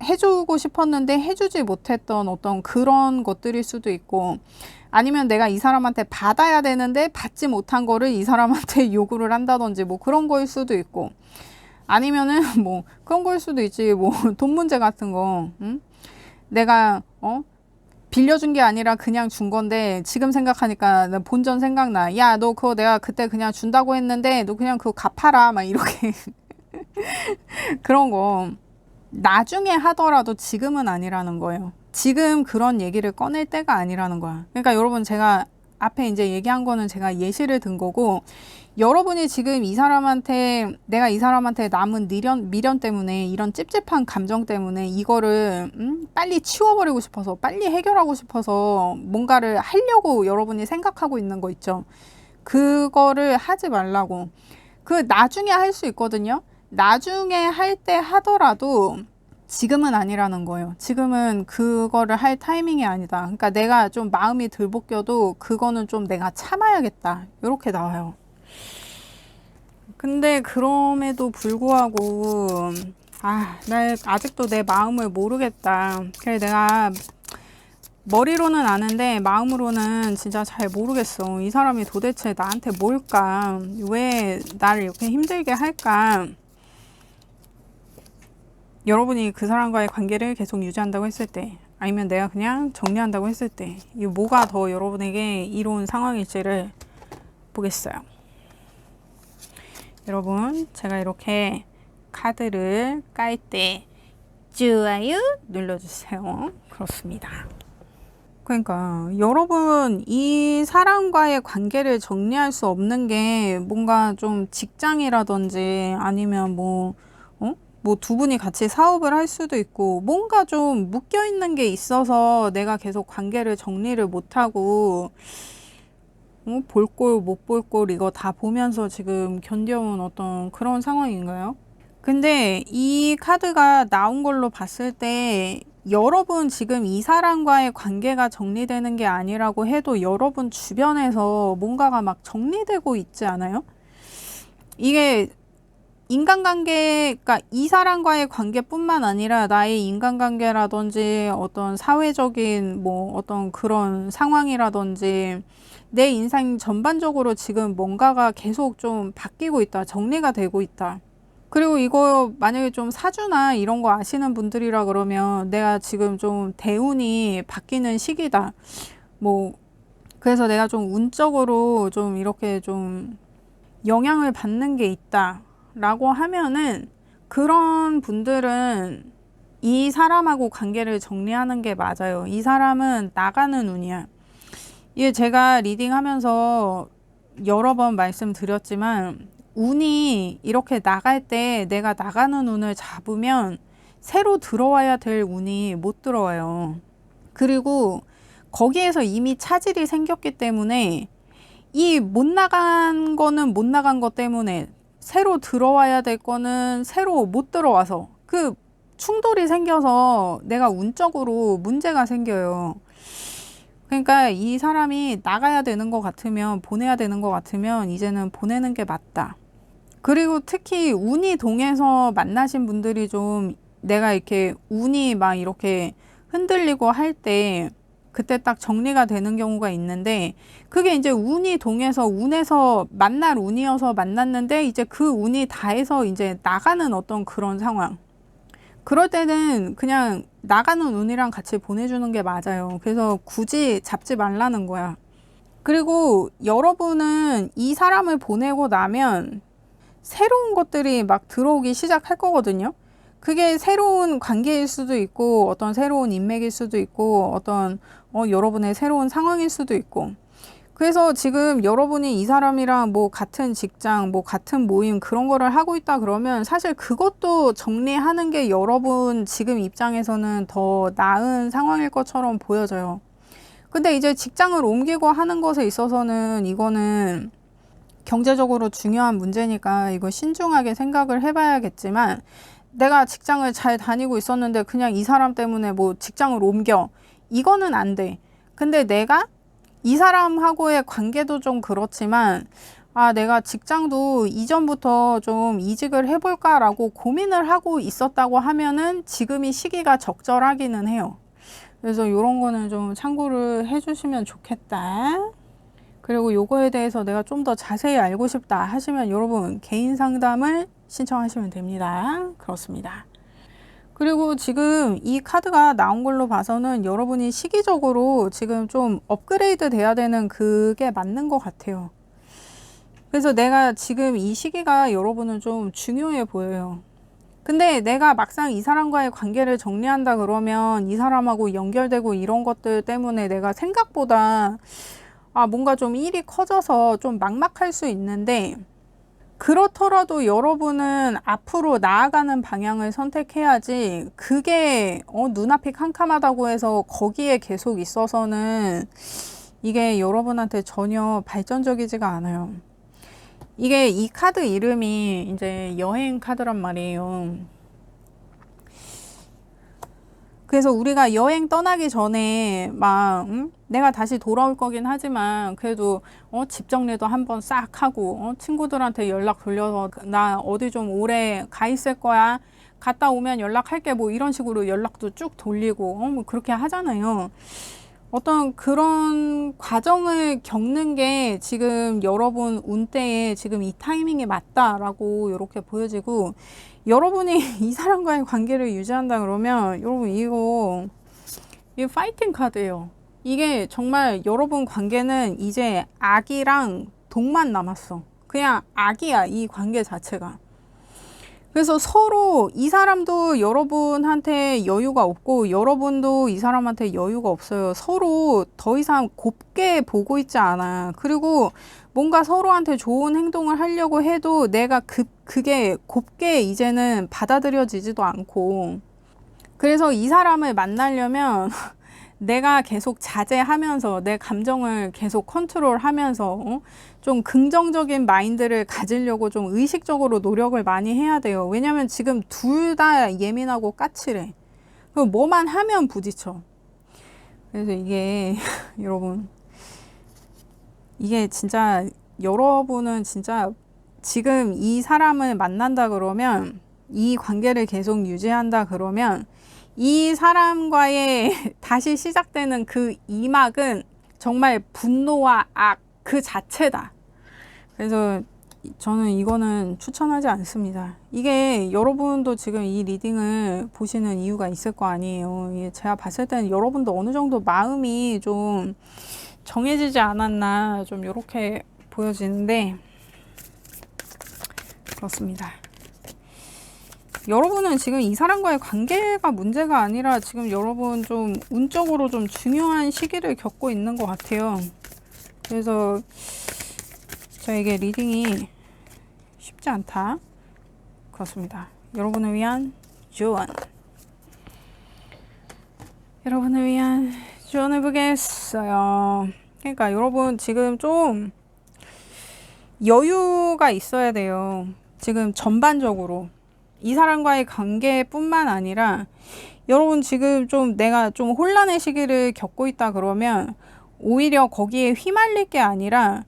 해주고 싶었는데 해주지 못했던 어떤 그런 것들일 수도 있고, 아니면 내가 이 사람한테 받아야 되는데 받지 못한 거를 이 사람한테 요구를 한다든지 뭐 그런 거일 수도 있고, 아니면은 뭐 그런 거일 수도 있지. 뭐 돈 문제 같은 거. 내가 빌려준 게 아니라 그냥 준 건데 지금 생각하니까 나 본전 생각나. 야, 너 그거 내가 그때 그냥 준다고 했는데 너 그냥 그거 갚아라. 막 이렇게 그런 거 나중에 하더라도 지금은 아니라는 거예요. 지금 그런 얘기를 꺼낼 때가 아니라는 거야. 그러니까 여러분, 제가 앞에 이제 얘기한 거는 제가 예시를 든 거고, 여러분이 지금 내가 이 사람한테 남은 미련 때문에, 이런 찝찝한 감정 때문에 이거를 빨리 치워버리고 싶어서, 빨리 해결하고 싶어서 뭔가를 하려고 여러분이 생각하고 있는 거 있죠. 그거를 하지 말라고. 나중에 할 수 있거든요. 나중에 할 때 하더라도 지금은 아니라는 거예요. 지금은 그거를 할 타이밍이 아니다. 그러니까 내가 좀 마음이 들볶여도 그거는 좀 내가 참아야겠다. 이렇게 나와요. 근데 그럼에도 불구하고 나 아직도 내 마음을 모르겠다. 그래, 내가 머리로는 아는데 마음으로는 진짜 잘 모르겠어. 이 사람이 도대체 나한테 뭘까? 왜 나를 이렇게 힘들게 할까? 여러분이 그 사람과의 관계를 계속 유지한다고 했을 때, 아니면 내가 그냥 정리한다고 했을 때, 이 뭐가 더 여러분에게 이로운 상황일지를 보겠어요. 여러분, 제가 이렇게 카드를 깔 때 좋아요 눌러주세요. 그렇습니다. 그러니까 여러분, 이 사람과의 관계를 정리할 수 없는 게 뭔가 좀 직장이라든지 아니면 뭐 두 분이 같이 사업을 할 수도 있고 뭔가 좀 묶여 있는 게 있어서 내가 계속 관계를 정리를 못하고 볼 꼴 못 볼 꼴 이거 다 보면서 지금 견뎌온 어떤 그런 상황인가요? 근데 이 카드가 나온 걸로 봤을 때 여러분 지금 이 사람과의 관계가 정리되는 게 아니라고 해도 여러분 주변에서 뭔가가 막 정리되고 있지 않아요? 이게 인간관계, 그러니까 이 사람과의 관계뿐만 아니라 나의 인간관계라든지 어떤 사회적인 뭐 어떤 그런 상황이라든지 내 인생 전반적으로 지금 뭔가가 계속 좀 바뀌고 있다, 정리가 되고 있다. 그리고 이거 만약에 좀 사주나 이런 거 아시는 분들이라 그러면 내가 지금 좀 대운이 바뀌는 시기다. 뭐 그래서 내가 좀 운적으로 좀 이렇게 좀 영향을 받는 게 있다 라고 하면은 그런 분들은 이 사람하고 관계를 정리하는 게 맞아요. 이 사람은 나가는 운이야. 이게 제가 리딩하면서 여러 번 말씀드렸지만 운이 이렇게 나갈 때 내가 나가는 운을 잡으면 새로 들어와야 될 운이 못 들어와요. 그리고 거기에서 이미 차질이 생겼기 때문에 이 못 나간 거는 못 나간 것 때문에 새로 들어와야 될 거는 새로 못 들어와서 그 충돌이 생겨서 내가 운적으로 문제가 생겨요. 그러니까 이 사람이 나가야 되는 것 같으면 보내야 되는 것 같으면 이제는 보내는 게 맞다. 그리고 특히 운이 동해서 만나신 분들이 좀 내가 이렇게 운이 막 이렇게 흔들리고 할 때 그때 딱 정리가 되는 경우가 있는데 그게 이제 운이 동해서 운에서 만날 운이어서 만났는데 이제 그 운이 다해서 이제 나가는 어떤 그런 상황. 그럴 때는 그냥 나가는 운이랑 같이 보내주는 게 맞아요. 그래서 굳이 잡지 말라는 거야. 그리고 여러분은 이 사람을 보내고 나면 새로운 것들이 막 들어오기 시작할 거거든요. 그게 새로운 관계일 수도 있고 어떤 새로운 인맥일 수도 있고 어떤 여러분의 새로운 상황일 수도 있고 그래서 지금 여러분이 이 사람이랑 뭐 같은 직장 뭐 같은 모임 그런 거를 하고 있다 그러면 사실 그것도 정리하는 게 여러분 지금 입장에서는 더 나은 상황일 것처럼 보여져요. 근데 이제 직장을 옮기고 하는 것에 있어서는 이거는 경제적으로 중요한 문제니까 이거 신중하게 생각을 해봐야겠지만 내가 직장을 잘 다니고 있었는데 그냥 이 사람 때문에 뭐 직장을 옮겨. 이거는 안 돼. 근데 내가 이 사람하고의 관계도 좀 그렇지만 내가 직장도 이전부터 좀 이직을 해볼까라고 고민을 하고 있었다고 하면은 지금이 시기가 적절하기는 해요. 그래서 이런 거는 좀 참고를 해주시면 좋겠다. 그리고 요거에 대해서 내가 좀 더 자세히 알고 싶다 하시면 여러분 개인 상담을 신청하시면 됩니다. 그렇습니다. 그리고 지금 이 카드가 나온 걸로 봐서는 여러분이 시기적으로 지금 좀 업그레이드 돼야 되는 그게 맞는 것 같아요. 그래서 내가 지금 이 시기가 여러분은 좀 중요해 보여요. 근데 내가 막상 이 사람과의 관계를 정리한다 그러면 이 사람하고 연결되고 이런 것들 때문에 내가 생각보다 뭔가 좀 일이 커져서 좀 막막할 수 있는데 그렇더라도 여러분은 앞으로 나아가는 방향을 선택해야지 그게 눈앞이 캄캄하다고 해서 거기에 계속 있어서는 이게 여러분한테 전혀 발전적이지가 않아요. 이게 이 카드 이름이 이제 여행 카드란 말이에요. 그래서 우리가 여행 떠나기 전에 막 내가 다시 돌아올 거긴 하지만 그래도 집 정리도 한번 싹 하고 친구들한테 연락 돌려서 나 어디 좀 오래 가 있을 거야. 갔다 오면 연락할게 뭐 이런 식으로 연락도 쭉 돌리고 뭐 그렇게 하잖아요. 어떤 그런 과정을 겪는 게 지금 여러분 운때에 지금 이 타이밍에 맞다라고 이렇게 보여지고, 여러분이 이 사람과의 관계를 유지한다 그러면 여러분 이거 파이팅 카드예요. 이게 정말 여러분 관계는 이제 악이랑 독만 남았어. 그냥 악이야, 이 관계 자체가. 그래서 서로 이 사람도 여러분한테 여유가 없고 여러분도 이 사람한테 여유가 없어요. 서로 더 이상 곱게 보고 있지 않아. 그리고 뭔가 서로한테 좋은 행동을 하려고 해도 내가 그게 곱게 이제는 받아들여지지도 않고, 그래서 이 사람을 만나려면 내가 계속 자제하면서 내 감정을 계속 컨트롤하면서 좀 긍정적인 마인드를 가지려고 좀 의식적으로 노력을 많이 해야 돼요. 왜냐면 지금 둘 다 예민하고 까칠해. 뭐만 하면 부딪혀. 그래서 이게 여러분, 이게 진짜 여러분은 진짜 지금 이 사람을 만난다 그러면, 이 관계를 계속 유지한다 그러면 이 사람과의 다시 시작되는 그 이막은 정말 분노와 악 그 자체다. 그래서 저는 이거는 추천하지 않습니다. 이게 여러분도 지금 이 리딩을 보시는 이유가 있을 거 아니에요. 이게 제가 봤을 때는 여러분도 어느 정도 마음이 좀 정해지지 않았나 좀 이렇게 보여지는데, 그렇습니다. 여러분은 지금 이 사람과의 관계가 문제가 아니라 지금 여러분 좀 운적으로 좀 중요한 시기를 겪고 있는 것 같아요. 그래서 저에게 리딩이 쉽지 않다. 그렇습니다. 여러분을 위한 조언. 여러분을 위한 조언을 보겠어요. 그러니까 여러분 지금 좀 여유가 있어야 돼요. 지금 전반적으로. 이 사람과의 관계뿐만 아니라 여러분 지금 좀 내가 좀 혼란의 시기를 겪고 있다 그러면 오히려 거기에 휘말릴 게 아니라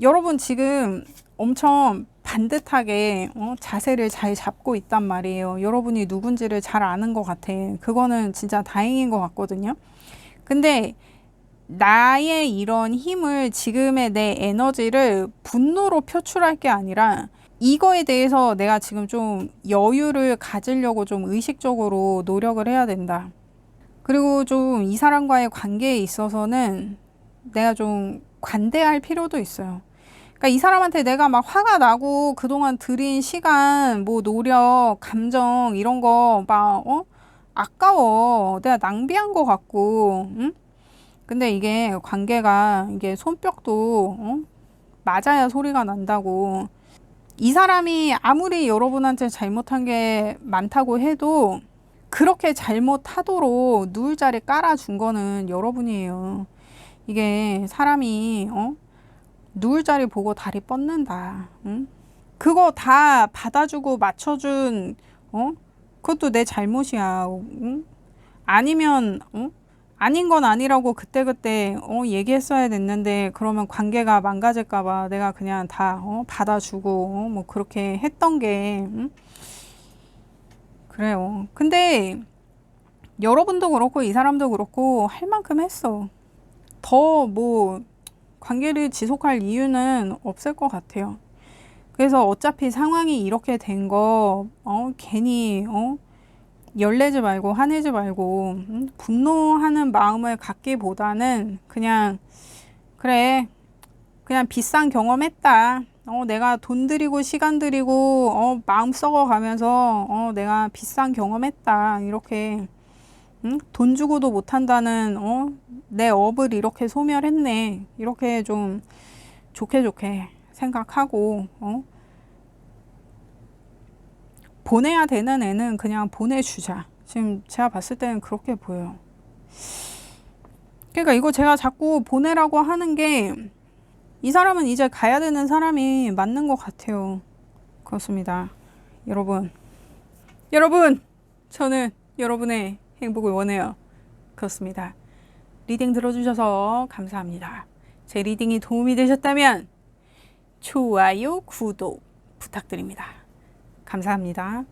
여러분 지금 엄청 반듯하게 자세를 잘 잡고 있단 말이에요. 여러분이 누군지를 잘 아는 것 같아. 그거는 진짜 다행인 것 같거든요. 근데 나의 이런 힘을, 지금의 내 에너지를 분노로 표출할 게 아니라 이거에 대해서 내가 지금 좀 여유를 가지려고 좀 의식적으로 노력을 해야 된다. 그리고 좀 이 사람과의 관계에 있어서는 내가 좀 관대할 필요도 있어요. 그러니까 이 사람한테 내가 막 화가 나고 그동안 들인 시간, 뭐 노력, 감정 이런 거 막 아까워. 내가 낭비한 것 같고, 응? 근데 이게 관계가 이게 손뼉도 맞아야 소리가 난다고. 이 사람이 아무리 여러분한테 잘못한 게 많다고 해도 그렇게 잘못하도록 누울 자리 깔아준 거는 여러분이에요. 이게 사람이 누울 자리 보고 다리 뻗는다. 응? 그거 다 받아주고 맞춰준 그것도 내 잘못이야. 응? 아니면 아닌 건 아니라고 그때그때 얘기했어야 됐는데, 그러면 관계가 망가질까봐 내가 그냥 다 받아주고 뭐 그렇게 했던 게 그래요. 근데 여러분도 그렇고 이 사람도 그렇고 할 만큼 했어. 더 뭐 관계를 지속할 이유는 없을 것 같아요. 그래서 어차피 상황이 이렇게 된 거 괜히 열내지 말고 화내지 말고 분노하는 마음을 갖기보다는 그냥 그래, 그냥 비싼 경험했다. 내가 돈 들이고 시간 들이고 마음 썩어가면서 내가 비싼 경험했다. 이렇게 돈 주고도 못한다는 내 업을 이렇게 소멸했네. 이렇게 좀 좋게 좋게 생각하고 보내야 되는 애는 그냥 보내주자. 지금 제가 봤을 때는 그렇게 보여요. 그러니까 이거 제가 자꾸 보내라고 하는 게, 이 사람은 이제 가야 되는 사람이 맞는 것 같아요. 그렇습니다. 여러분, 저는 여러분의 행복을 원해요. 그렇습니다. 리딩 들어주셔서 감사합니다. 제 리딩이 도움이 되셨다면 좋아요, 구독 부탁드립니다. 감사합니다.